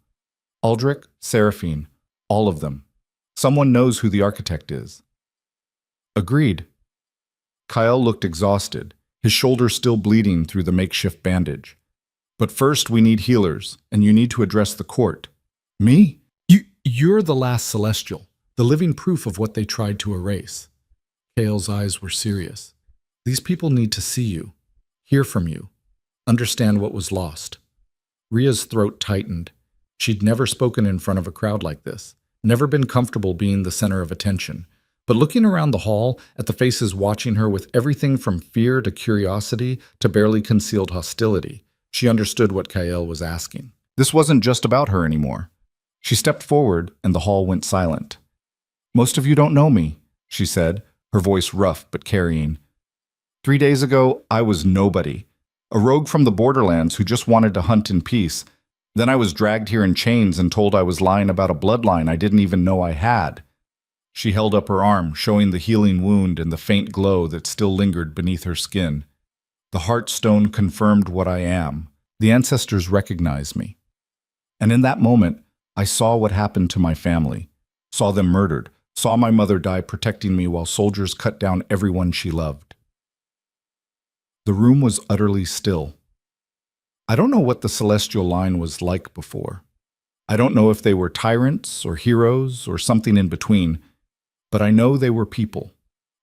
Aldrich, Seraphine, all of them. Someone knows who the architect is. Agreed. Kyle looked exhausted, his shoulder still bleeding through the makeshift bandage. But first we need healers, and you need to address the court. Me? You're the last Celestial, the living proof of what they tried to erase. Kale's eyes were serious. These people need to see you, hear from you, understand what was lost. Rhea's throat tightened. She'd never spoken in front of a crowd like this, never been comfortable being the center of attention. But looking around the hall, at the faces watching her with everything from fear to curiosity to barely concealed hostility, she understood what Kyle was asking. This wasn't just about her anymore. She stepped forward, and the hall went silent. Most of you don't know me, she said, her voice rough but carrying. 3 days ago, I was nobody. A rogue from the borderlands who just wanted to hunt in peace. Then I was dragged here in chains and told I was lying about a bloodline I didn't even know I had. She held up her arm, showing the healing wound and the faint glow that still lingered beneath her skin. The Heartstone confirmed what I am. The ancestors recognized me. And in that moment, I saw what happened to my family. Saw them murdered. Saw my mother die protecting me while soldiers cut down everyone she loved. The room was utterly still. I don't know what the Celestial line was like before. I don't know if they were tyrants or heroes or something in between, but I know they were people.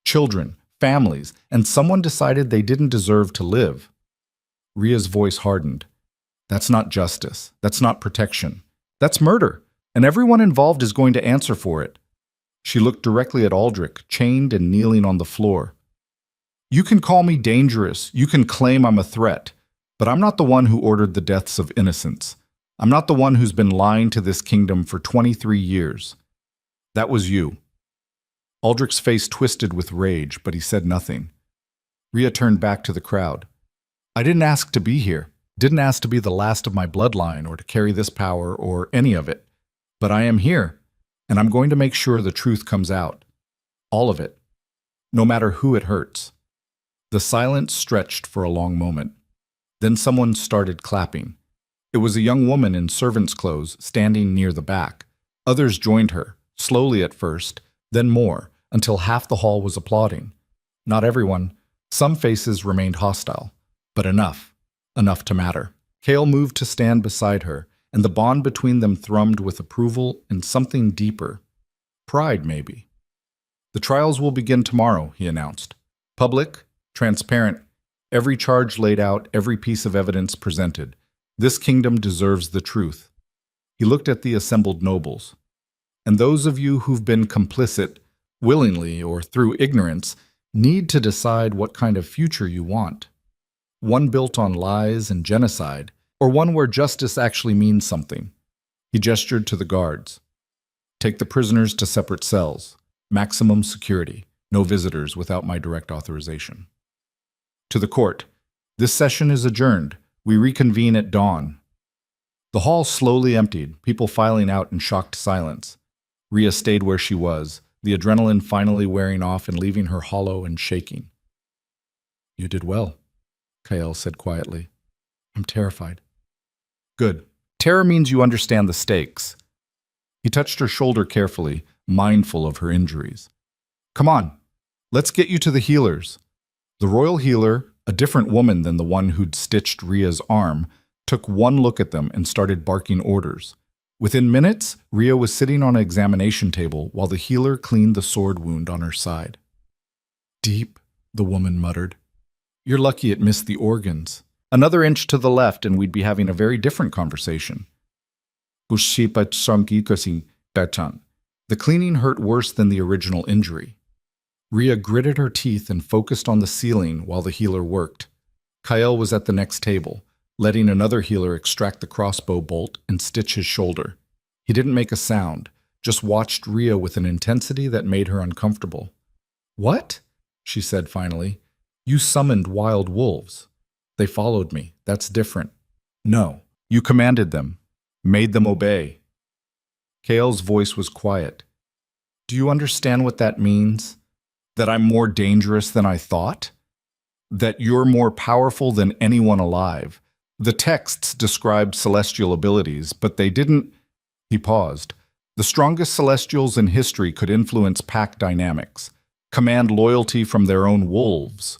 Children, families, and someone decided they didn't deserve to live. Ria's voice hardened. That's not justice. That's not protection. That's murder, and everyone involved is going to answer for it. She looked directly at Aldrich, chained and kneeling on the floor. You can call me dangerous, you can claim I'm a threat, but I'm not the one who ordered the deaths of innocents. I'm not the one who's been lying to this kingdom for 23 years. That was you. Aldrich's face twisted with rage, but he said nothing. Ria turned back to the crowd. I didn't ask to be here, didn't ask to be the last of my bloodline or to carry this power or any of it. But I am here, and I'm going to make sure the truth comes out. All of it. No matter who it hurts. The silence stretched for a long moment. Then someone started clapping. It was a young woman in servant's clothes standing near the back. Others joined her, slowly at first, then more, until half the hall was applauding. Not everyone. Some faces remained hostile. But enough. Enough to matter. Kale moved to stand beside her, and the bond between them thrummed with approval and something deeper. Pride, maybe. The trials will begin tomorrow, he announced. Public, transparent, every charge laid out, every piece of evidence presented. This kingdom deserves the truth. He looked at the assembled nobles. And those of you who've been complicit, willingly or through ignorance, need to decide what kind of future you want. One built on lies and genocide, or one where justice actually means something. He gestured to the guards. Take the prisoners to separate cells. Maximum security. No visitors without my direct authorization. To the court. This session is adjourned. We reconvene at dawn. The hall slowly emptied, people filing out in shocked silence. Ria stayed where she was, the adrenaline finally wearing off and leaving her hollow and shaking. You did well, Kael said quietly. I'm terrified. Good. Terror means you understand the stakes. He touched her shoulder carefully, mindful of her injuries. Come on, let's get you to the healers. The royal healer, a different woman than the one who'd stitched Ria's arm, took one look at them and started barking orders. Within minutes, Ria was sitting on an examination table while the healer cleaned the sword wound on her side. Deep, the woman muttered. You're lucky it missed the organs. Another inch to the left and we'd be having a very different conversation. The cleaning hurt worse than the original injury. Ria gritted her teeth and focused on the ceiling while the healer worked. Kael was at the next table, letting another healer extract the crossbow bolt and stitch his shoulder. He didn't make a sound, just watched Ria with an intensity that made her uncomfortable. What? She said finally. You summoned wild wolves. They followed me. That's different. No, you commanded them, made them obey. Kael's voice was quiet. Do you understand what that means? That I'm more dangerous than I thought? That you're more powerful than anyone alive? The texts described celestial abilities, but they didn't. He paused. The strongest celestials in history could influence pack dynamics, command loyalty from their own wolves.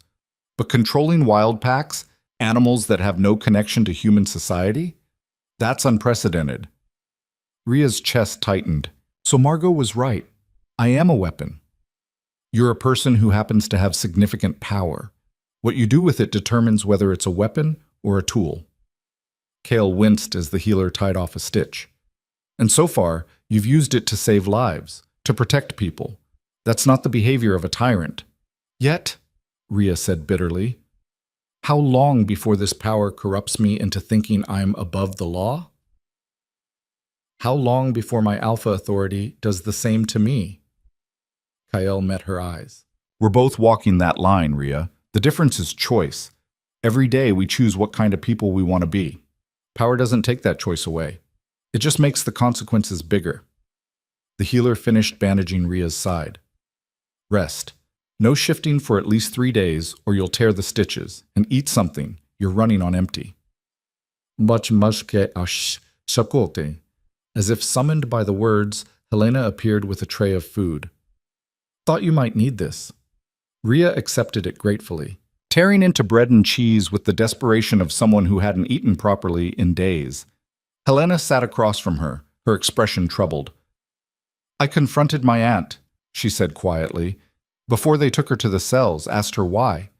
But controlling wild packs, animals that have no connection to human society? That's unprecedented. Ria's chest tightened. So Margot was right. I am a weapon. You're a person who happens to have significant power. What you do with it determines whether it's a weapon or a tool. Kael winced as the healer tied off a stitch. And so far, you've used it to save lives, to protect people. That's not the behavior of a tyrant. Yet, Ria said bitterly, how long before this power corrupts me into thinking I'm above the law? How long before my alpha authority does the same to me? Kael met her eyes. We're both walking that line, Ria. The difference is choice. Every day we choose what kind of people we want to be. Power doesn't take that choice away. It just makes the consequences bigger. The healer finished bandaging Ria's side. Rest. No shifting for at least 3 days or you'll tear the stitches. And eat something. You're running on empty. As if summoned by the words, Helena appeared with a tray of food. Thought you might need this. Ria accepted it gratefully, tearing into bread and cheese with the desperation of someone who hadn't eaten properly in days. Helena sat across from her, her expression troubled. I confronted my aunt, she said quietly. Before they took her to the cells, asked her why.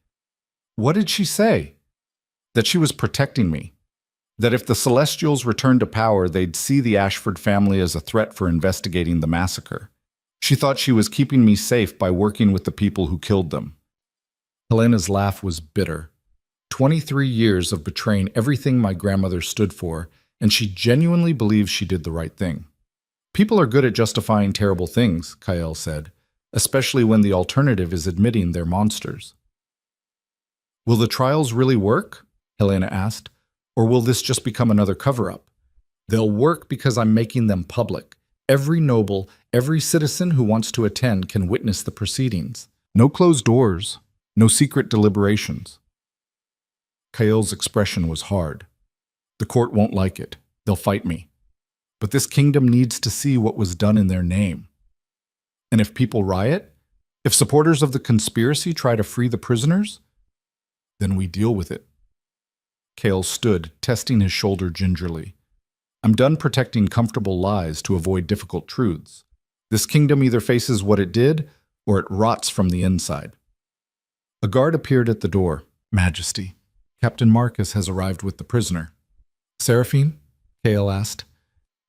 What did she say? That she was protecting me. That if the Celestials returned to power, they'd see the Ashford family as a threat for investigating the massacre. She thought she was keeping me safe by working with the people who killed them. Helena's laugh was bitter. 23 years of betraying everything my grandmother stood for, and she genuinely believes she did the right thing. People are good at justifying terrible things, Kael said, especially when the alternative is admitting they're monsters. Will the trials really work? Helena asked. Or will this just become another cover-up? They'll work because I'm making them public. Every noble, every citizen who wants to attend can witness the proceedings. No closed doors, no secret deliberations. Kael's expression was hard. The court won't like it. They'll fight me. But this kingdom needs to see what was done in their name. And if people riot, if supporters of the conspiracy try to free the prisoners, then we deal with it. Kael stood, testing his shoulder gingerly. I'm done protecting comfortable lies to avoid difficult truths. This kingdom either faces what it did, or it rots from the inside. A guard appeared at the door. Majesty, Captain Marcus has arrived with the prisoner. Seraphine? Kael asked.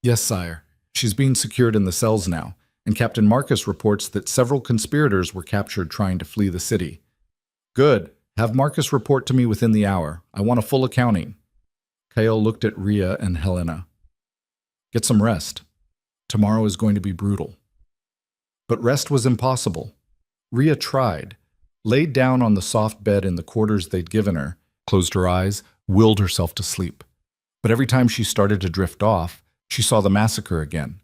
Yes, sire. She's being secured in the cells now, and Captain Marcus reports that several conspirators were captured trying to flee the city. Good. Have Marcus report to me within the hour. I want a full accounting. Kael looked at Rhea and Helena. Get some rest. Tomorrow is going to be brutal. But rest was impossible. Rhea tried, laid down on the soft bed in the quarters they'd given her, closed her eyes, willed herself to sleep. But every time she started to drift off, she saw the massacre again.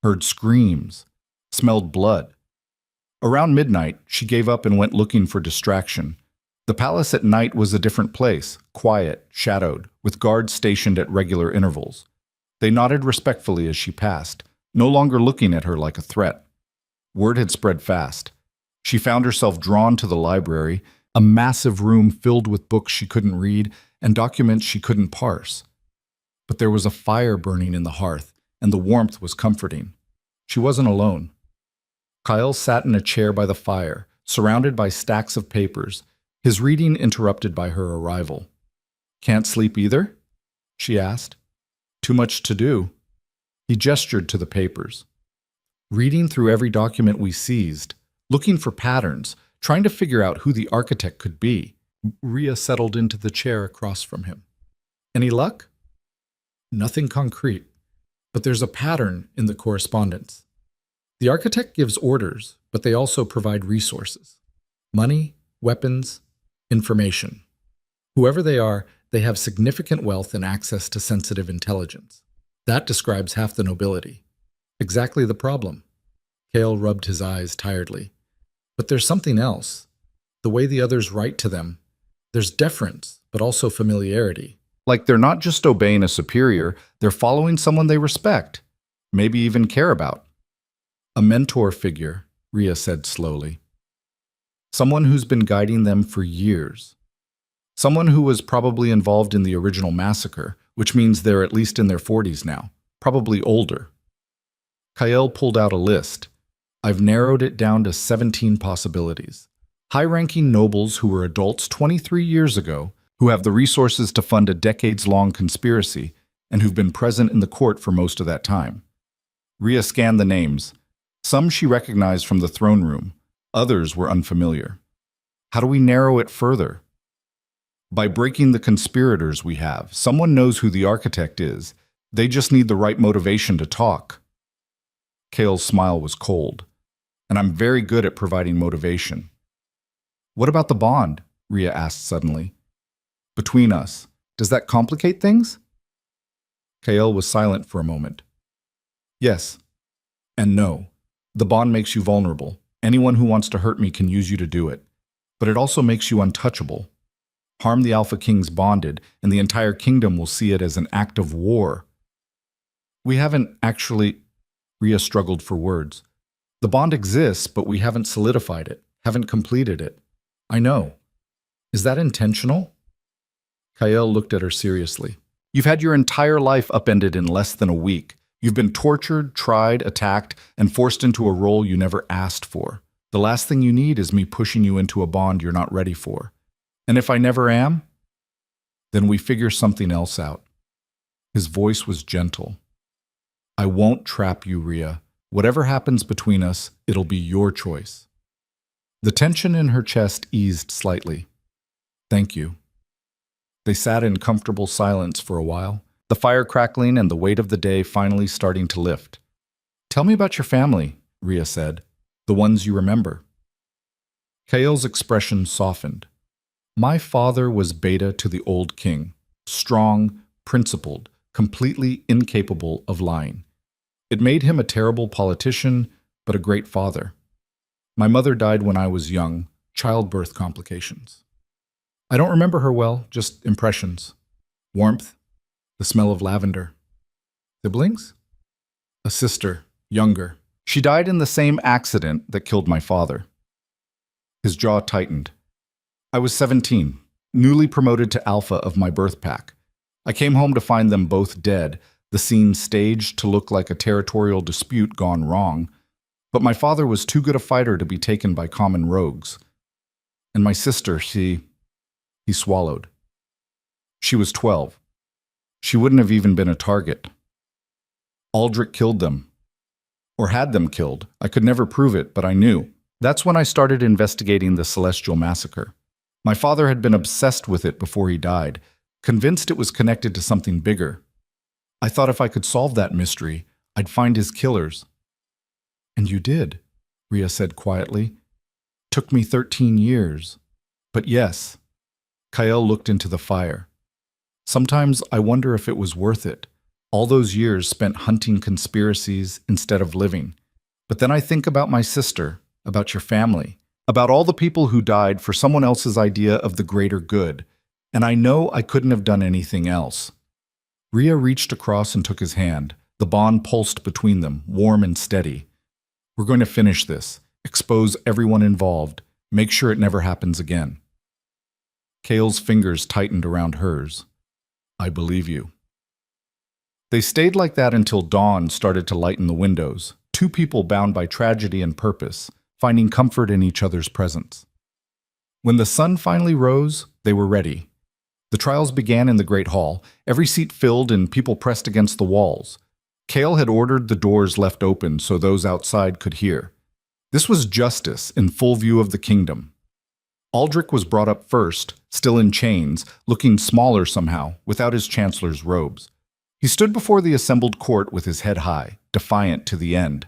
Heard screams, smelled blood. Around midnight, she gave up and went looking for distraction. The palace at night was a different place, quiet, shadowed, with guards stationed at regular intervals. They nodded respectfully as she passed, no longer looking at her like a threat. Word had spread fast. She found herself drawn to the library, a massive room filled with books she couldn't read and documents she couldn't parse. But there was a fire burning in the hearth, and the warmth was comforting. She wasn't alone. Kael sat in a chair by the fire, surrounded by stacks of papers, his reading interrupted by her arrival. Can't sleep either? She asked. Too much to do. He gestured to the papers. Reading through every document we seized, looking for patterns, trying to figure out who the architect could be. Rhea settled into the chair across from him. Any luck? Nothing concrete, but there's a pattern in the correspondence. The architect gives orders, but they also provide resources. Money, weapons, information. Whoever they are, they have significant wealth and access to sensitive intelligence. That describes half the nobility. Exactly the problem. Kael rubbed his eyes tiredly. But there's something else. The way the others write to them. There's deference, but also familiarity. Like they're not just obeying a superior, they're following someone they respect, maybe even care about. A mentor figure, Rhea said slowly. Someone who's been guiding them for years. Someone who was probably involved in the original massacre, which means they're at least in their 40s now, probably older. Kael pulled out a list. I've narrowed it down to 17 possibilities. High-ranking nobles who were adults 23 years ago, who have the resources to fund a decades-long conspiracy, and who've been present in the court for most of that time. Rhea scanned the names. Some she recognized from the throne room. Others were unfamiliar. How do we narrow it further? By breaking the conspirators we have. Someone knows who the architect is. They just need the right motivation to talk. Kael's smile was cold. And I'm very good at providing motivation. What about the bond? Rhea asked suddenly. Between us, does that complicate things? Kael was silent for a moment. Yes. And no. The bond makes you vulnerable. Anyone who wants to hurt me can use you to do it. But it also makes you untouchable. Harm the Alpha Kings bonded, and the entire kingdom will see it as an act of war. We haven't actually... Rhea struggled for words. The bond exists, but we haven't solidified it, haven't completed it. I know. Is that intentional? Kael looked at her seriously. You've had your entire life upended in less than a week. You've been tortured, tried, attacked, and forced into a role you never asked for. The last thing you need is me pushing you into a bond you're not ready for. And if I never am, then we figure something else out. His voice was gentle. I won't trap you, Rhea. Whatever happens between us, it'll be your choice. The tension in her chest eased slightly. Thank you. They sat in comfortable silence for a while, the fire crackling and the weight of the day finally starting to lift. Tell me about your family, Rhea said. The ones you remember. Kael's expression softened. My father was beta to the old king, strong, principled, completely incapable of lying. It made him a terrible politician, but a great father. My mother died when I was young, childbirth complications. I don't remember her well, just impressions. Warmth, the smell of lavender. Siblings? A sister, younger. She died in the same accident that killed my father. His jaw tightened. I was 17, newly promoted to alpha of my birth pack. I came home to find them both dead, the scene staged to look like a territorial dispute gone wrong. But my father was too good a fighter to be taken by common rogues. And my sister, he swallowed. She was 12. She wouldn't have even been a target. Aldrich killed them. Or had them killed. I could never prove it, but I knew. That's when I started investigating the Celestial Massacre. My father had been obsessed with it before he died, convinced it was connected to something bigger. I thought if I could solve that mystery, I'd find his killers. And you did, Rhea said quietly. Took me 13 years. But yes. Kael looked into the fire. Sometimes I wonder if it was worth it. All those years spent hunting conspiracies instead of living. But then I think about my sister, about your family, about all the people who died for someone else's idea of the greater good, and I know I couldn't have done anything else. Rhea reached across and took his hand. The bond pulsed between them, warm and steady. We're going to finish this, expose everyone involved, make sure it never happens again. Kael's fingers tightened around hers. I believe you. They stayed like that until dawn started to lighten the windows, two people bound by tragedy and purpose, finding comfort in each other's presence. When the sun finally rose, they were ready. The trials began in the Great Hall, every seat filled and people pressed against the walls. Kael had ordered the doors left open so those outside could hear. This was justice in full view of the kingdom. Aldrich was brought up first, still in chains, looking smaller somehow, without his chancellor's robes. He stood before the assembled court with his head high, defiant to the end.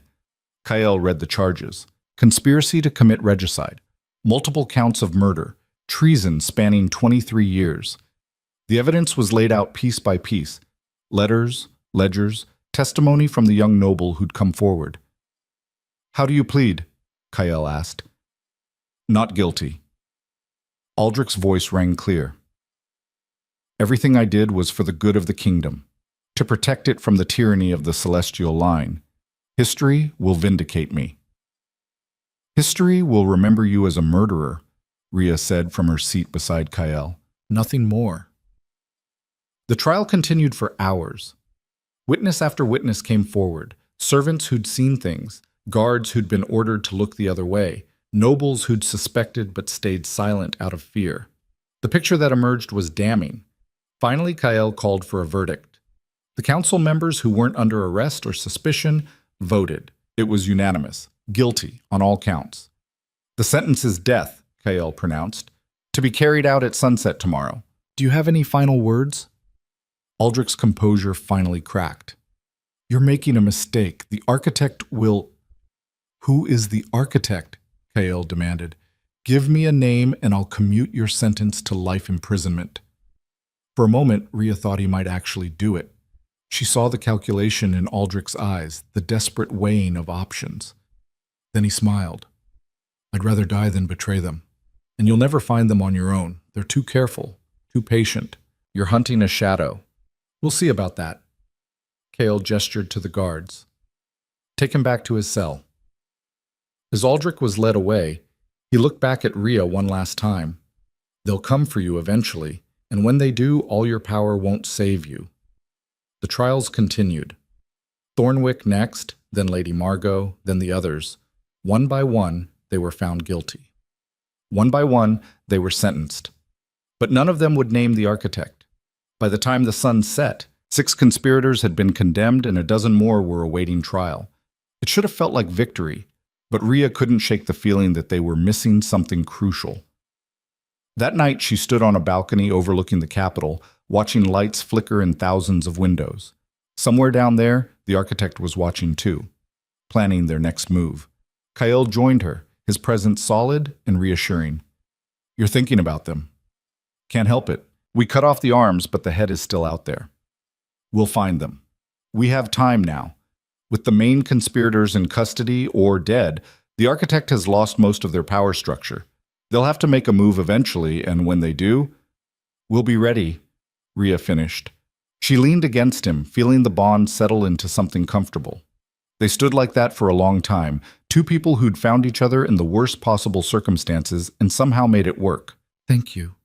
Kael read the charges. Conspiracy to commit regicide, multiple counts of murder, treason spanning 23 years. The evidence was laid out piece by piece. Letters, ledgers, testimony from the young noble who'd come forward. How do you plead? Kael asked. Not guilty. Aldrich's voice rang clear. Everything I did was for the good of the kingdom, to protect it from the tyranny of the celestial line. History will vindicate me. History will remember you as a murderer, Rhea said from her seat beside Kael. Nothing more. The trial continued for hours. Witness after witness came forward, servants who'd seen things, guards who'd been ordered to look the other way, nobles who'd suspected but stayed silent out of fear. The picture that emerged was damning. Finally, Kael called for a verdict. The council members who weren't under arrest or suspicion voted. It was unanimous. Guilty on all counts. The sentence is death, Kael pronounced, to be carried out at sunset tomorrow. Do you have any final words? Aldrich's composure finally cracked. You're making a mistake. The architect will... Who is the architect? Kael demanded. Give me a name and I'll commute your sentence to life imprisonment. For a moment, Rhea thought he might actually do it. She saw the calculation in Aldrich's eyes, the desperate weighing of options. Then he smiled. I'd rather die than betray them. And you'll never find them on your own. They're too careful, too patient. You're hunting a shadow. We'll see about that. Kael gestured to the guards. Take him back to his cell. As Aldrich was led away, he looked back at Rhea one last time. They'll come for you eventually, and when they do, all your power won't save you. The trials continued. Thornwick next, then Lady Margot, then the others. One by one, they were found guilty. One by one, they were sentenced. But none of them would name the architect. By the time the sun set, 6 conspirators had been condemned and a dozen more were awaiting trial. It should have felt like victory, but Rhea couldn't shake the feeling that they were missing something crucial. That night, she stood on a balcony overlooking the Capitol, watching lights flicker in thousands of windows. Somewhere down there, the architect was watching too, planning their next move. Kyle joined her, his presence solid and reassuring. "You're thinking about them." "Can't help it. We cut off the arms, but the head is still out there. We'll find them. We have time now. With the main conspirators in custody or dead, the architect has lost most of their power structure. They'll have to make a move eventually, and when they do, we'll be ready," Rhea finished. She leaned against him, feeling the bond settle into something comfortable. They stood like that for a long time, 2 people who'd found each other in the worst possible circumstances and somehow made it work. "Thank you,"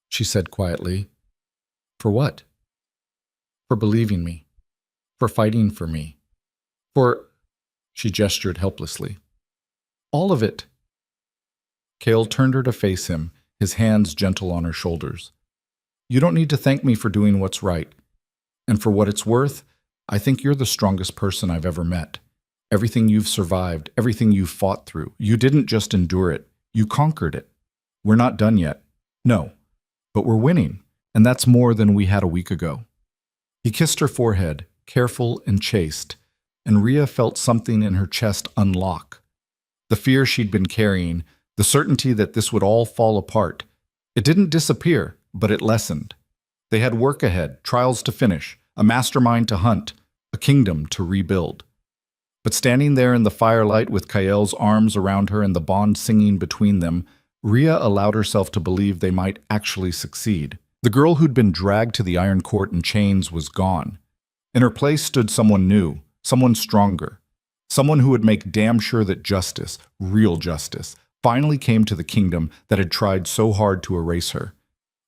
she said quietly. "For what?" "For believing me. For fighting for me. For—" She gestured helplessly. "All of it." Cale turned her to face him, his hands gentle on her shoulders. "You don't need to thank me for doing what's right. And for what it's worth, I think you're the strongest person I've ever met. Everything you've survived, everything you've fought through, you didn't just endure it, you conquered it. We're not done yet. No. But we're winning, and that's more than we had a week ago." He kissed her forehead, careful and chaste, and Rhea felt something in her chest unlock. The fear she'd been carrying, the certainty that this would all fall apart. It didn't disappear, but it lessened. They had work ahead, trials to finish, a mastermind to hunt, a kingdom to rebuild. But standing there in the firelight with Kael's arms around her and the bond singing between them, Rhea allowed herself to believe they might actually succeed. The girl who'd been dragged to the Iron Court in chains was gone. In her place stood someone new, someone stronger, someone who would make damn sure that justice, real justice, finally came to the kingdom that had tried so hard to erase her.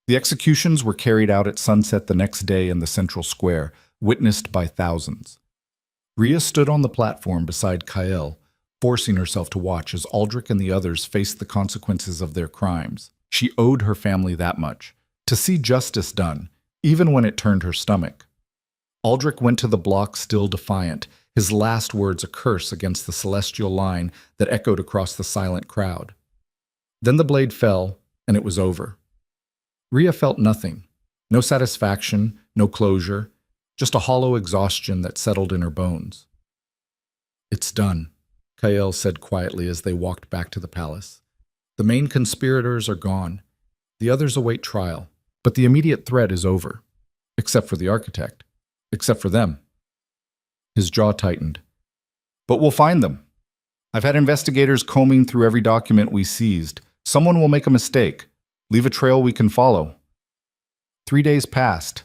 The executions were carried out at sunset the next day in the central square, witnessed by thousands. Rhea stood on the platform beside Kael, forcing herself to watch as Aldrich and the others faced the consequences of their crimes. She owed her family that much, to see justice done, even when it turned her stomach. Aldrich went to the block still defiant, his last words a curse against the celestial line that echoed across the silent crowd. Then the blade fell, and it was over. Rhea felt nothing, no satisfaction, no closure, just a hollow exhaustion that settled in her bones. "It's done," Kael said quietly as they walked back to the palace. "The main conspirators are gone. The others await trial, but the immediate threat is over. Except for the architect. Except for them." His jaw tightened. "But we'll find them. I've had investigators combing through every document we seized. Someone will make a mistake, leave a trail we can follow." 3 days passed.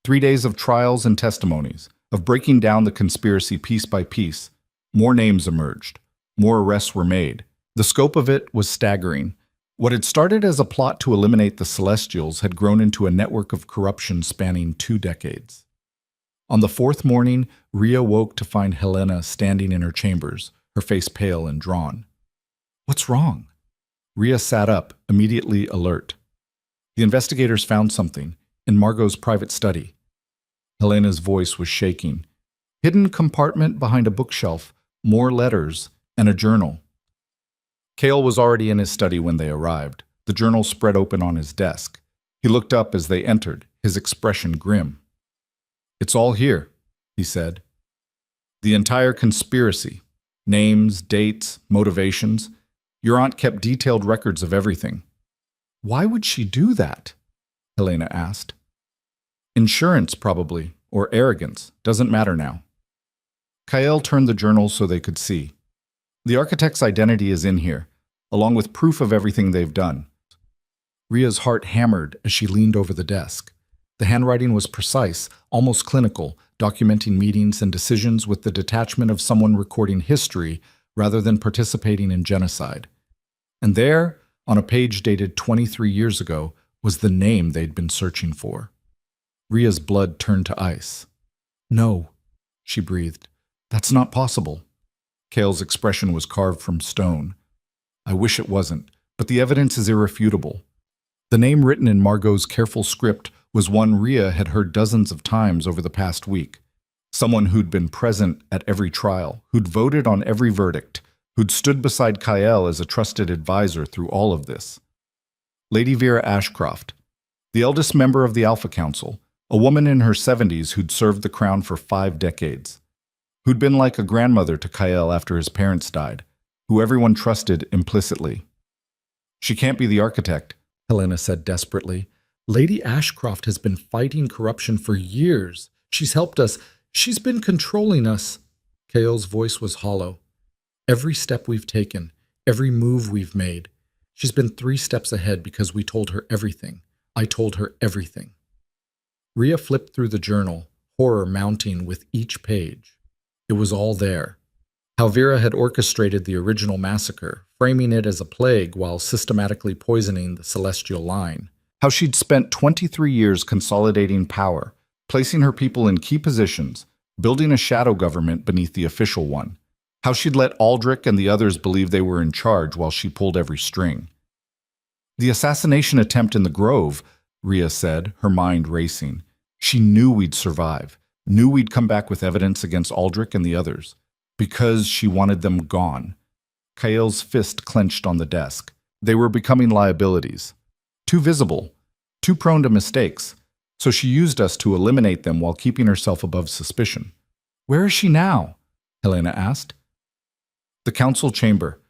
3 days of trials and testimonies, of breaking down the conspiracy piece by piece. More names emerged. More arrests were made. The scope of it was staggering. What had started as a plot to eliminate the Celestials had grown into a network of corruption spanning 2 decades. On the 4th morning, Rhea woke to find Helena standing in her chambers, her face pale and drawn. "What's wrong?" Rhea sat up, immediately alert. "The investigators found something in Margot's private study." Helena's voice was shaking. Hidden compartment behind a bookshelf, more letters, and a journal. Cale was already in his study when they arrived, the journal spread open on his desk. He looked up as they entered, his expression grim. "It's all here," he said. "The entire conspiracy. Names, dates, motivations. Your aunt kept detailed records of everything." "Why would she do that?" Helena asked. "Insurance, probably, or arrogance. Doesn't matter now." Kael turned the journal so they could see. "The architect's identity is in here, along with proof of everything they've done." Rhea's heart hammered as she leaned over the desk. The handwriting was precise, almost clinical, documenting meetings and decisions with the detachment of someone recording history rather than participating in genocide. And there, on a page dated 23 years ago, was the name they'd been searching for. Rhea's blood turned to ice. "No," she breathed. "That's not possible." Cale's expression was carved from stone. I wish it wasn't, but the evidence is irrefutable. The name written in Margot's careful script was one Rhea had heard dozens of times over the past week. Someone who'd been present at every trial, who'd voted on every verdict, who'd stood beside Kyle as a trusted advisor through all of this. Lady Vera Ashcroft, the eldest member of the Alpha Council, a woman in her 70s who'd served the crown for 5 decades, who'd been like a grandmother to Kyle after his parents died, who everyone trusted implicitly. She can't be the architect, Helena said desperately. Lady Ashcroft has been fighting corruption for years. She's helped us. She's been controlling us. Kyle's voice was hollow. Every step we've taken, every move we've made, she's been 3 steps ahead because we told her everything. I told her everything. Rhea flipped through the journal, horror mounting with each page. It was all there. How Vera had orchestrated the original massacre, framing it as a plague while systematically poisoning the celestial line. How she'd spent 23 years consolidating power, placing her people in key positions, building a shadow government beneath the official one. How she'd let Aldrich and the others believe they were in charge while she pulled every string. The assassination attempt in the Grove, Rhea said, her mind racing. She knew we'd survive, knew we'd come back with evidence against Aldrich and the others, because she wanted them gone. Kyle's fist clenched on the desk. They were becoming liabilities. Too visible, too prone to mistakes, so she used us to eliminate them while keeping herself above suspicion. Where is she now? Helena asked. The council chamber.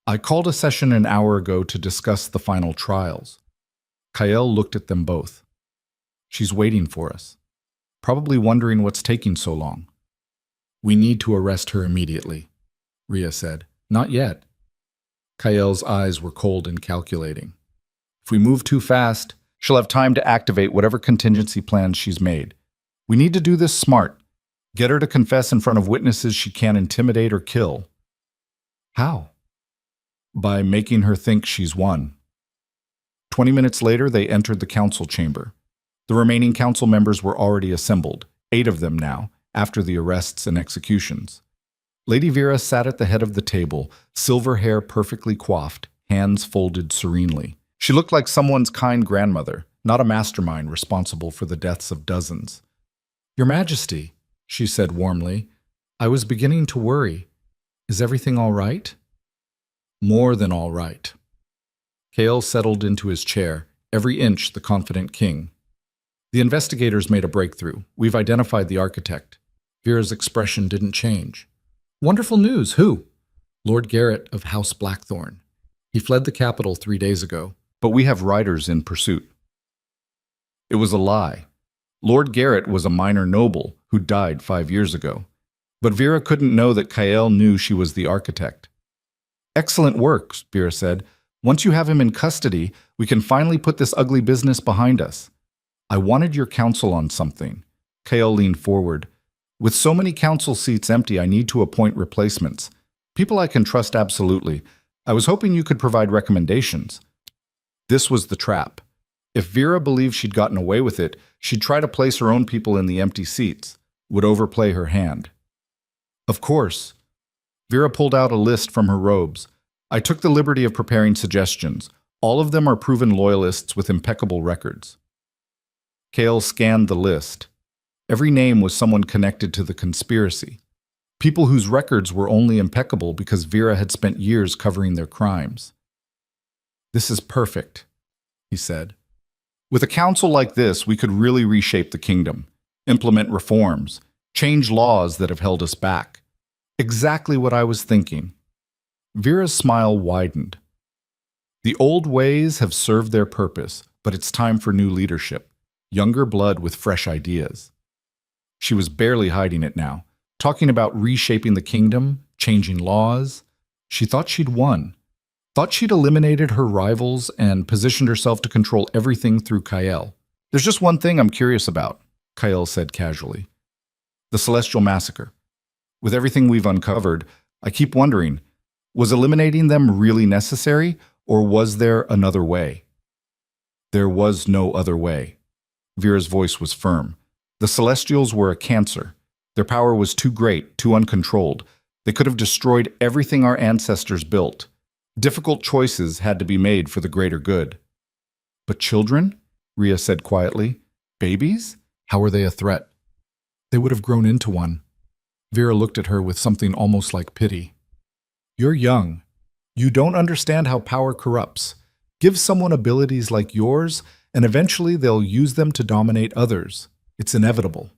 I called a session an hour ago to discuss the final trials. Kyle looked at them both. She's waiting for us, probably wondering what's taking so long. We need to arrest her immediately, Rhea said. Not yet. Kyle's eyes were cold and calculating. If we move too fast, she'll have time to activate whatever contingency plans she's made. We need to do this smart. Get her to confess in front of witnesses she can't intimidate or kill. How? By making her think she's won. 20 minutes later, they entered the council chamber. The remaining council members were already assembled, 8 of them now, after the arrests and executions. Lady Vera sat at the head of the table, silver hair perfectly coiffed, hands folded serenely. She looked like someone's kind grandmother, not a mastermind responsible for the deaths of dozens. Your Majesty, she said warmly, I was beginning to worry. Is everything all right? More than all right. Kyle settled into his chair, every inch the confident king. The investigators made a breakthrough. We've identified the architect. Vera's expression didn't change. Wonderful news. Who? Lord Garrett of House Blackthorn. He fled the capital 3 days ago, but we have riders in pursuit. It was a lie. Lord Garrett was a minor noble who died 5 years ago. But Vera couldn't know that Kyle knew she was the architect. Excellent work, Vera said. Once you have him in custody, we can finally put this ugly business behind us. I wanted your counsel on something. Kyle leaned forward. With so many council seats empty, I need to appoint replacements. People I can trust absolutely. I was hoping you could provide recommendations. This was the trap. If Vera believed she'd gotten away with it, she'd try to place her own people in the empty seats, would overplay her hand. Of course. Vera pulled out a list from her robes. I took the liberty of preparing suggestions. All of them are proven loyalists with impeccable records. Kale scanned the list. Every name was someone connected to the conspiracy. People whose records were only impeccable because Vera had spent years covering their crimes. This is perfect, he said. With a council like this, we could really reshape the kingdom, implement reforms, change laws that have held us back. Exactly what I was thinking. Vera's smile widened. The old ways have served their purpose, but it's time for new leadership, younger blood with fresh ideas. She was barely hiding it now, talking about reshaping the kingdom, changing laws. She thought she'd won, thought she'd eliminated her rivals and positioned herself to control everything through Kyle. There's just one thing I'm curious about, Kyle said casually. The Celestial Massacre. With everything we've uncovered, I keep wondering, was eliminating them really necessary, or was there another way? There was no other way. Vera's voice was firm. The Celestials were a cancer. Their power was too great, too uncontrolled. They could have destroyed everything our ancestors built. Difficult choices had to be made for the greater good. But children? Rhea said quietly. Babies? How are they a threat? They would have grown into one. Vera looked at her with something almost like pity. You're young. You don't understand how power corrupts. Give someone abilities like yours, and eventually they'll use them to dominate others. It's inevitable.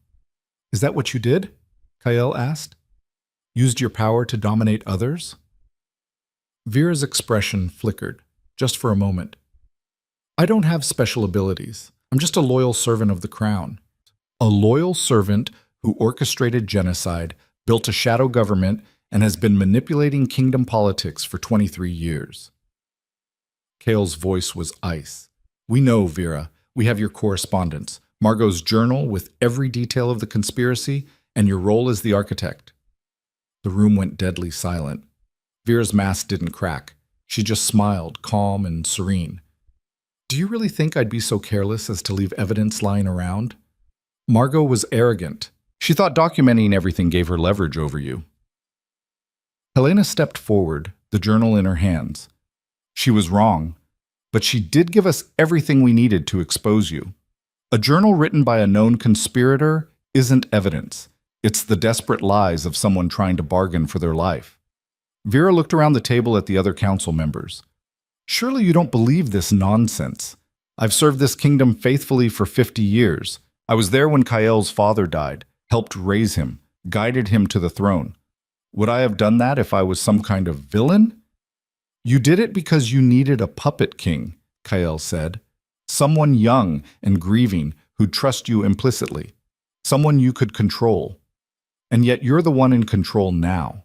Is that what you did? Kael asked. Used your power to dominate others? Vera's expression flickered, just for a moment. I don't have special abilities. I'm just a loyal servant of the crown. A loyal servant who orchestrated genocide, built a shadow government, and has been manipulating kingdom politics for 23 years. Kael's voice was ice. We know, Vera. We have your correspondence, Margot's journal with every detail of the conspiracy, and your role as the architect. The room went deadly silent. Vera's mask didn't crack. She just smiled, calm and serene. Do you really think I'd be so careless as to leave evidence lying around? Margot was arrogant. She thought documenting everything gave her leverage over you. Helena stepped forward, the journal in her hands. She was wrong, but she did give us everything we needed to expose you. A journal written by a known conspirator isn't evidence. It's the desperate lies of someone trying to bargain for their life. Vera looked around the table at the other council members. Surely you don't believe this nonsense. I've served this kingdom faithfully for 50 years. I was there when Kael's father died, helped raise him, guided him to the throne. Would I have done that if I was some kind of villain? You did it because you needed a puppet king, Kael said. Someone young and grieving who'd trust you implicitly. Someone you could control. And yet you're the one in control now.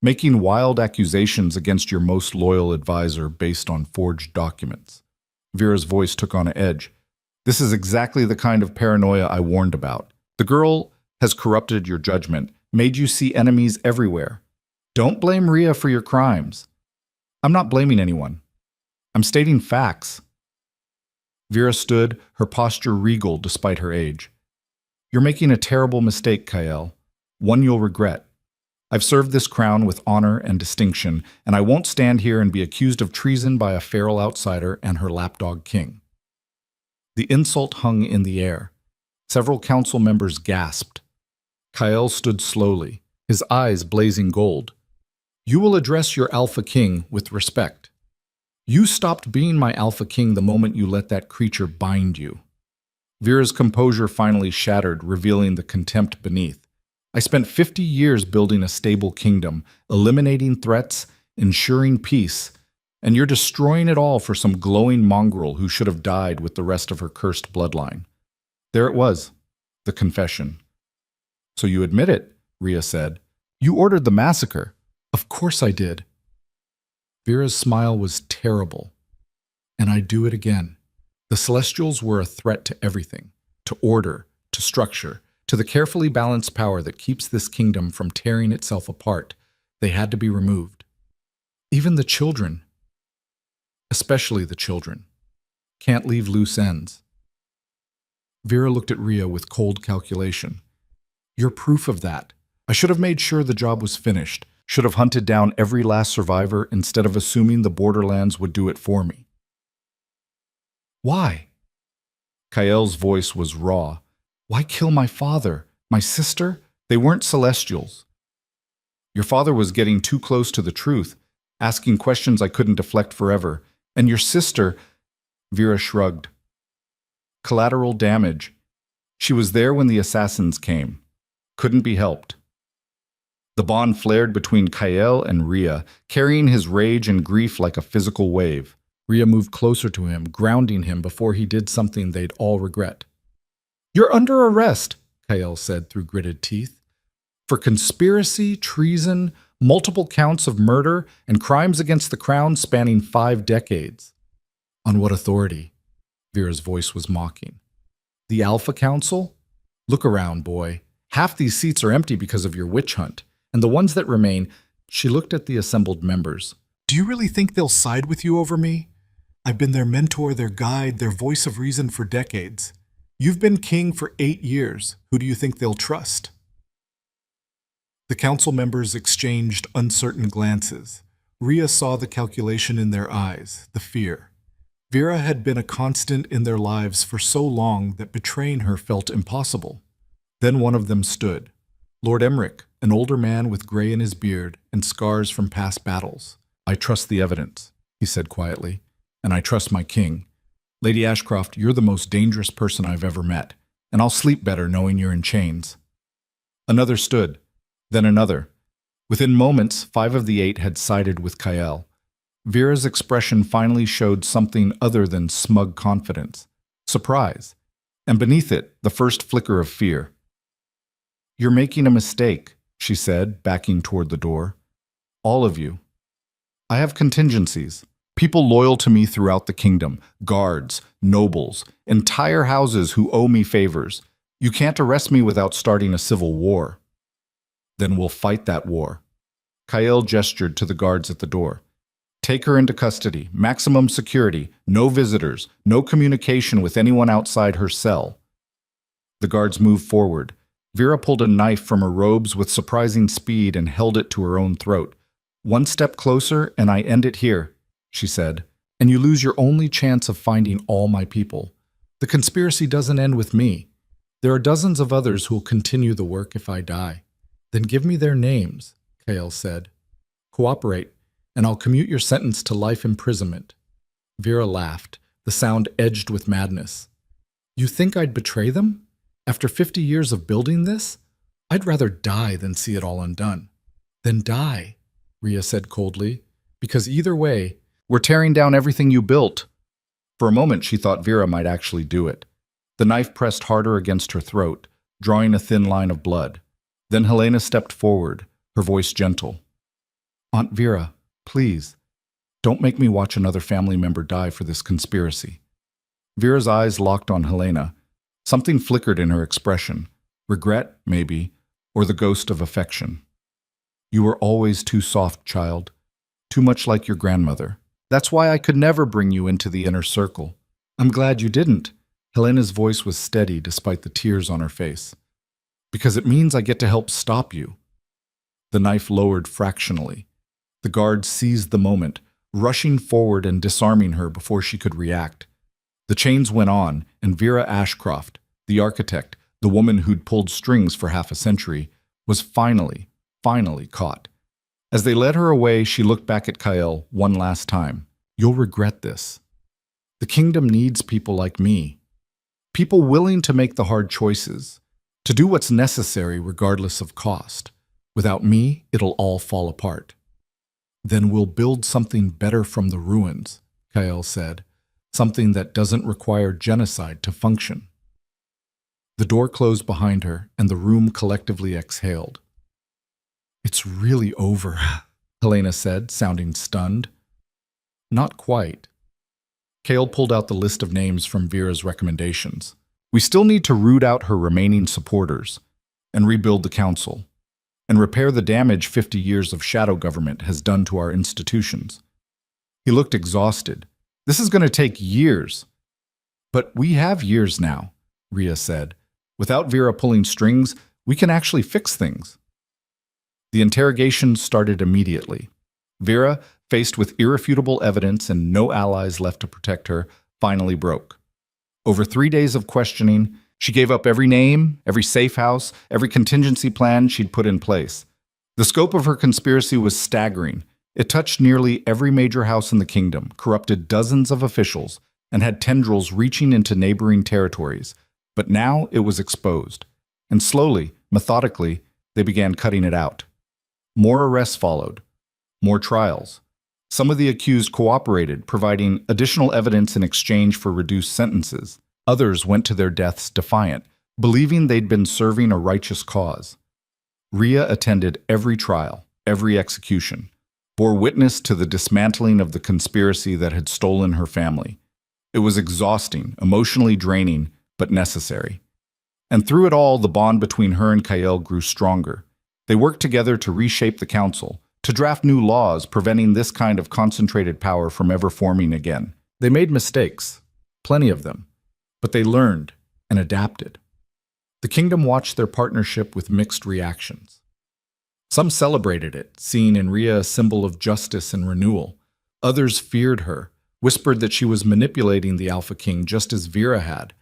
Making wild accusations against your most loyal advisor based on forged documents. Vera's voice took on an edge. This is exactly the kind of paranoia I warned about. The girl has corrupted your judgment, made you see enemies everywhere. Don't blame Rhea for your crimes. I'm not blaming anyone. I'm stating facts. Vera stood, her posture regal despite her age. You're making a terrible mistake, Kael. One you'll regret. I've served this crown with honor and distinction, and I won't stand here and be accused of treason by a feral outsider and her lapdog king. The insult hung in the air. Several council members gasped. Kael stood slowly, his eyes blazing gold. You will address your Alpha King with respect. You stopped being my Alpha King the moment you let that creature bind you. Vera's composure finally shattered, revealing the contempt beneath. I spent 50 years building a stable kingdom, eliminating threats, ensuring peace, and you're destroying it all for some glowing mongrel who should have died with the rest of her cursed bloodline. There it was, the confession. So you admit it, Rhea said. You ordered the massacre. Of course I did. Vera's smile was terrible. And I'd do it again. The Celestials were a threat to everything, to order, to structure, to the carefully balanced power that keeps this kingdom from tearing itself apart. They had to be removed. Even the children, especially the children, can't leave loose ends. Vera looked at Rhea with cold calculation. You're proof of that. I should have made sure the job was finished, should have hunted down every last survivor instead of assuming the Borderlands would do it for me. Why? Kael's voice was raw. Why kill my father, my sister? They weren't Celestials. Your father was getting too close to the truth, asking questions I couldn't deflect forever. And your sister, Vera shrugged. Collateral damage. She was there when the assassins came. Couldn't be helped. The bond flared between Kael and Rhea, carrying his rage and grief like a physical wave. Rhea moved closer to him, grounding him before he did something they'd all regret. You're under arrest, Kael said through gritted teeth, for conspiracy, treason, multiple counts of murder, and crimes against the crown spanning 5 decades. On what authority? Vera's voice was mocking. The Alpha Council? Look around, boy. Half these seats are empty because of your witch hunt, and the ones that remain, she looked at the assembled members. Do you really think they'll side with you over me? I've been their mentor, their guide, their voice of reason for decades. You've been king for 8 years. Who do you think they'll trust? The council members exchanged uncertain glances. Rhea saw the calculation in their eyes, the fear. Vera had been a constant in their lives for so long that betraying her felt impossible. Then one of them stood. Lord Emmerich, an older man with gray in his beard and scars from past battles. "I trust the evidence," he said quietly, "and I trust my king. Lady Ashcroft, you're the most dangerous person I've ever met, and I'll sleep better knowing you're in chains." Another stood, then another. Within moments, 5 of the 8 had sided with Kael. Vera's expression finally showed something other than smug confidence, surprise, and beneath it, the first flicker of fear. "You're making a mistake," she said, backing toward the door. "All of you. I have contingencies. People loyal to me throughout the kingdom, guards, nobles, entire houses who owe me favors. You can't arrest me without starting a civil war." "Then we'll fight that war." Kael gestured to the guards at the door. "Take her into custody, maximum security, no visitors, no communication with anyone outside her cell." The guards moved forward. Vera pulled a knife from her robes with surprising speed and held it to her own throat. "One step closer and I end it here," she said, "and you lose your only chance of finding all my people. The conspiracy doesn't end with me. There are dozens of others who will continue the work if I die." "Then give me their names," Kael said. "Cooperate, and I'll commute your sentence to life imprisonment." Vera laughed, the sound edged with madness. "You think I'd betray them? After 50 years of building this? I'd rather die than see it all undone." "Then die," Rhea said coldly, "because either way, we're tearing down everything you built." For a moment she thought Vera might actually do it. The knife pressed harder against her throat, drawing a thin line of blood. Then Helena stepped forward, her voice gentle. "Aunt Vera, please, don't make me watch another family member die for this conspiracy." Vera's eyes locked on Helena. Something flickered in her expression. Regret, maybe, or the ghost of affection. "You were always too soft, child. Too much like your grandmother. That's why I could never bring you into the inner circle." "I'm glad you didn't." Helena's voice was steady despite the tears on her face. "Because it means I get to help stop you." The knife lowered fractionally. The guard seized the moment, rushing forward and disarming her before she could react. The chains went on, and Vera Ashcroft, the architect, the woman who'd pulled strings for half a century, was finally caught. As they led her away, she looked back at Kael one last time. "You'll regret this. The kingdom needs people like me. People willing to make the hard choices, to do what's necessary regardless of cost. Without me, it'll all fall apart." "Then we'll build something better from the ruins," Kael said. "Something that doesn't require genocide to function." The door closed behind her, and the room collectively exhaled. "It's really over," Helena said, sounding stunned. "Not quite." Kael pulled out the list of names from Vera's recommendations. "We still need to root out her remaining supporters, and rebuild the council, and repair the damage 50 years of shadow government has done to our institutions." He looked exhausted. "This is going to take years." "But we have years now," Rhea said. "Without Vera pulling strings, we can actually fix things." The interrogation started immediately. Vera, faced with irrefutable evidence and no allies left to protect her, finally broke. Over 3 days of questioning, she gave up every name, every safe house, every contingency plan she'd put in place. The scope of her conspiracy was staggering. It touched nearly every major house in the kingdom, corrupted dozens of officials, and had tendrils reaching into neighboring territories. But now it was exposed. And slowly, methodically, they began cutting it out. More arrests followed. More trials. Some of the accused cooperated, providing additional evidence in exchange for reduced sentences. Others went to their deaths defiant, believing they'd been serving a righteous cause. Rhea attended every trial, every execution, bore witness to the dismantling of the conspiracy that had stolen her family. It was exhausting, emotionally draining, but necessary. And through it all, the bond between her and Kael grew stronger. They worked together to reshape the council, to draft new laws preventing this kind of concentrated power from ever forming again. They made mistakes, plenty of them, but they learned and adapted. The kingdom watched their partnership with mixed reactions. Some celebrated it, seeing in Rhea a symbol of justice and renewal. Others feared her, whispered that she was manipulating the Alpha King just as Vera had.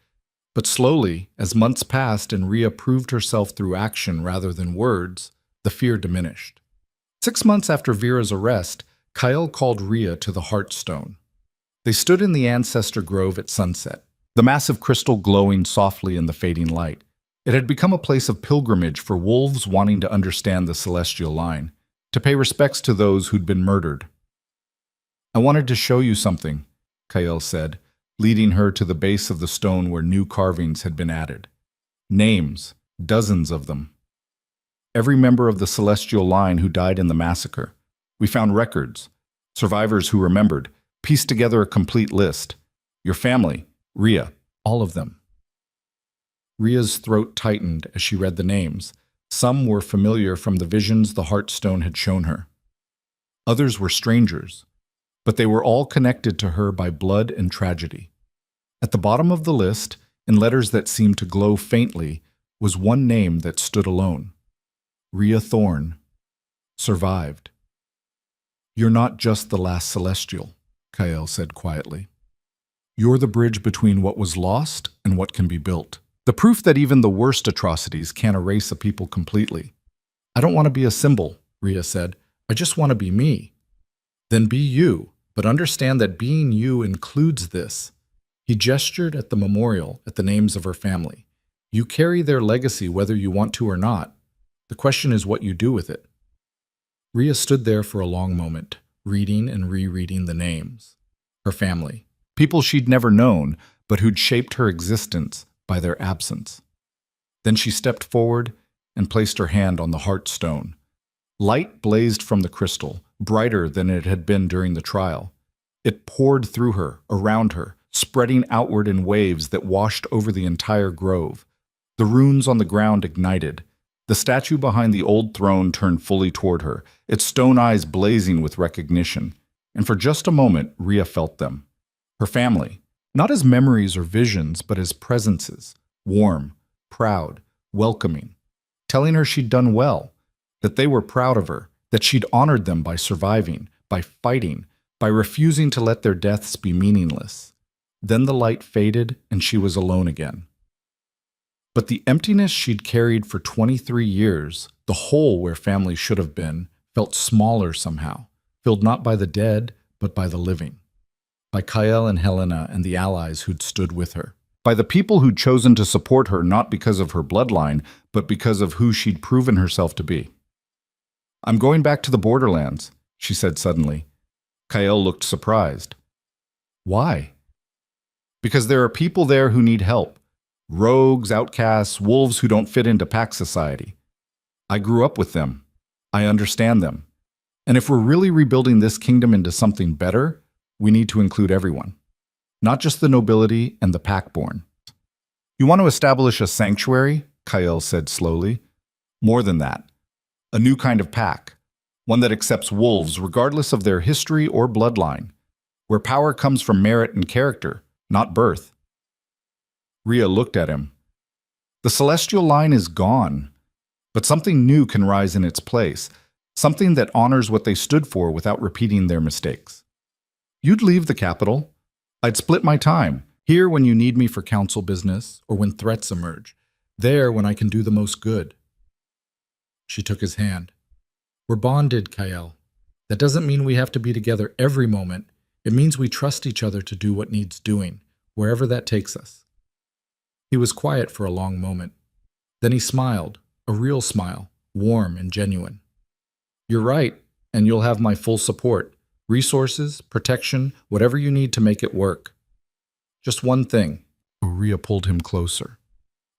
But slowly, as months passed and Rhea proved herself through action rather than words, the fear diminished. 6 months after Vera's arrest, Kyle called Rhea to the Heartstone. They stood in the ancestor grove at sunset, the massive crystal glowing softly in the fading light. It had become a place of pilgrimage for wolves wanting to understand the celestial line, to pay respects to those who'd been murdered. "I wanted to show you something," Kyle said, leading her to the base of the stone where new carvings had been added. Names, dozens of them. Every member of the celestial line who died in the massacre. We found records, survivors who remembered, pieced together a complete list. Your family, Rhea, all of them. Rhea's throat tightened as she read the names. Some were familiar from the visions the Heartstone had shown her. Others were strangers, but they were all connected to her by blood and tragedy. At the bottom of the list, in letters that seemed to glow faintly, was one name that stood alone. Rhea Thorne. Survived. "You're not just the last celestial," Kyle said quietly. "You're the bridge between what was lost and what can be built. The proof that even the worst atrocities can't erase a people completely." "I don't want to be a symbol," Rhea said. "I just want to be me." "Then be you, but understand that being you includes this." He gestured at the memorial, at the names of her family. "You carry their legacy whether you want to or not. The question is what you do with it." Rhea stood there for a long moment, reading and rereading the names. Her family. People she'd never known, but who'd shaped her existence by their absence. Then she stepped forward and placed her hand on the Heartstone. Light blazed from the crystal, brighter than it had been during the trial. It poured through her, around her, spreading outward in waves that washed over the entire grove. The runes on the ground ignited. The statue behind the old throne turned fully toward her, its stone eyes blazing with recognition. And for just a moment, Rhea felt them. Her family. Not as memories or visions, but as presences, warm, proud, welcoming, telling her she'd done well, that they were proud of her, that she'd honored them by surviving, by fighting, by refusing to let their deaths be meaningless. Then the light faded and she was alone again. But the emptiness she'd carried for 23 years, the hole where family should have been, felt smaller somehow, filled not by the dead, but by the living. By Kyle and Helena and the allies who'd stood with her. By the people who'd chosen to support her not because of her bloodline, but because of who she'd proven herself to be. "I'm going back to the borderlands," she said suddenly. Kyle looked surprised. "Why?" "Because there are people there who need help. Rogues, outcasts, wolves who don't fit into pack society. I grew up with them. I understand them. And if we're really rebuilding this kingdom into something better, we need to include everyone, not just the nobility and the pack-born." "You want to establish a sanctuary?" Kyle said slowly. "More than that. A new kind of pack. One that accepts wolves regardless of their history or bloodline. Where power comes from merit and character, not birth." Rhea looked at him. "The celestial line is gone, but something new can rise in its place. Something that honors what they stood for without repeating their mistakes. You'd leave the capital. I'd split my time. Here when you need me for council business or when threats emerge. There when I can do the most good." She took his hand. "We're bonded, Kyle. That doesn't mean we have to be together every moment. It means we trust each other to do what needs doing, wherever that takes us." He was quiet for a long moment. Then he smiled, a real smile, warm and genuine. "You're right, and you'll have my full support. Resources, protection, whatever you need to make it work. Just one thing." Rhea pulled him closer.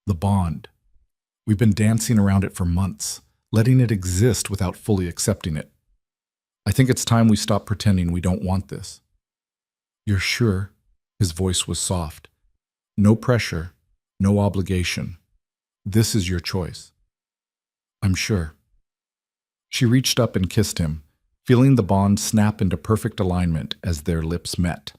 "The bond. We've been dancing around it for months, letting it exist without fully accepting it. I think it's time we stop pretending we don't want this." "You're sure?" His voice was soft. "No pressure, no obligation. This is your choice." "I'm sure." She reached up and kissed him, feeling the bond snap into perfect alignment as their lips met.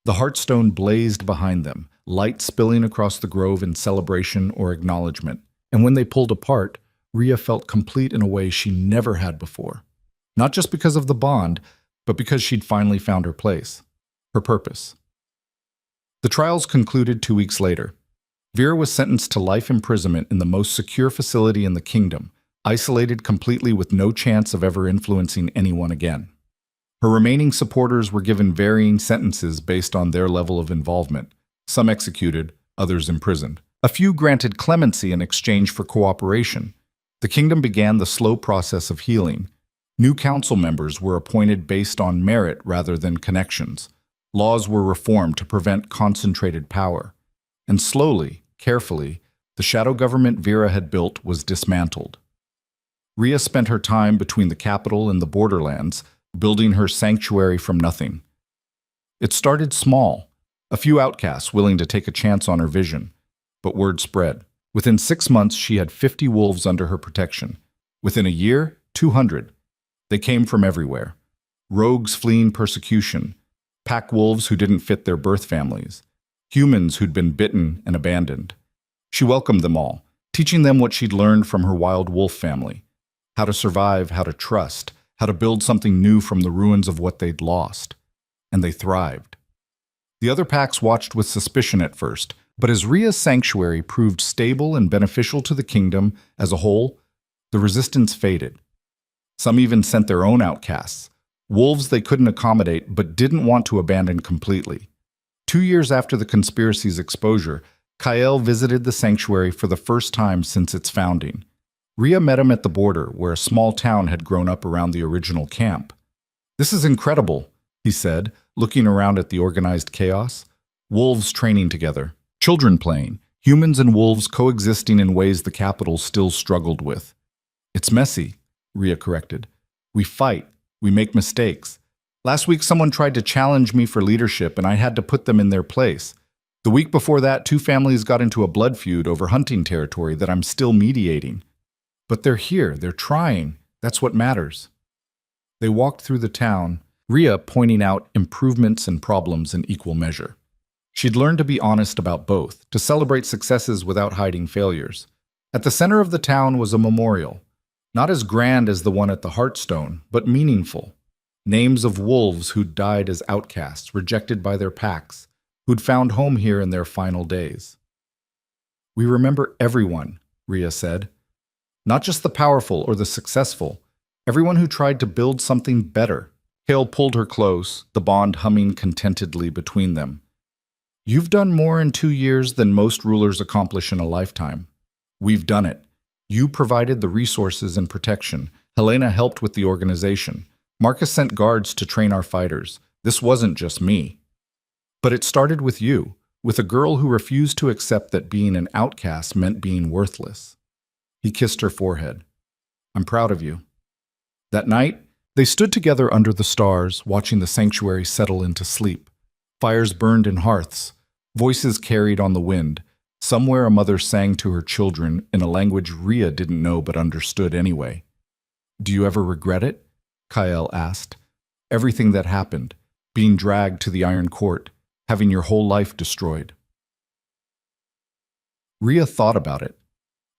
The Heartstone blazed behind them, light spilling across the grove in celebration or acknowledgement, and when they pulled apart, Rhea felt complete in a way she never had before. Not just because of the bond, but because she'd finally found her place, her purpose. The trials concluded 2 weeks later. Vera was sentenced to life imprisonment in the most secure facility in the kingdom, isolated completely with no chance of ever influencing anyone again. Her remaining supporters were given varying sentences based on their level of involvement, some executed, others imprisoned. A few granted clemency in exchange for cooperation. The kingdom began the slow process of healing. New council members were appointed based on merit rather than connections. Laws were reformed to prevent concentrated power. And slowly, carefully, the shadow government Vera had built was dismantled. Rhea spent her time between the capital and the borderlands, building her sanctuary from nothing. It started small, a few outcasts willing to take a chance on her vision. But word spread. Within 6 months, she had 50 wolves under her protection. Within a year, 200. They came from everywhere. Rogues fleeing persecution, pack wolves who didn't fit their birth families, humans who'd been bitten and abandoned. She welcomed them all, teaching them what she'd learned from her wild wolf family. How to survive, how to trust, how to build something new from the ruins of what they'd lost. And they thrived. The other packs watched with suspicion at first, but as Rhea's sanctuary proved stable and beneficial to the kingdom as a whole, the resistance faded. Some even sent their own outcasts, wolves they couldn't accommodate but didn't want to abandon completely. 2 years after the conspiracy's exposure, Kael visited the sanctuary for the first time since its founding. Rhea met him at the border, where a small town had grown up around the original camp. "This is incredible," he said, looking around at the organized chaos. Wolves training together, children playing, humans and wolves coexisting in ways the capital still struggled with. "It's messy," Rhea corrected. "We fight, we make mistakes. Last week someone tried to challenge me for leadership and I had to put them in their place. The week before that, 2 families got into a blood feud over hunting territory that I'm still mediating. But they're here, they're trying. That's what matters." They walked through the town, Rhea pointing out improvements and problems in equal measure. She'd learned to be honest about both, to celebrate successes without hiding failures. At the center of the town was a memorial, not as grand as the one at the Heartstone, but meaningful. Names of wolves who'd died as outcasts, rejected by their packs, who'd found home here in their final days. "We remember everyone," Rhea said. "Not just the powerful or the successful, everyone who tried to build something better." Hale pulled her close, the bond humming contentedly between them. "You've done more in 2 years than most rulers accomplish in a lifetime. We've done it. You provided the resources and protection. Helena helped with the organization. Marcus sent guards to train our fighters. This wasn't just me. But it started with you, with a girl who refused to accept that being an outcast meant being worthless." He kissed her forehead. "I'm proud of you." That night, they stood together under the stars, watching the sanctuary settle into sleep. Fires burned in hearths, voices carried on the wind. Somewhere a mother sang to her children in a language Rhea didn't know but understood anyway. "Do you ever regret it?" Kael asked. "Everything that happened, being dragged to the Iron Court, having your whole life destroyed." Rhea thought about it,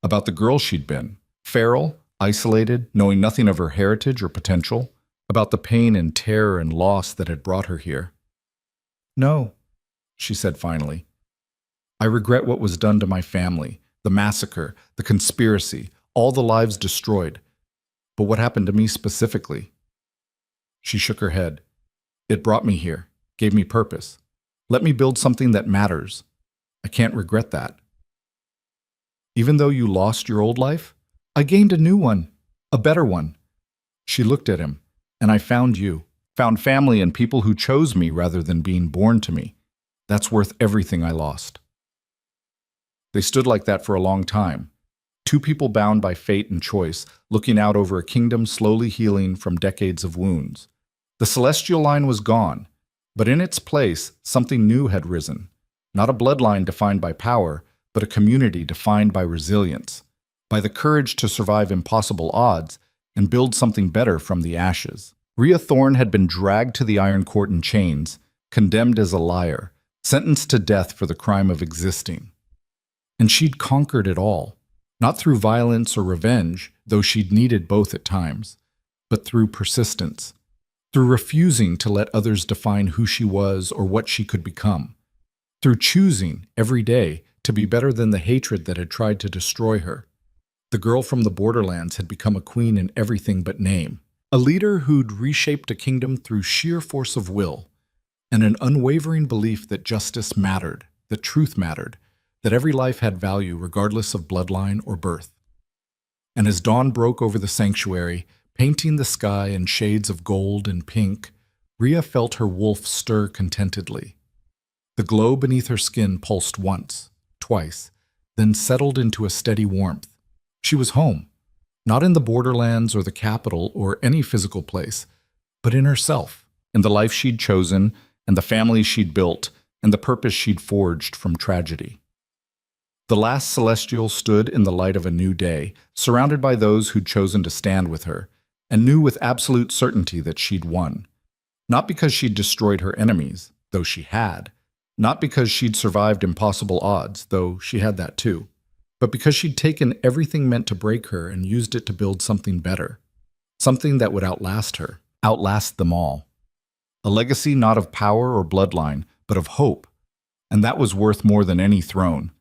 about the girl she'd been, feral, isolated, knowing nothing of her heritage or potential, about the pain and terror and loss that had brought her here. "No," she said finally. "I regret what was done to my family, the massacre, the conspiracy, all the lives destroyed. But what happened to me specifically?" She shook her head. "It brought me here, gave me purpose. Let me build something that matters. I can't regret that." "Even though you lost your old life, I gained a new one, a better one." She looked at him. "And I found you, found family and people who chose me rather than being born to me. That's worth everything I lost." They stood like that for a long time, 2 people bound by fate and choice, looking out over a kingdom slowly healing from decades of wounds. The celestial line was gone, but in its place, something new had risen. Not a bloodline defined by power, but a community defined by resilience, by the courage to survive impossible odds and build something better from the ashes. Rhea Thorne had been dragged to the Iron Court in chains, condemned as a liar, sentenced to death for the crime of existing. And she'd conquered it all. Not through violence or revenge, though she'd needed both at times, but through persistence, through refusing to let others define who she was or what she could become, through choosing every day to be better than the hatred that had tried to destroy her. The girl from the borderlands had become a queen in everything but name, a leader who'd reshaped a kingdom through sheer force of will, and an unwavering belief that justice mattered, that truth mattered, that every life had value regardless of bloodline or birth. And as dawn broke over the sanctuary, painting the sky in shades of gold and pink, Rhea felt her wolf stir contentedly. The glow beneath her skin pulsed once, twice, then settled into a steady warmth. She was home, not in the borderlands or the capital or any physical place, but in herself, in the life she'd chosen, and the family she'd built, and the purpose she'd forged from tragedy. The last Celestial stood in the light of a new day, surrounded by those who'd chosen to stand with her, and knew with absolute certainty that she'd won. Not because she'd destroyed her enemies, though she had. Not because she'd survived impossible odds, though she had that too. But because she'd taken everything meant to break her and used it to build something better. Something that would outlast her, outlast them all. A legacy not of power or bloodline, but of hope. And that was worth more than any throne,